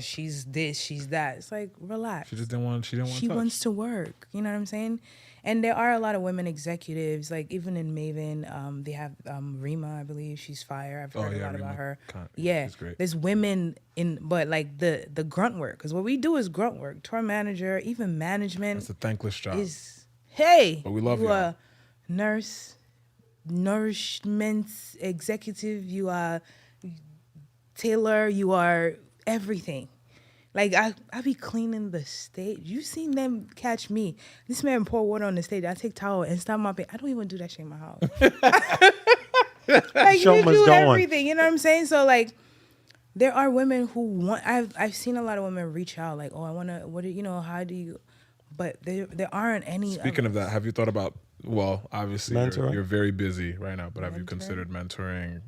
she's this, she's that. It's like, relax. She didn't want She touch. wants to work. You know what I'm saying? And there are a lot of women executives, like even in Maven, they have Rima, I believe. She's fire. I've heard a lot Rima. about her. Yeah, she's great. There's women but like the grunt work. Because what we do is grunt work. Tour manager, even management. It's a thankless job. But we love you. A nurse, nourishment executive, you are tailor, you are everything. Like I be cleaning the stage. You seen them catch me. This man pour water on the stage. I take towel and stop mopping. I don't even do that shit in my house. Like Show you must do go on. everything. You know what I'm saying? So like, there are women who want. I've seen a lot of women reach out like, oh, I want to. What do you know? How do you? But there aren't any. Speaking of that, have you thought about? Well, obviously Mentoring? you're very busy right now, but have you Mentoring? considered mentoring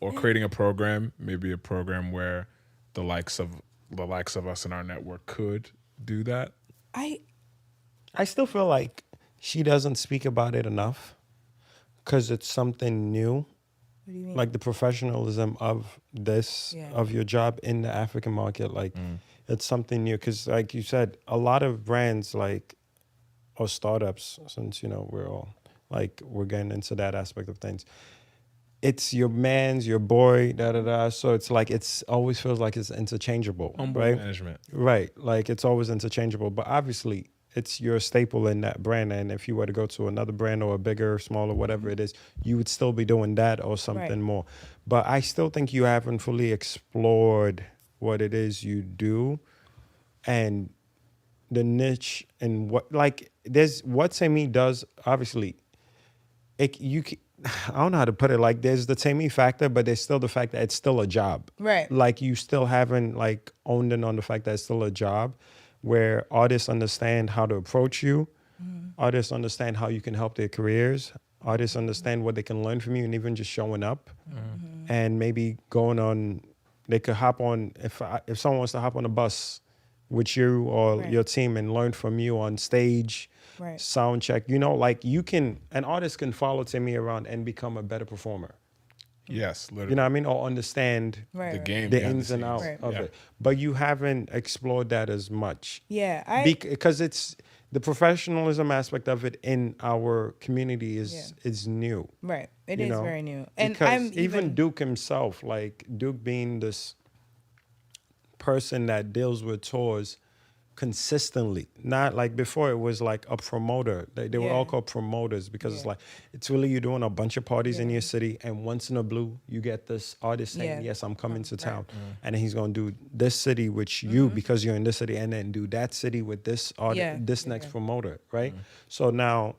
or creating a program? Maybe a program where the likes of us in our network could do that. I still feel like she doesn't speak about it enough because it's something new. What do you mean? Like the professionalism of this, Yeah. of your job in the African market. Like it's something new. Because like you said, a lot of brands like, or startups, since, we're getting into that aspect of things. It's your man's, your boy, da-da-da. So it's like, it's always feels like it's interchangeable, right? Management. Right. Like it's always interchangeable. But obviously, it's your staple in that brand. And if you were to go to another brand or a bigger, smaller, whatever it is, you would still be doing that or something Right. more. But I still think you haven't fully explored what it is you do and the niche and what Temi does. Obviously, I don't know how to put it. Like there's the Temi factor, but there's still the fact that it's still a job. Right. Like you still haven't like owned in on the fact that it's still a job, where artists understand how to approach you, artists understand how you can help their careers, artists understand what they can learn from you, and even just showing up, and maybe going on. They could hop on if someone wants to hop on a bus with you or Right. your team and learn from you on stage, Right. sound check. Like an artist can follow Temi around and become a better performer. Yes, literally. You know what I mean? Or understand right. the right. game, the behind ins and scenes. outs Right. of Yeah. it. But you haven't explored that as much. Yeah. Because it's the professionalism aspect of it in our community is new. Right. It you is know? very new. And Because I'm even Duke himself, like Duke being this person that deals with tours consistently, not like before it was like a promoter. They were all Yeah. called promoters because it's Yeah. like it's really you're doing a bunch of parties in Yeah. your city, and once in a blue you get this artist saying, Yeah. yes, I'm coming to Right. town, and then he's gonna do this city with you because you're in this city, and then do that city with this artist, Yeah. this Yeah, next yeah. promoter, right? So now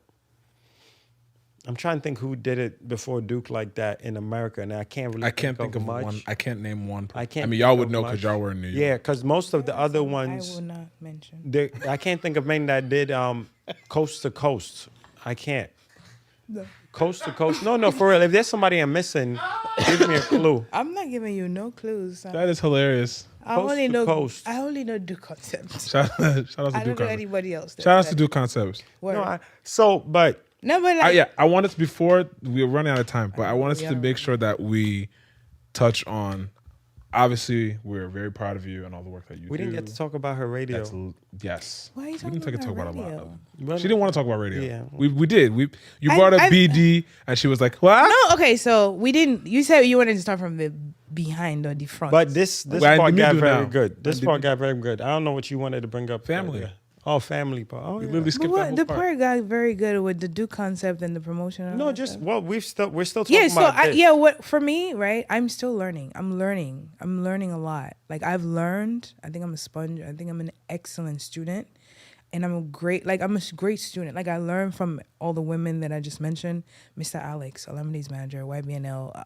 I'm trying to think who did it before Duke like that in America, and I can't really I can't think of much. one. I can't name one. I can't. I mean, y'all think would of know much. because y'all were in New York. Yeah, because most of the other I ones, will not mention. I can't think of many that did coast to coast. I can't. No. Coast to coast. No, for real. If there's somebody I'm missing, give me a clue. I'm not giving you no clues. That is hilarious. I Coast only to know. coast. I only know Duke concepts. Shout out to I Do don't know Concepts. anybody else. Shout out to Do Concepts. Word. No, But like, Yeah, I wanted to, before we were running out of time, but I wanted we to are. make sure that we touch on. Obviously, we're very proud of you and all the work that you do. we didn't get to talk about her radio. Yes. Why are you We talking didn't get to about talk about a lot. radio? Well, She didn't want to talk about radio. Yeah. We did. You brought up BD, and she was like, "What?" No, okay, so we didn't. You said you wanted to start from the behind or the front. But this Well, part me got do very now. good. This I part did- got very good. I don't know what you wanted to bring up. Family. earlier. Oh, family part. Oh, We yeah. literally But skipped that what whole the part. part got very good with the Duke concept and the promotion. And all No, that just stuff. well, we're still talking Yeah, so about this. what for me, right? I'm still learning. I'm learning a lot. Like I've learned. I think I'm a sponge. I think I'm an excellent student, and I'm a great student. Like I learned from all the women that I just mentioned. Mr. Alex, a Lemonades manager, YBNL. I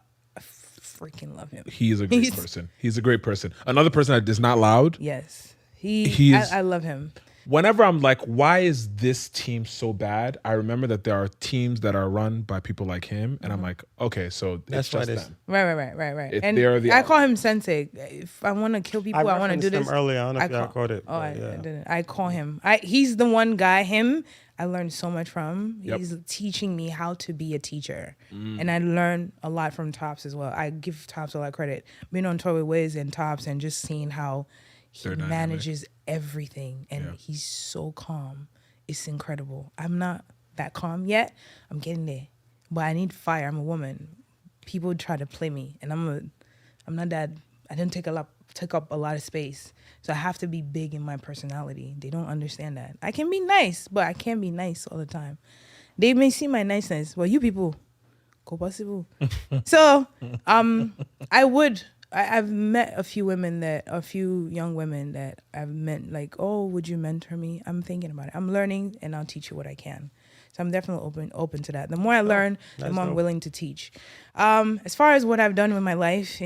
freaking love him. He is a great person. He's a great person. Another person that is not loud. Yes, He is- I love him. Whenever I'm like, why is this team so bad? I remember that there are teams that are run by people like him, and I'm like, okay, so That's it's why just it is. them. Right. If And they're the I call him Sensei. If I want to kill people, I want to do referenced this. him earlier. I don't know if y'all caught it. Oh, I but yeah. didn't. I call him. He's the one guy. Him. I learned so much from. Yep. He's teaching me how to be a teacher, Mm. and I learned a lot from Tops as well. I give Tops a lot of credit. Being on tour with Wiz and Tops, and just seeing how he They're dynamic. manages everything, and Yeah. he's so calm. It's incredible. I'm not that calm yet. I'm getting there, but I need fire. I'm a woman. People try to play me, and I'm not that. I didn't take up a lot of space, so I have to be big in my personality. They don't understand that. I can be nice, but I can't be nice all the time. They may see my niceness. Well, you people, go possible. So, I've met a few young women that I've met, like, oh, would you mentor me? I'm thinking about it. I'm learning, and I'll teach you what I can. So I'm definitely open to that. The more I learn, the more I'm willing to teach. As far as what I've done in my life,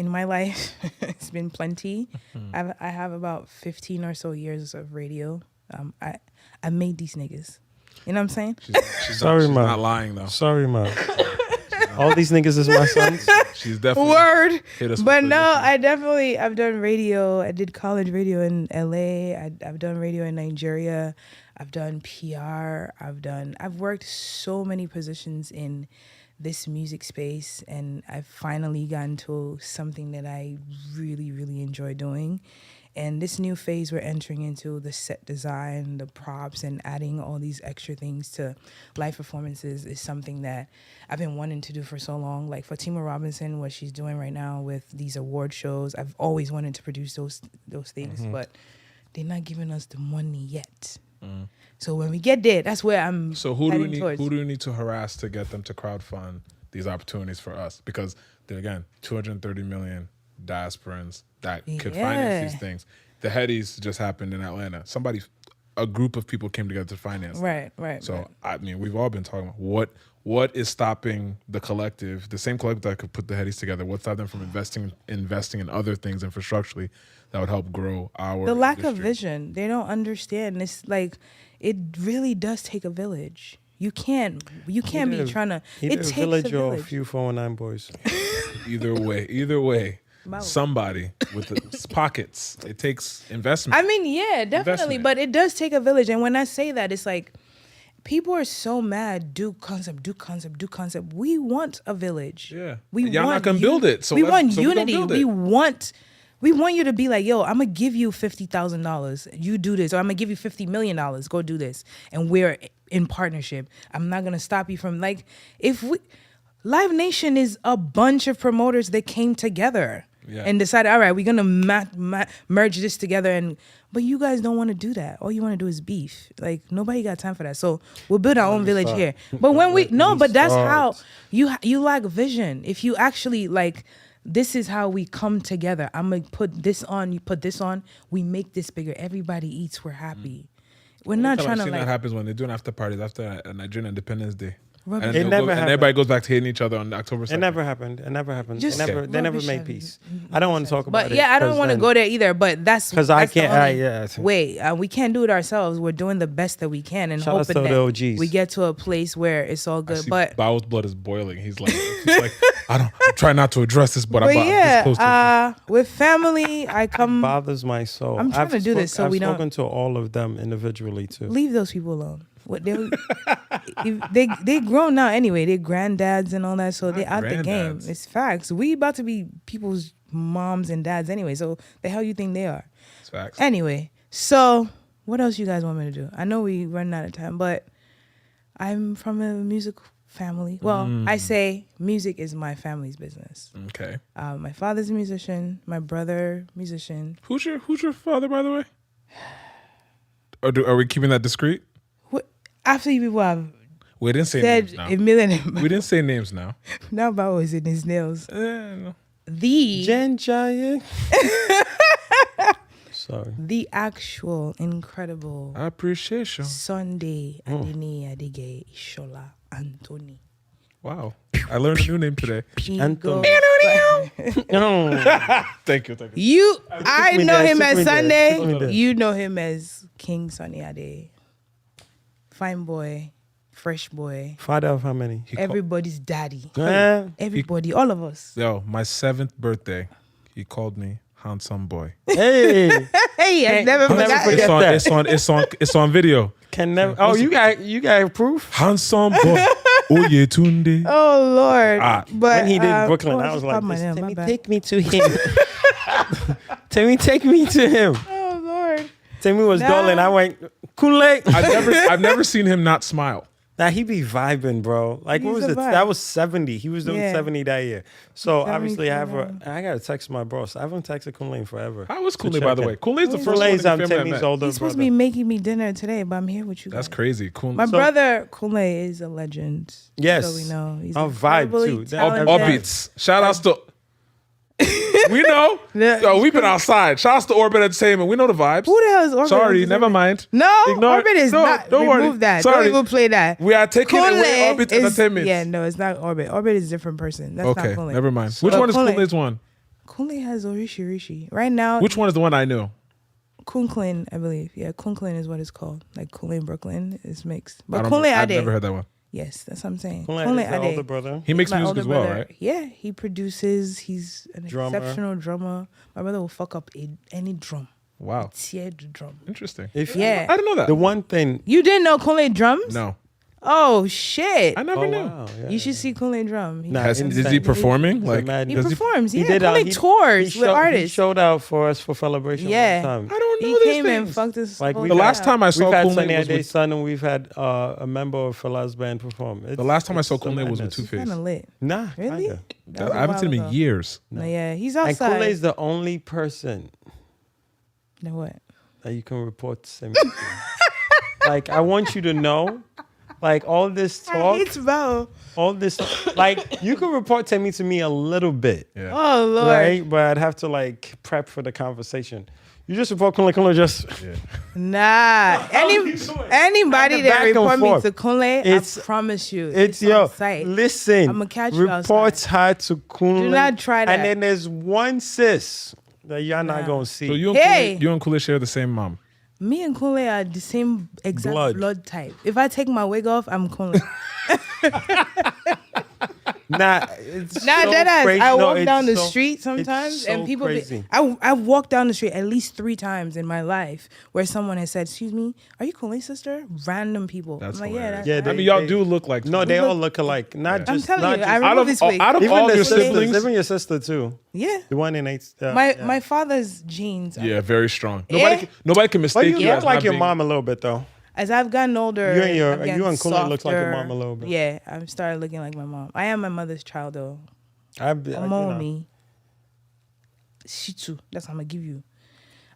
it's been plenty. I have about 15 or so years of radio. I made these niggas. You know what I'm saying? She's Sorry, she's ma. not lying though. Sorry, man. All these niggas is my sons. She's definitely Word. hit us. But with no, position. I've done radio. I did college radio in LA. I've done radio in Nigeria. I've done PR. I've worked so many positions in this music space, and I've finally gotten to something that I really, really enjoy doing. And this new phase we're entering into, the set design, the props, and adding all these extra things to live performances is something that I've been wanting to do for so long. Like Fatima Robinson, what she's doing right now with these award shows, I've always wanted to produce those things, but they're not giving us the money yet. So when we get there, that's where I'm. So who do we need? Towards. Who do we need to harass to get them to crowdfund these opportunities for us? Because then again, 230 million diasporans that could finance these things. The Headies just happened in Atlanta. A group of people came together to finance. Right. So right. I mean, we've all been talking about what is stopping the collective, the same collective that could put the Headies together. What stopped them from investing in other things infrastructurally that would help grow our The lack of industry? vision. They don't understand. It's like it really does take a village. You can't be trying to. It takes a village a or a village. few 419 boys. Either way. Wow. Somebody with the pockets. It takes investment. I mean, yeah, definitely, Investment. but it does take a village. And when I say that, it's like people are so mad. Do concept. We want a village. Yeah. we Y'all want not gonna build it, so we let's- want so we gonna unity. build We it. want you to be like, yo, I'm gonna give you $50,000. You do this, or I'm gonna give you $50 million. Go do this, and we're in partnership. I'm not gonna stop you from like Live Nation is a bunch of promoters that came together. Yeah. And decided, all right, we're gonna merge this together, but you guys don't want to do that. All you want to do is beef. Like nobody got time for that. So we'll build our own village here. But when but that's how you lack vision. If you actually like, this is how we come together. I'm gonna put this on. You put this on. We make this bigger. Everybody eats. We're happy. We're not trying to that like. happens when they're doing after parties after a Nigerian Independence Day. Rubbish. And, It they'll never go, and happened. everybody goes back to hitting each other on October 2nd. It never happened. Just They never rubbish made and- peace. I don't want to talk about But it. yeah, I don't want to go there either. But that's 'Cause I that's the can't- only way. We can't do it ourselves. We're doing the best that we can and Shout out hoping to that the OGs. we get to a place where it's all I good. see But Bow's blood is boiling. He's like I'm trying not to address this, but I'm this close to yeah, with family, I come. bothers my soul. I'm trying to do this so I've we don't- spoken to all of them individually too. Leave those people alone. What they grown now anyway. They're granddads and all that, so they're out the game. granddads. It's facts. We about to be people's moms and dads anyway. So the hell you think they are? It's facts. Anyway, so what else you guys want me to do? I know we running out of time, but I'm from a music family. Well, I say music is my family's business. Okay. My father's a musician. My brother, musician. Who's your father, by the way? Are we keeping that discreet? After you people have We didn't say said names now. a million, We didn't say names now. now Bao is in his nails. No. Jen Giant. Sorry. The actual incredible Appreciation. Sunday Adini Adige Ishola Anthony. Wow. I learned a new name today. Anthony. Thank you. I me know there, him took as me there, took me Sunday. there. You know him as King Sunny Ade. Fine boy, fresh boy, Father of how many? everybody's daddy. Eh? Everybody, all of us. Yo, my 7th birthday, he called me handsome boy. Hey, Hey, I never never forgot. forget. It's on video. can never. Oh, you got proof? Handsome boy. Oyetunde. Oh Lord! When he did Brooklyn, oh, I was like, my "This- name, my Temi, bad. take me to him. Temi, take me to him. Oh Lord! Temi was Nah. darling. I went, Kunle. I've never seen him not smile. Nah, he be vibing, bro. Like, what He's was a it? vibe. That was 70. He was doing Yeah. 70 that year. So obviously, I 74. gotta text my bros. I haven't texted Kunle in forever. How was To Kunle, by check the in. way? Kunle's the first one in Kunle's the family I Temi's met. older He's supposed to brother. be making me dinner today, but I'm here with you guys. That's crazy. Kunle. My brother Kunle is a legend. Yes. So we know. He's A vibe, incredibly too. talented. Orbits. Shout outs to. We know. Yeah. Yo, we've been outside. Shout outs to Orbit Entertainment. We know the vibes. Who the hell is Orbit? Sorry, Entertainment? never mind. No, Ignore it. Orbit is No, not. don't worry. Remove that. Sorry. Don't even play that. We are taking away Kunle Orbit is- Entertainment. Yeah, no, it's not Orbit. Orbit is a different person. That's Okay, not Kunle. never mind. Which But one is Kunle- Kunle's one? Kunle has Orishi. Right now, Which one is the one I knew? Kunklin, I believe. Yeah, Kunklin is what it's called. Like Kunle Brooklyn is mixed. I But don't- Kunle I've Ade. never heard that one. Yes, that's what I'm saying. Kunle is the older brother. He makes My music older as well, brother. right? Yeah, he produces. He's an Drummer. exceptional drummer. My brother will fuck up any drum. Wow. Tear the drum. Interesting. If Yeah. I didn't know that. The one thing. You didn't know Kunle drums? No. Oh shit! I never Oh, knew. wow. Yeah, You should see Kunle drum. He, Nah, Is insane. he performing? Like, mad- he does performs. He Yeah, did, Kunle he- tours he with showed- He artists. showed out for us for celebration. Yeah. One time. I don't know He these came and things. fucked us. Like, whole we The got- last time I saw We've had Kunle Sunny was Day with, Sun, and we've had a member of Fela's band perform. the last time I saw Kunle was with madness. Two Face. Kind of lit. Nah, Really? kinda. That was a I haven't while seen him in ago. years. No, yeah, he's And outside. Kunle is the only person No, what? that you can report Temi to. Like, I want you to know, like, all this talk, It's Val. all this, like, you can report Temi to me a little bit, Yeah. Oh Lord. right? But I'd have to, like, prep for the conversation. You just report Kunle just... Yeah. Nah. Anybody And the that back and report me forth. to Kunle, It's- I promise you, It's on yo, site. listen. I'ma catch you reports her to Kunle. Do not try that. And then there's one sis that y'all not Nah. gonna see. So you and, Hey! Kunle, you and Kunle share the same mom. Me and Kunle are the same exact Blood. blood type. If I take my wig off, I'm Kunle. Nah, it's Nah, so that ass. crazy. I No, walk it's down the so- street sometimes, it's so and people. crazy. I've walked down the street at least 3 times in my life where someone has said, "Excuse me, are you Kunle's sister?" Random people. That's I'm like, hilarious. yeah, Yeah, that's I mean, y'all do look like No, they all look alike. Not Yeah. I'm just. telling not you, just, I out remove of this wig. out of even all the your sisters, siblings. even your sister too. Yeah. The one in 8. My father's genes. Yeah, very strong. Yeah. Nobody can But mistake you you look as like not your being- mom a little bit though. As I've gotten older, You and your- I've gotten you and Kunle looks like your softer. mom a little bit. Yeah, I've started looking like my mom. I am my mother's child though. You Mommy. Shitu. That's what I'm gonna give you.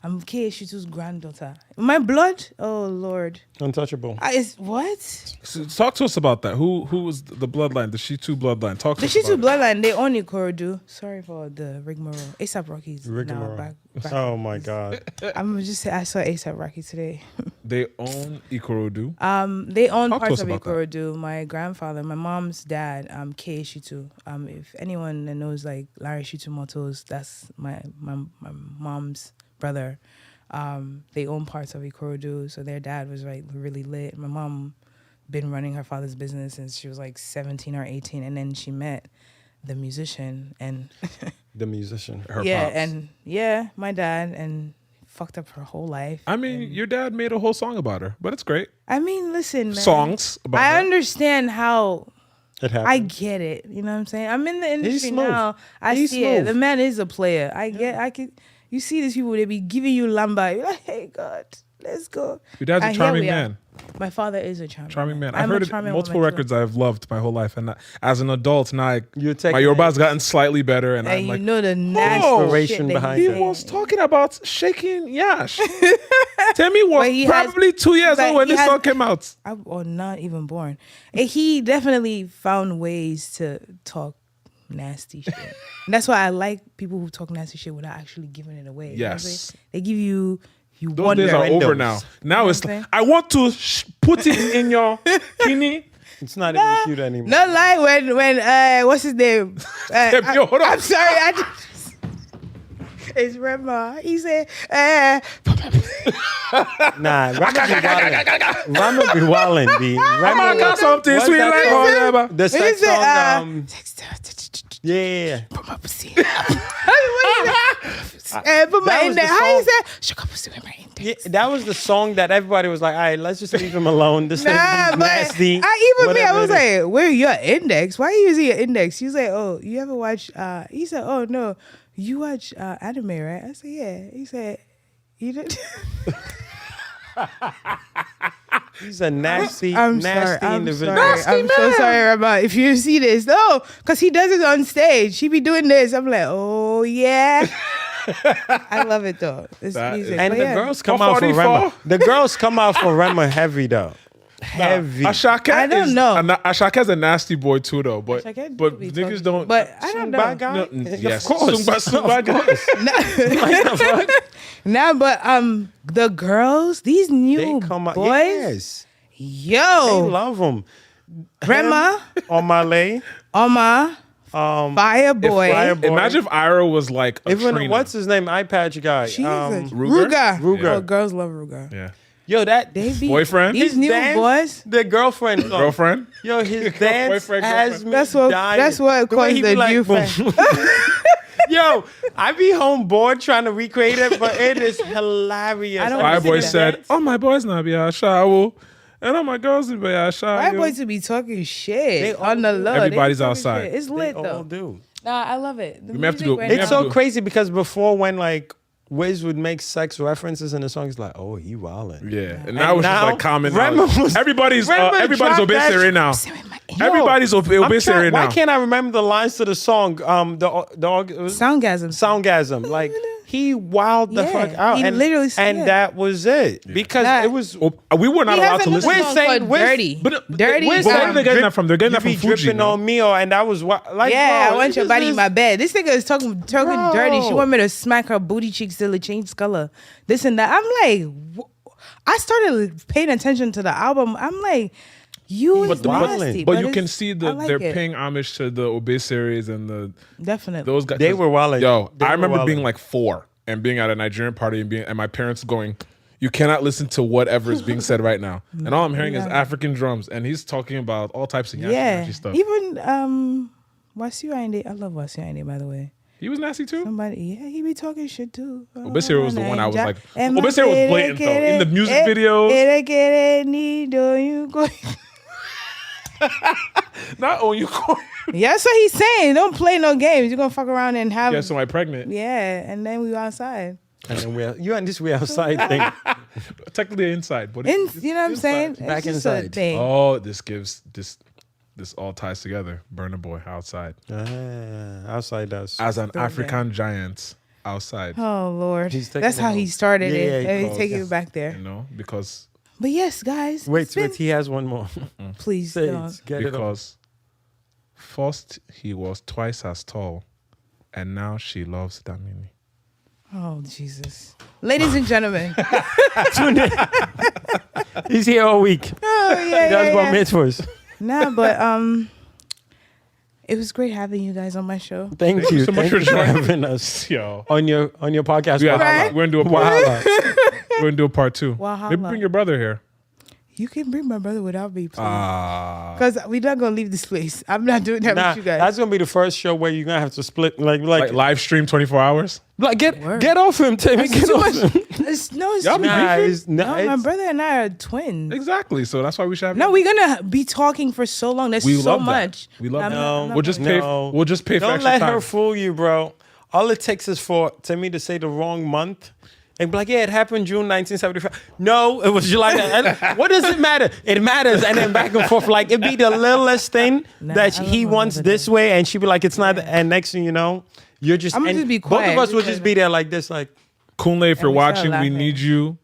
I'm K Shitu's granddaughter. My blood? Oh Lord. untouchable. What? So talk to us about that. Who was the bloodline? The Shitu bloodline. Talk to The us Shitu about it. bloodline, they own Ikorodu. Sorry for the rigmarole. ASAP Rocky's now Rigmarole. back. Oh my God. I'm just say I saw ASAP Rocky today. They own Ikorodu. They own Talk to parts us of about that. Ikorodu. My grandfather, my mom's dad, K Shitu. If anyone that knows like Larry Shitu Motos, that's my mom's brother. They own parts of Ikorodu, so their dad was like really lit. My mom been running her father's business since she was like 17 or 18, and then she met the musician and The musician. Her yeah, pops. and yeah, my dad, and fucked up her whole life. I mean, your dad made a whole song about her, but it's great. I mean, listen, man, Songs about I her. understand how. It happened. I get it. You know what I'm saying? I'm in the industry smooth. now. I He's see it. smooth. The man is a player. I can. You see these people, they be giving you lamba. You're like, hey God, let's go. Your dad's a And here charming we are. man. My father is a charming Man. I'm I've a heard it, charming multiple woman too. records I've loved my whole life, and as an adult now, You're my taking Yoruba's gotten slightly better, and And I'm you like, know the nasty Inspiration shit that behind he's it. he saying. was talking about shaking Yash. Temi was But he has- probably 2 years but old when he this has- song came out. Or not even born. And he definitely found ways to talk nasty shit. And that's why I like people who talk nasty shit without actually giving it away. You know what I'm Yes. saying? They give you Those wonder. days are over Windows. now. Now it's what I'm like, saying? I want to put it in your kidney. It's not even cute anymore. Not like when what's his name? Yo, hold on. I'm sorry, it's Rema. He said, Nah, Rama be wildin', B. I got something what's sweet that like song? whatever. The he sex said, song. Yeah. put my pussy. Put my That was index. the How you song. say? Sugar pussy with my index. Yeah, that was the song that everybody was like, all right, let's just leave him alone. This Nah, thing but nasty. I whatever was it is. like, where your index? Why are you using your index? He was like, oh, you ever watch, he said, oh no, you watch anime, right? I said, yeah. He said, you did? He's a nasty, I'm nasty sorry. individual. I'm so sorry, Rama. If you see this, no, because he does it on stage. He be doing this. I'm like, oh yeah. I love it though. It's That music. is- And But the yeah. girls come out for 44? Rema. The girls come out for Rema heavy though. Heavy. Ashake I don't know. Ashake's a nasty boy too, though. But Ashake but be niggas talking- don't. But I don't know. Bad guy? No, Of yes, course. Sungba guy. Nah, but the girls, these new They come out. boys, Yes. They yo, love them. Rema, Omale. Oma, Fire Boy, Fire Boy. Imagine if Ira was like a Even Trina. what's his name? Eye patch guy. Jesus, Ruger? Ruga. Yeah. Oh, girls love Ruga. Yeah. Yo, that They be Boyfriend? These his new dance, boys. the girlfriend, song. Girlfriend? Yo, his dance Boyfriend, has girlfriend. me That's what. dying. That's what The way caused he the be like, new boom. friend. Yo, I be home bored trying to recreate it, but it is hilarious. I don't Fire wanna Boy see said, that. "Oh, my boys not be a shower, and all my girls be a shower." White boys to be talking shit They all on the do. low. Everybody's They be talking outside. shit. It's They lit all though. do. Nah, I love it. The We may have to music do- right we It's have now- so crazy because before when like Wiz would make sex references in the song, it's like, oh, he wildin'. Yeah, and now it's just now, like common Rema knowledge. was- Everybody's Rema everybody's dropped that obituary now. Yo, Everybody's I'm obituary trying- now. Why can't I remember the lines to the song? Soundgasm. Soundgasm. Like he wowed the Yeah, fuck out, he and literally and said- that was it because Nah. it was. Well, we were not He allowed has to another listen. We're song saying- called we're- Dirty. But Dirty. where are they getting that from? They're getting that You from be Fuji. dripping No? on me, and that was like, Yeah, bro, I want your this body in is- my bed. This nigga is talking dirty. She Bro. want me to smack her booty cheeks till it changed color. This and that. I'm like, I started paying attention to the album. I'm like, you is nasty. But you it's- can see I that like they're it. paying homage to the Obey series and the Definitely. those guys. They were wildin'. Yo, They I were remember wildin'. being like 4 and being at a Nigerian party and my parents going, "You cannot listen to whatever is being said right now." And all I'm hearing is Yeah. African drums, and he's talking about all types of Yeah. yashi stuff. Even Wasiu Ayinde. I love Wasiu Ayinde, by the way. He was nasty too. Somebody, yeah, he be talking shit too. Obesere was the one I was like, And Obesere was blatant though. In the music videos. Not on you. Yeah, that's what he's saying. Don't play no games. You're gonna fuck around and have Yeah, so I pregnant. yeah, and then we outside. And then you and this we outside thing. Technically inside, but You know what I'm saying? inside. Back It's just a inside. thing. Oh, this all ties together. Burna Boy outside Outside does. as an Third African giant outside. Oh Lord, He's taking that's it how home. he started Yeah, it. yeah, he Let me calls, take yeah. it back there. You know, because But yes, guys, Wait, it's been- he has one more. please Say don't. it. Get it off. because first he was twice as tall, and now she loves Damini. Oh Jesus, ladies and gentlemen. He's here all week. Oh yeah, That's yeah, what yeah. meant for us. Nah, but it was great having you guys on my show. Thank you so much Thank for you for joining. having us Yo, on your podcast. yeah, Right. we're gonna do a part. We're gonna do a part 2. Wahala. Maybe bring your brother here. You can bring my brother without me, please. Ah, Because we're not gonna leave this place. I'm not doing that Nah, with you guys. that's gonna be the first show where you're gonna have to split like live stream 24 hours. get off him, Temi. It's Get too off much. him. It's Y'all be Nah, beefing? it's, no, my it's, brother and I are twins. Exactly. So that's why we should have. No, we're gonna be talking for so long. There's We so love that. much. We love I'm that. not- I'm not We'll just gonna- pay. No. We'll just pay for Don't extra let time. her fool you, bro. All it takes is for Temi to say the wrong month and be like, yeah, it happened June 1975. No, it was July. And what does it matter? It matters. And then back and forth. Like, it'd be the littlest thing Nah, that I he love my wants brother. this way. And she'd be like, it's not. And next thing you know, you're just. I'ma and just be both quiet of us would because- just be there like this, like, Kunle, if you're we start watching, we laughing. need you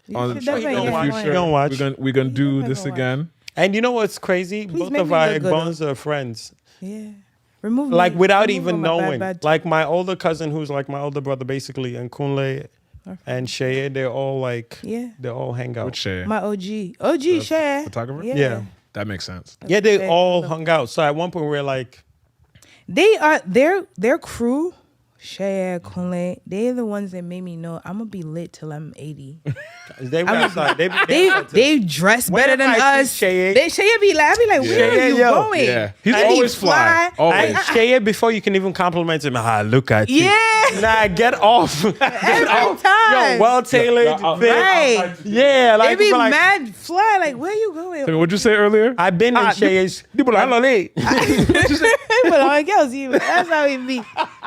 You on should in definitely don't the watch. future. Don't watch. We're gonna do never this watch. again. and you know what's crazy? Please Both make of me our look good, Egbons are friends. Yeah. Remove Like me. without Remove even all my knowing. bad Like my older cousin, who's like my older brother, basically, and Kunle and Shea, they're all like, Yeah. they all hang out. Which Shay? My OG Cher. photographer? Yeah. Yeah. That makes sense. Yeah, they Okay. all hung out. So at one point we were like, They are their crew, Cher, Kunle, they're the ones that made me know I'm gonna be lit till I'm 80. they were outside. They dress better than Whenever I us. see Shea- They Shea be like, I be like, where Shea, are you yo. going? Yeah. He's And he always fly. Always. And Shea, before you can even compliment him, look at you. Yeah. Nah, get off. Get Every off. time. Yo, well tailored. Right. Yeah, They like, be people like mad fly, like, where you going? What'd you say earlier? I've been in Shea's. People like, But all girls, that's how we be.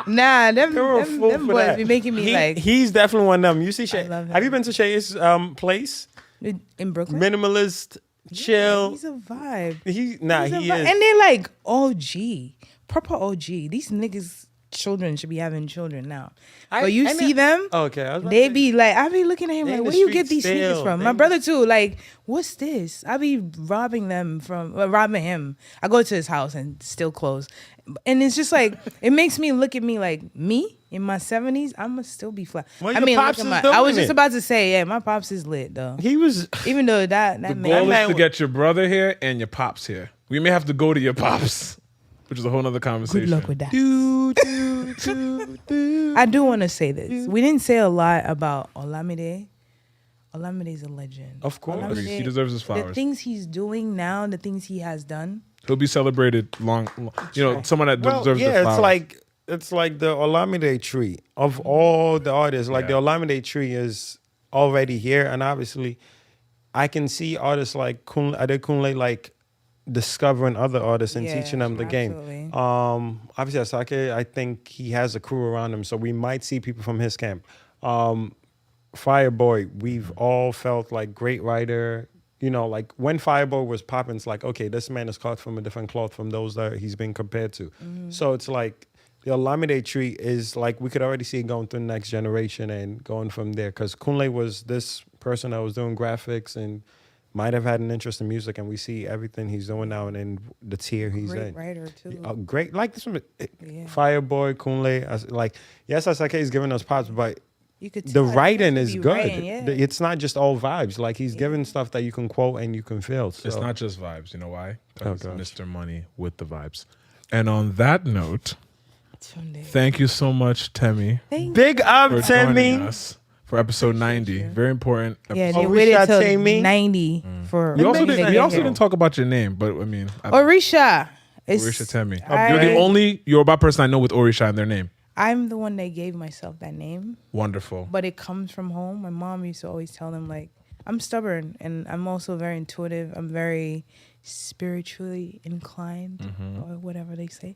Nah, them You're a fool boys for that. be making me like, He's definitely one of them. You see Shea. love him. Have you been to Shea's place? In Brooklyn. Minimalist, chill. He's a vibe. He He's a is. vibe. And they're like OG, proper OG. These niggas' children should be having children now. But you see them, Okay, I was about they to be like, I be looking at him They like, in where the you get streets these sneakers still. from? They My in brother too. Like, what's this? I be robbing him. I go to his house and steal clothes, and it's just like it makes me look at me like me in my 70s. I'ma still be fly. Well, I your mean, pops look is at doing I was just it. about to say, yeah, my pops is lit though. He was. Even though that The man, goal is to man- get your brother here and your pops here. We may have to go to your pops, which is a whole nother conversation. good luck with that. I do want to say this. We didn't say a lot about Olamide. Olamide's a legend. Of course. I mean, he deserves his The flowers. things he's doing now, the things he has done. He'll be celebrated long. Someone that Well, deserves the yeah, flowers. it's like the Olamide tree of all the artists. Like the Olamide tree is already here, and obviously, I can see artists like Adekunle like discovering other artists and Yeah, teaching them the absolutely. game. Obviously, Asake, I think he has a crew around him, so we might see people from his camp. Fireboy, we've all felt like great writer. Like when Fireboy was popping, it's like, okay, this man is cut from a different cloth from those that he's been compared to. So it's like the Olamide tree is like, we could already see it going through the next generation and going from there. Because Kunle was this person that was doing graphics and might have had an interest in music, and we see everything he's doing now and in the tier he's Great in. writer too. Great, like this one, Yeah. Fireboy, Kunle, like, yes, Asake is giving us pops, but You could the tell that writing he is be good. writing, yeah. It's not just all vibes. Like he's giving stuff that you can quote and you can feel. So. It's not just vibes. You know why? Oh, Because gosh. Mr. Money with the vibes. And on that note, Tunde. thank you so much, Temi, Thank Big up, for joining Temi. us for episode 90. Very important. Yeah, episode. they Orisha waited till Temi. 90 for We also, me to didn't, we get also here. didn't talk about your name, but I mean, Orisha. Orisha Temi. I- You're the only Yoruba person I know with Orisha in their name. I'm the one that gave myself that name, Wonderful. but it comes from home. My mom used to always tell them, like, I'm stubborn and I'm also very intuitive. I'm very spiritually inclined or whatever they say.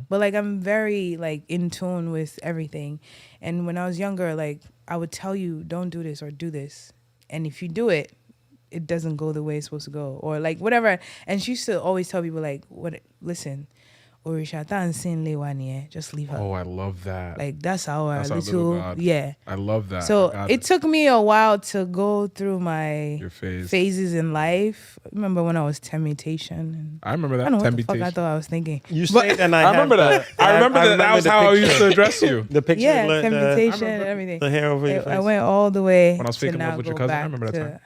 But like I'm very like in tune with everything. And when I was younger, like I would tell you, don't do this or do this. And if you do it, it doesn't go the way it's supposed to go or like whatever. And she used to always tell people like, listen, Orisha Tansin Lewanye, just leave her. Oh, I love that. Like that's our That's our little, little God. yeah. I love that. So I got it took me a while to go through my Your phase. phases in life. Remember when I was Temptation? And I remember I that. don't know what the fuck I Temptation. thought I was thinking. You said, and I remember have that. the- I remember that. That was the how I used picture. to address you. The picture. Yeah, the Temptation and everything. The hair over your face. I went all the way When I was to faking now love with your go cousin. I back remember that to, time.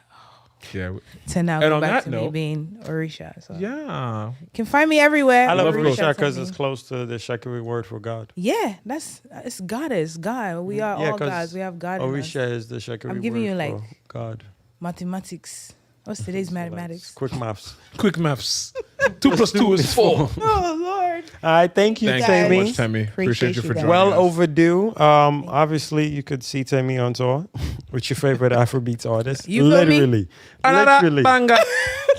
Yeah. to now And go on back that to me note- being Orisha. So Yeah. you can find me everywhere. I love Love Orisha Orisha because Temi. it's close to the Shekari word for God. Yeah, it's goddess, God. We are all 'cause gods. We have God in us. Orisha is the Shekari I'm giving word you, like, for God. Mathematics. What's today's mathematics? Quick maths. Quick maths. 2 plus 2 is 4. Oh Lord. All right, thank you, Thank Temi. you so much, Temi. Appreciate you for guys. joining Well us. overdue. Obviously, you could see Temi on tour with your favorite Afrobeats artist. You feel me? Literally. banger.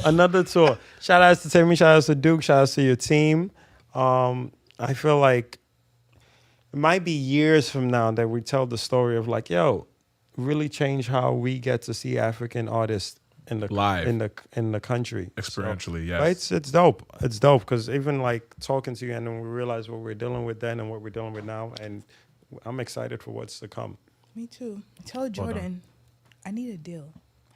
Another tour. Shout outs to Temi. Shout outs to Duke. Shout outs to your team. I feel like it might be years from now that we tell the story of like, yo, really change how we get to see African artists in the Live. in the country Experientially, So, yes. right? It's dope. It's dope because even like talking to you and then we realize what we're dealing with then and what we're dealing with now, and I'm excited for what's to come. Me too. Tell Jordan, I need a deal.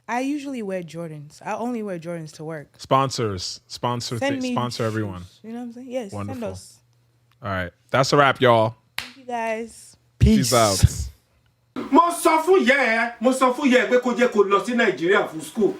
I usually wear Jordans. I only wear Jordans to work. Sponsor Send me sponsor everyone. shoes. You know what I'm saying? Yes. Wonderful. Send us. All right. That's a wrap, y'all. Thank you guys. Peace out. mo sọ fún yẹ ẹ pé kó jẹ́ kó lọ sí nàìjíríà fún school